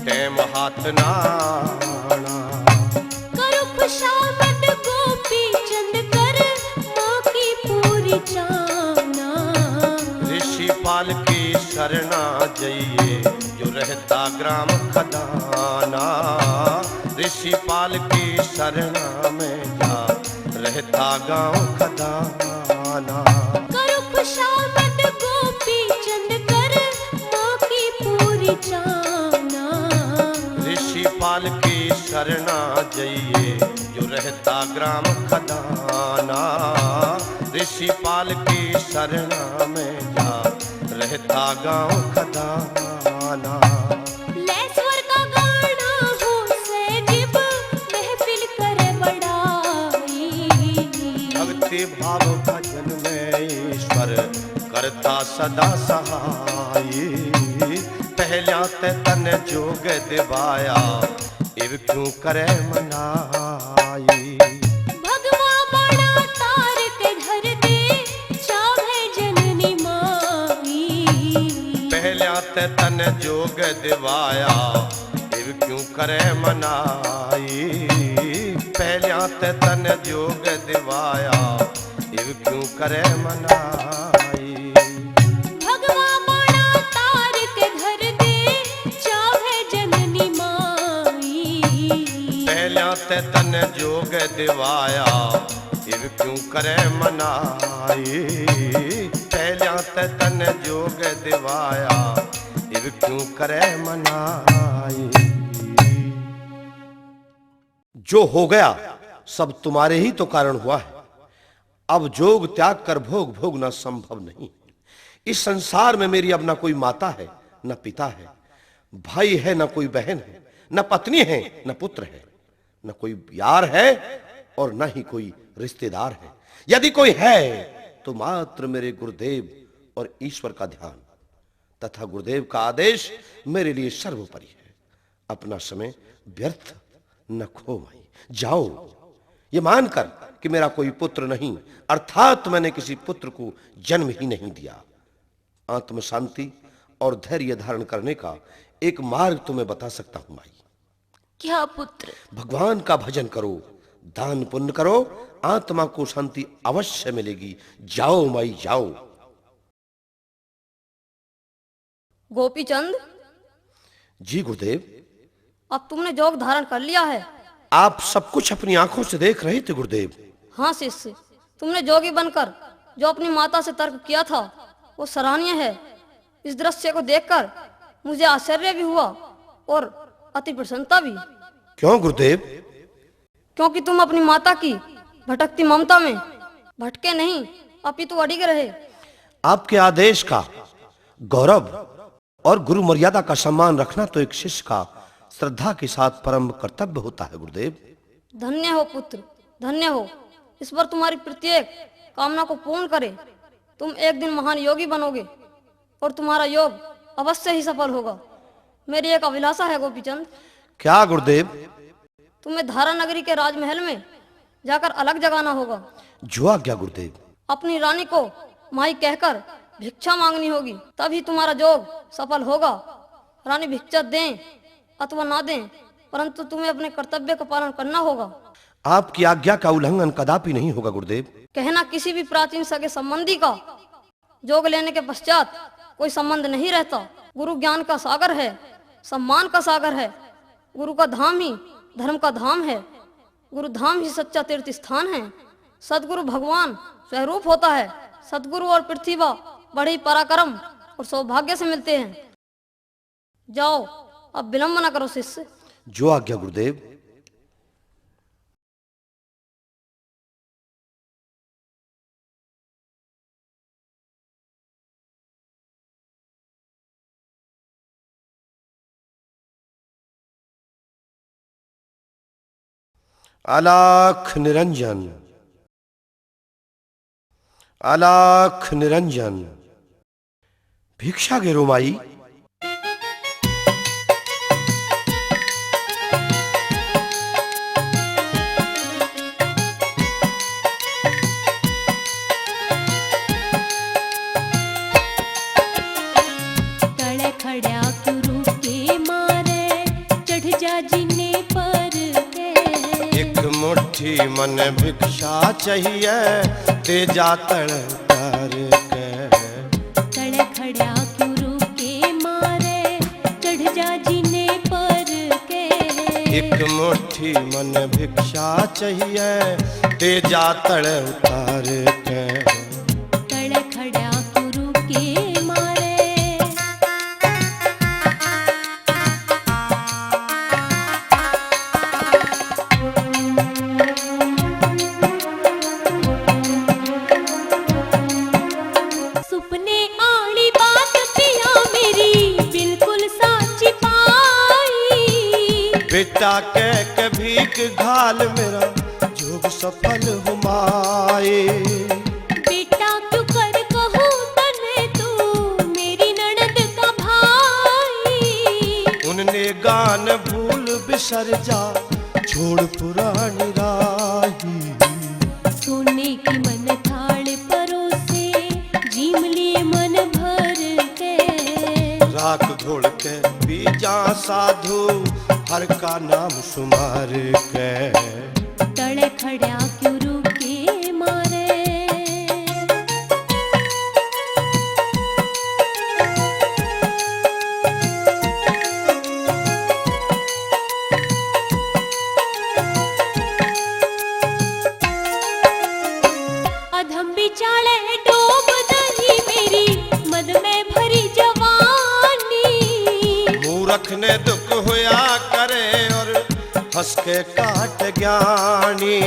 टेम हाथ नाना। करो खुशामद गोपी चंद कर माँ की पूरी चाना। ऋषि पाल की शरणा जइए जो रहता ग्राम खदाना। ऋषि पाल की शरणा में जा रहता गांव खदाना। करो खुशामद गोपी चंद कर माँ की पूरी चाना। ऋषि पाल की शरणा जइए जो रहता ग्राम खदाना। ऋषिपाल की शरणा में जा रहता गांव खदाना। लेस्वर का गाना हो से जिब महफिल करे बड़ाई। भक्ति भाव भजन में ईश्वर करता सदा सहाय। पहल्या ते तन जोग दिवाया इव क्यों करे मनाई। भगवा बड़ा तार के धर दे चाहे जननी माई। पहल्या ते तन जोग दिवाया इव क्यों करे मनाई। पहल्या ते तन जोग दिवाया इव क्यों करे मनाई। भगवा बड़ा तार के धर दे चाहे जननी माई। पहल्या ते तन जोग दिवाया इव क्यों करे मनाई। पहल्या ते तन जोग दिवाया इव क्यों करे मनाई। जो हो गया सब तुम्हारे ही तो कारण हुआ है। अब जोग त्याग कर भोग भोगना संभव नहीं। इस संसार में मेरी अब ना कोई माता है न पिता है, भाई है न कोई बहन है, न पत्नी है न पुत्र है, न कोई यार है और न ही कोई रिश्तेदार है। यदि कोई है तो मात्र मेरे गुरुदेव और ईश्वर का ध्यान तथा गुरुदेव का आदेश मेरे लिए सर्वोपरि है। अपना समय व्यर्थ न खो भाई। जाओ ये मानकर कि मेरा कोई पुत्र नहीं, अर्थात मैंने किसी पुत्र को जन्म ही नहीं दिया। आत्म शांति और धैर्य धारण करने का एक मार्ग तुम्हें बता सकता हूं माई। क्या पुत्र? भगवान का भजन करो, दान पुण्य करो, आत्मा को शांति अवश्य मिलेगी। जाओ माई जाओ। गोपीचंद, जी गुरुदेव। अब तुमने जोग धारण कर लिया है। आप सब कुछ अपनी आंखों से देख रहे थे गुरुदेव। हाँ शिष्य, तुमने जोगी बनकर जो अपनी माता से तर्क किया था वो सराहनीय है। इस दृश्य को देखकर मुझे आश्चर्य भी हुआ और अति प्रसन्नता भी। क्यों गुरुदेव? क्योंकि तुम अपनी माता की भटकती ममता में भटके नहीं, अपितु अडिग रहे। आपके आदेश का गौरव और गुरु मर्यादा का सम्मान रखना तो एक शिष्य का श्रद्धा के साथ परम कर्तव्य होता है गुरुदेव। धन्य हो पुत्र, धन्य हो। ईश्वर तुम्हारी प्रत्येक कामना को पूर्ण करे। तुम एक दिन महान योगी बनोगे और तुम्हारा योग अवश्य ही सफल होगा। मेरी एक अभिलाषा है गोपीचंद। क्या गुरुदेव? तुम्हें धारा नगरी के राजमहल में जाकर अलग जगाना होगा। जो आज्ञा गुरुदेव। अपनी रानी को माई कहकर भिक्षा मांगनी होगी, तभी तुम्हारा जोग सफल होगा। रानी भिक्षा दें अथवा ना दें, परंतु तुम्हें अपने कर्तव्य का पालन करना होगा। आपकी आज्ञा का उल्लंघन कदापि नहीं होगा गुरुदेव। कहना किसी भी प्राचीन सगे संबंधी का जोग लेने के पश्चात कोई संबंध नहीं रहता। गुरु ज्ञान का सागर है, सम्मान का सागर है। गुरु का धाम ही धर्म का धाम है। गुरु धाम ही सच्चा तीर्थ स्थान है। सदगुरु भगवान स्वरूप होता है। सदगुरु और पृथ्वी बड़े पराक्रम और सौभाग्य से मिलते हैं। जाओ, अब विलंब न करो शिष्य। जो आज्ञा गुरुदेव। अलाख निरंजन, अलाख निरंजन। भिक्षा गिरो माई। मन भिक्षा चाहिए दे जा तड़ कर के। तड़ खड़ा क्यों रुके मारे चढ़ जा जीने पर के। एक मुट्ठी मन भिक्षा चाहिए दे जा तड़ उतार के। तड़ खड़ा क्यों रुके मारे। बेटा के भीख घाल मेरा जोग सफल हो माए। बेटा क्यों कर कहूँ तने तू मेरी ननद का भाई। उनने गान भूल बिसर जा छोड़ पुरानी राही। सोने की मन थाल परोसे जीम लिए मन भर के। राख घोल के पी जा साधु हर का नाम सुमार के। तड़े खड़ा क्यों रुके मारे। अधम बिचाले डूब दही मेरी मद में भरी जवानी। मूर्ख ने दुख होया करे और हंस के काट ज्ञानी।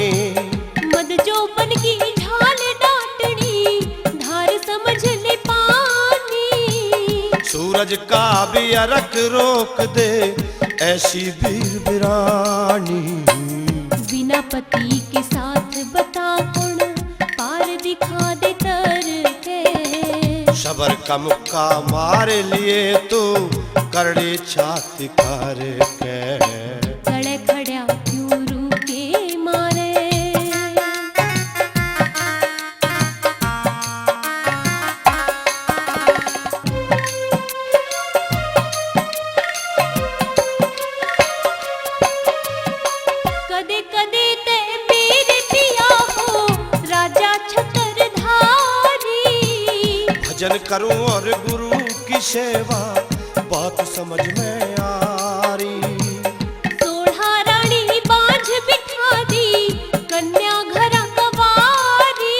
मद जो बन की ढाल डाटनी धार समझ ले पानी। सूरज का भी अरक रोक दे ऐसी वीर बिरानी। बिना पति के साथ बता कौन पार दिखा दे तर के। सबर का मुक्का मार लिए तू करड़े छाती कार के। तड़े खड़ा क्यों रुके मारे। कदे कदे ते मेरे पिया हो राजा छत्रधारी। भजन करूं और गुरु की सेवा बात समझ में आ रही। सोढ़ा रानी बांझ बिठा दी कन्या घरा कवारी।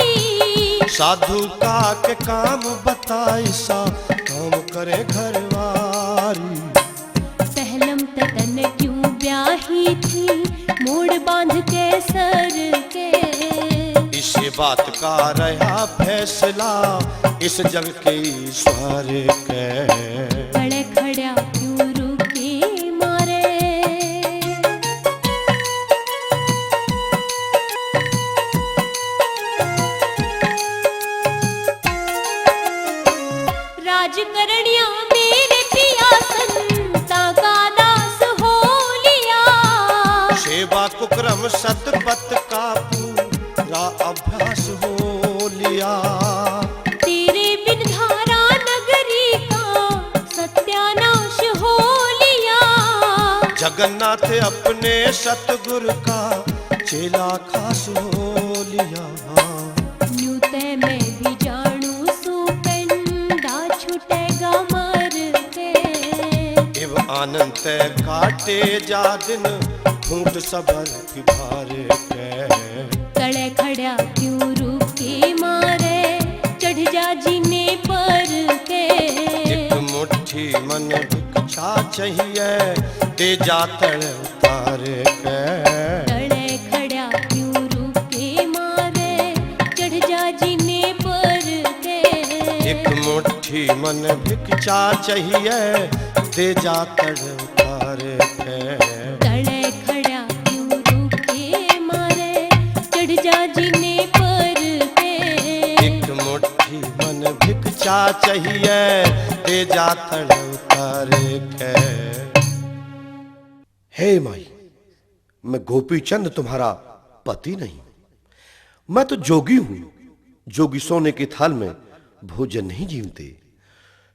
साधु का के काम बताई सा काम करे घरवारी। पहलम ततन क्यों ब्याही थी मोड़ बांध के सर के। इसी बात का रहा फैसला इस जग के ईश्वर के। खड़े खड़ा क्यों रुके मारे। राजकरणिया मेरे पिया संता का दास हो लिया। सेवा कुक्रम सतपथ का पूरा अभ्यास हो लिया। तेरे बिन धारा नगरी का सत्यानाश हो लिया। जगन्नाथ अपने सतगुरु का चेला खास हो लिया। न्यूते में भी जानू सुपेंदा छुटेगा मर के। इव आनंद काटे जा दिन फूट सबर की भार के। तड़े खड़ा क्यों रुके मारे चढ़ जा जीने पर के। एक मुट्ठी मन भिक्षा चाहिए दे जा तड़ उतार के। तड़े खड़ा क्यों रुके मारे चढ़ जा जीने पर के। एक मुट्ठी मन भिक्षा चाहिए दे जा तड़ उतार के। तड़े खड़ा क्यों रुके मारे चढ़ जा जीने पर के। एक मुट्ठी मन भिक्षा चाहिए दे जा तड़ उतार के। हे माई, मैं गोपी चंद तुम्हारा पति नहीं, मैं तो जोगी हूं। जोगी सोने के थाल में भोजन नहीं जीवते।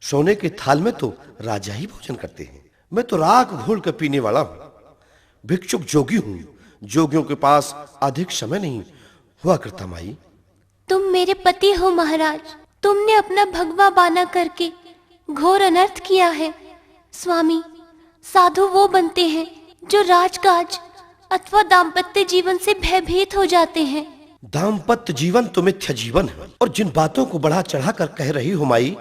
सोने के थाल में तो राजा ही भोजन करते हैं। मैं तो राख घोल कर पीने वाला हूं। भिक्षुक जोगी हूं। जोगियों के पास अधिक समय नहीं हुआ करता माई। तुम मेरे पति हो महाराज। तुमने अपना भगवा बाना करके घोर अनर्थ किया है। स्वामी, साधु वो बनते हैं जो राजकाज अथवा दाम्पत्य जीवन से भयभीत हो जाते हैं। दाम्पत्य जीवन तो मिथ्या जीवन है। और जिन बातों को बढ़ा चढ़ा कर कह रही हो माई,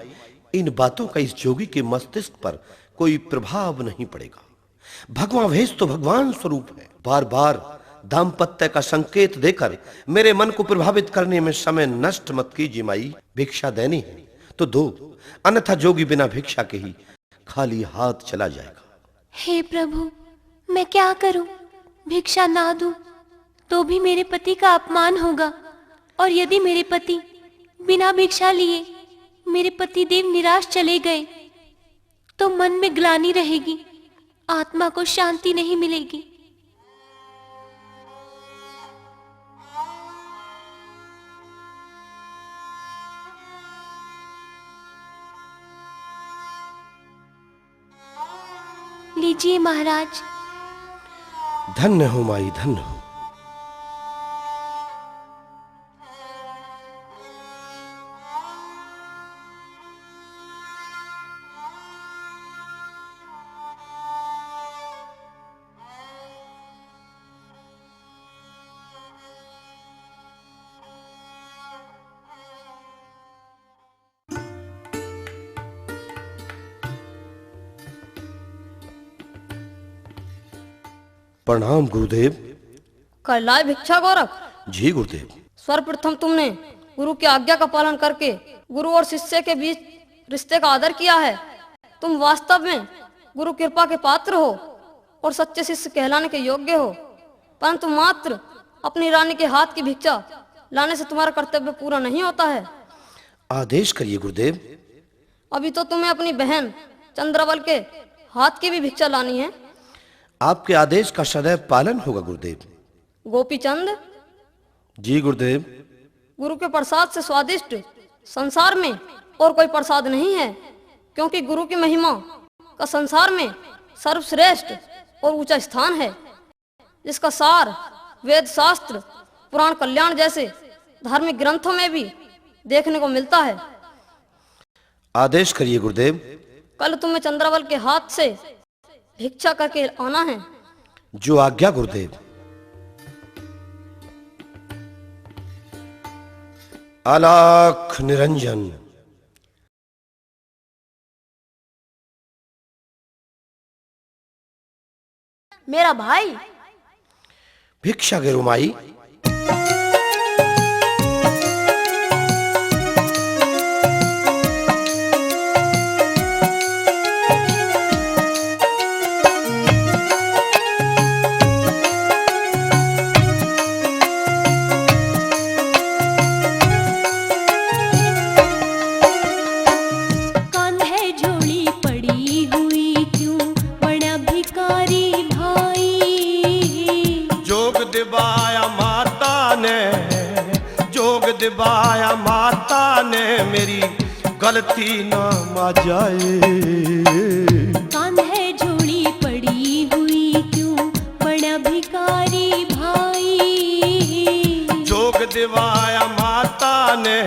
इन बातों का इस जोगी के मस्तिष्क पर कोई प्रभाव नहीं पड़ेगा। भगवान भेष तो भगवान स्वरूप है। बार बार दाम्पत्य का संकेत देकर मेरे मन को प्रभावित करने में समय नष्ट मत कीजिए माई। भिक्षा देनी है तो दो, अन्यथा जोगी बिना भिक्षा के ही खाली हाथ चला जाएगा। हे प्रभु, मैं क्या करूं? भिक्षा ना दूं तो भी मेरे पति का अपमान होगा, और यदि मेरे पति बिना भिक्षा लिए मेरे पति देव निराश चले गए तो मन में ग्लानि रहेगी, आत्मा को शांति नहीं मिलेगी। लीजिए महाराज। धन्य हो माई, धन्य हो। प्रणाम गुरुदेव। कर लाए भिक्षा गोरख? जी गुरुदेव। सर्वप्रथम तुमने गुरु की आज्ञा का पालन करके गुरु और शिष्य के बीच रिश्ते का आदर किया है। तुम वास्तव में गुरु कृपा के पात्र हो और सच्चे शिष्य कहलाने के योग्य हो, परंतु मात्र अपनी रानी के हाथ की भिक्षा लाने से तुम्हारा कर्तव्य पूरा नहीं होता है। आदेश करिए गुरुदेव। अभी तो तुम्हें अपनी बहन चंद्रबल के हाथ की भी भिक्षा लानी है। आपके आदेश का सदैव पालन होगा गुरुदेव। गोपीचंद। जी गुरुदेव। गुरु के प्रसाद से स्वादिष्ट संसार में और कोई प्रसाद नहीं है, क्योंकि गुरु की महिमा का संसार में सर्वश्रेष्ठ और ऊंचा स्थान है, जिसका सार वेद शास्त्र पुराण कल्याण जैसे धार्मिक ग्रंथों में भी देखने को मिलता है। आदेश करिए गुरुदेव। कल तुम्हें चंद्रबल के हाथ से भिक्षा करके आना है। जो आज्ञा गुरुदेव। अलख निरंजन। मेरा भाई। भिक्षा गिरो माई। दिवाया माता ने मेरी गलती ना मा जाए। कान्हे झोली पड़ी हुई क्यों बड़ा भिखारी भाई। जोग दिवाया माता ने,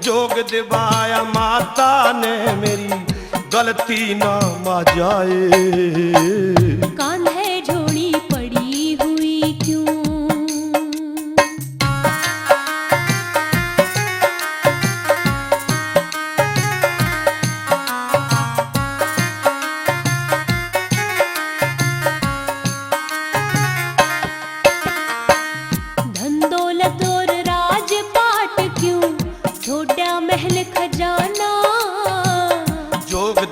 जोग दिवाया माता ने मेरी गलती ना मा जाए। कान्हे झोली पड़ी हुई क्यों।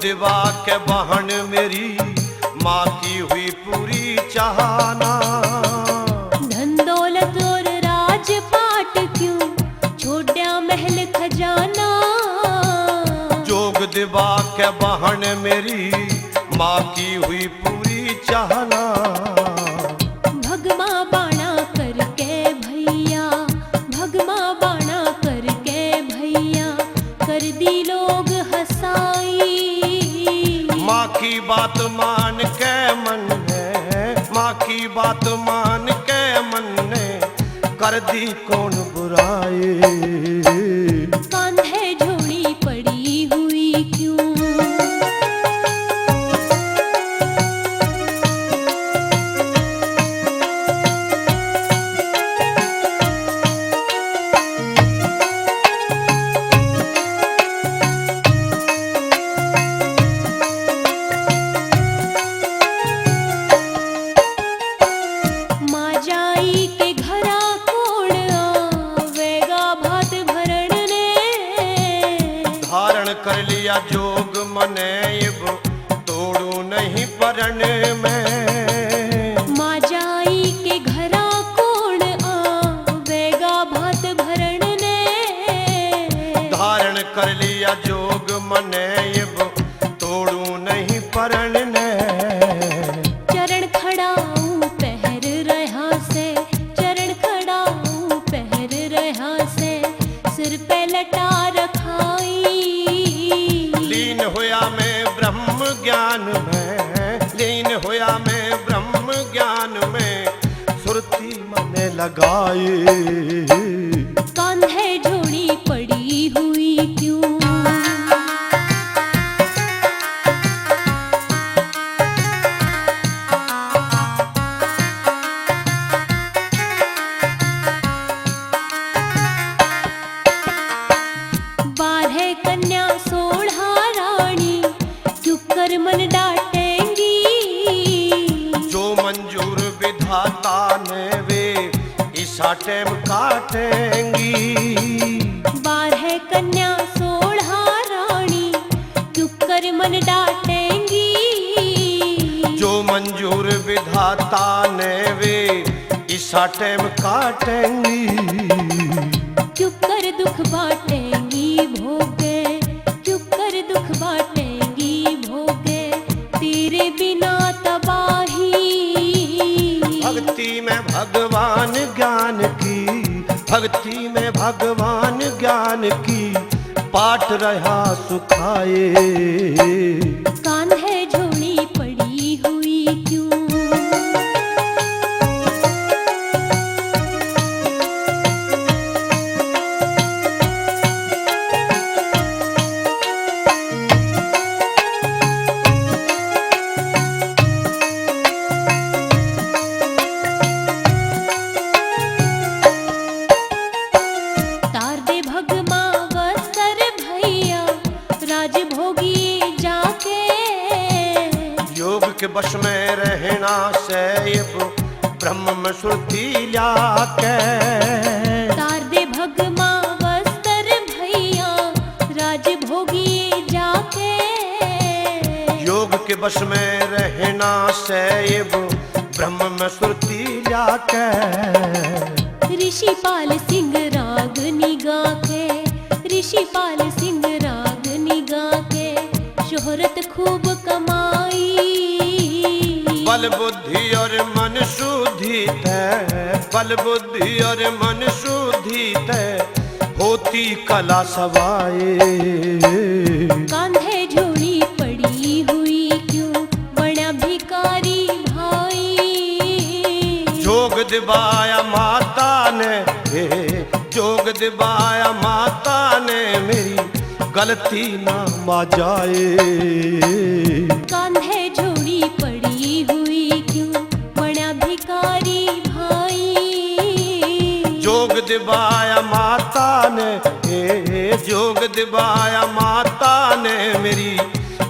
दिवा के बहन मेरी माँ की हुई पूरी चाहना। धन दौलत और राजपाट क्यों छोड़ा महल खजाना। जोग दिवा के बहन मेरी माँ की हुई पूरी चाहना। भगमा बाणा करके भैया, भगमा बाणा करके भैया कर दी लोग हंसाई। माँ की बात मान के मन ने, माँ की बात मान के मन ने कर दी कौन बुराई। कान्हे झोली पड़ी हुई क्यों। कर लिया जोग मने इब तोड़ू नहीं परण में। जोग मने अब तोड़ू नहीं परण ने। चरण खड़ाऊं पहर रहा से, चरण खड़ाऊं पहर रहा से, सिर पे लटा रखाई। लीन होया मैं ब्रह्म ज्ञान में, लीन होया मैं ब्रह्म ज्ञान में, सुरती मने लगाए। कांधे झोड़ी पड़ी हुई क्यों, बारह कन्या 16 रानी, क्यों कर मन डांटेंगी। जो मंजूर विधाता ने वे ईसा टेम काटेंगी। 12 कन्या 16 रानी, क्यों कर मन डांटेंगी। जो मंजूर विधाता ने वे ईसा टेम काटेंगी। क्यों कर दुख बांटेंगी भोगे, क्यों कर दुख बांटेंगी भोगे, तेरे बिना तबाही। भक्ति में भगवान ज्ञान की, भक्ति में भगवान ज्ञान की, पाठ रहा सुखाए। कांधे झोली पड़ी हुई क्यों, तार दे भगमा वस्त्र भैया, राज भोगी जाके। योग के वश में रहना सैब ब्रह्म में सुरती लाके। तार दे भगमा वस्त्र भैया, राज भोगी जाके। योग के वश में रहना सैब ब्रह्म में सुरती लाके। ऋषिपाल सिंह राग निगा के, ऋषिपाल सिंह राग निगा के, शोहरत खूब कमाई। बल बुद्धि और मन शुद्धि तय, बल बुद्धि और मन शुद्धि तय, होती कला सवाए। कांधे झोली पड़ी हुई क्यों, बड़ा भिकारी भाई। जोग दिवाया माता ने, जोग दिवाया माता ने, मेरी गलती ना मा जाए। कांधे झोली पड़ी हुई क्यों, बड़ा भिकारी भाई। जोग दिवाया माता ने, जोग दिवाया माता ने, मेरी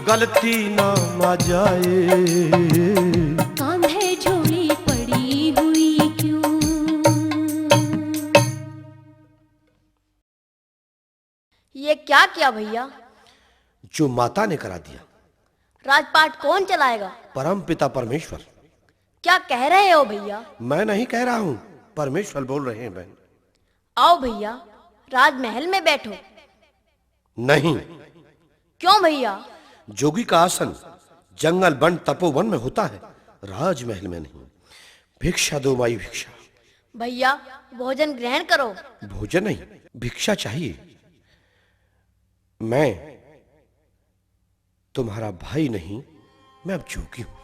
गलती ना मा जाए। कांधे झोली पड़ी हुई क्यों। ये क्या किया भैया? जो माता ने करा दिया। राजपाट कौन चलाएगा? परम पिता परमेश्वर। क्या कह रहे हो भैया? मैं नहीं कह रहा हूँ, परमेश्वर बोल रहे हैं बहन। आओ भैया, राजमहल में बैठो। नहीं। क्यों भैया? जोगी का आसन जंगल वन तपोवन में होता है, राजमहल में नहीं। भिक्षा दो माई, भिक्षा। भैया भोजन ग्रहण करो। भोजन नहीं, भिक्षा चाहिए। मैं तुम्हारा भाई नहीं, मैं अब जोगी हूं।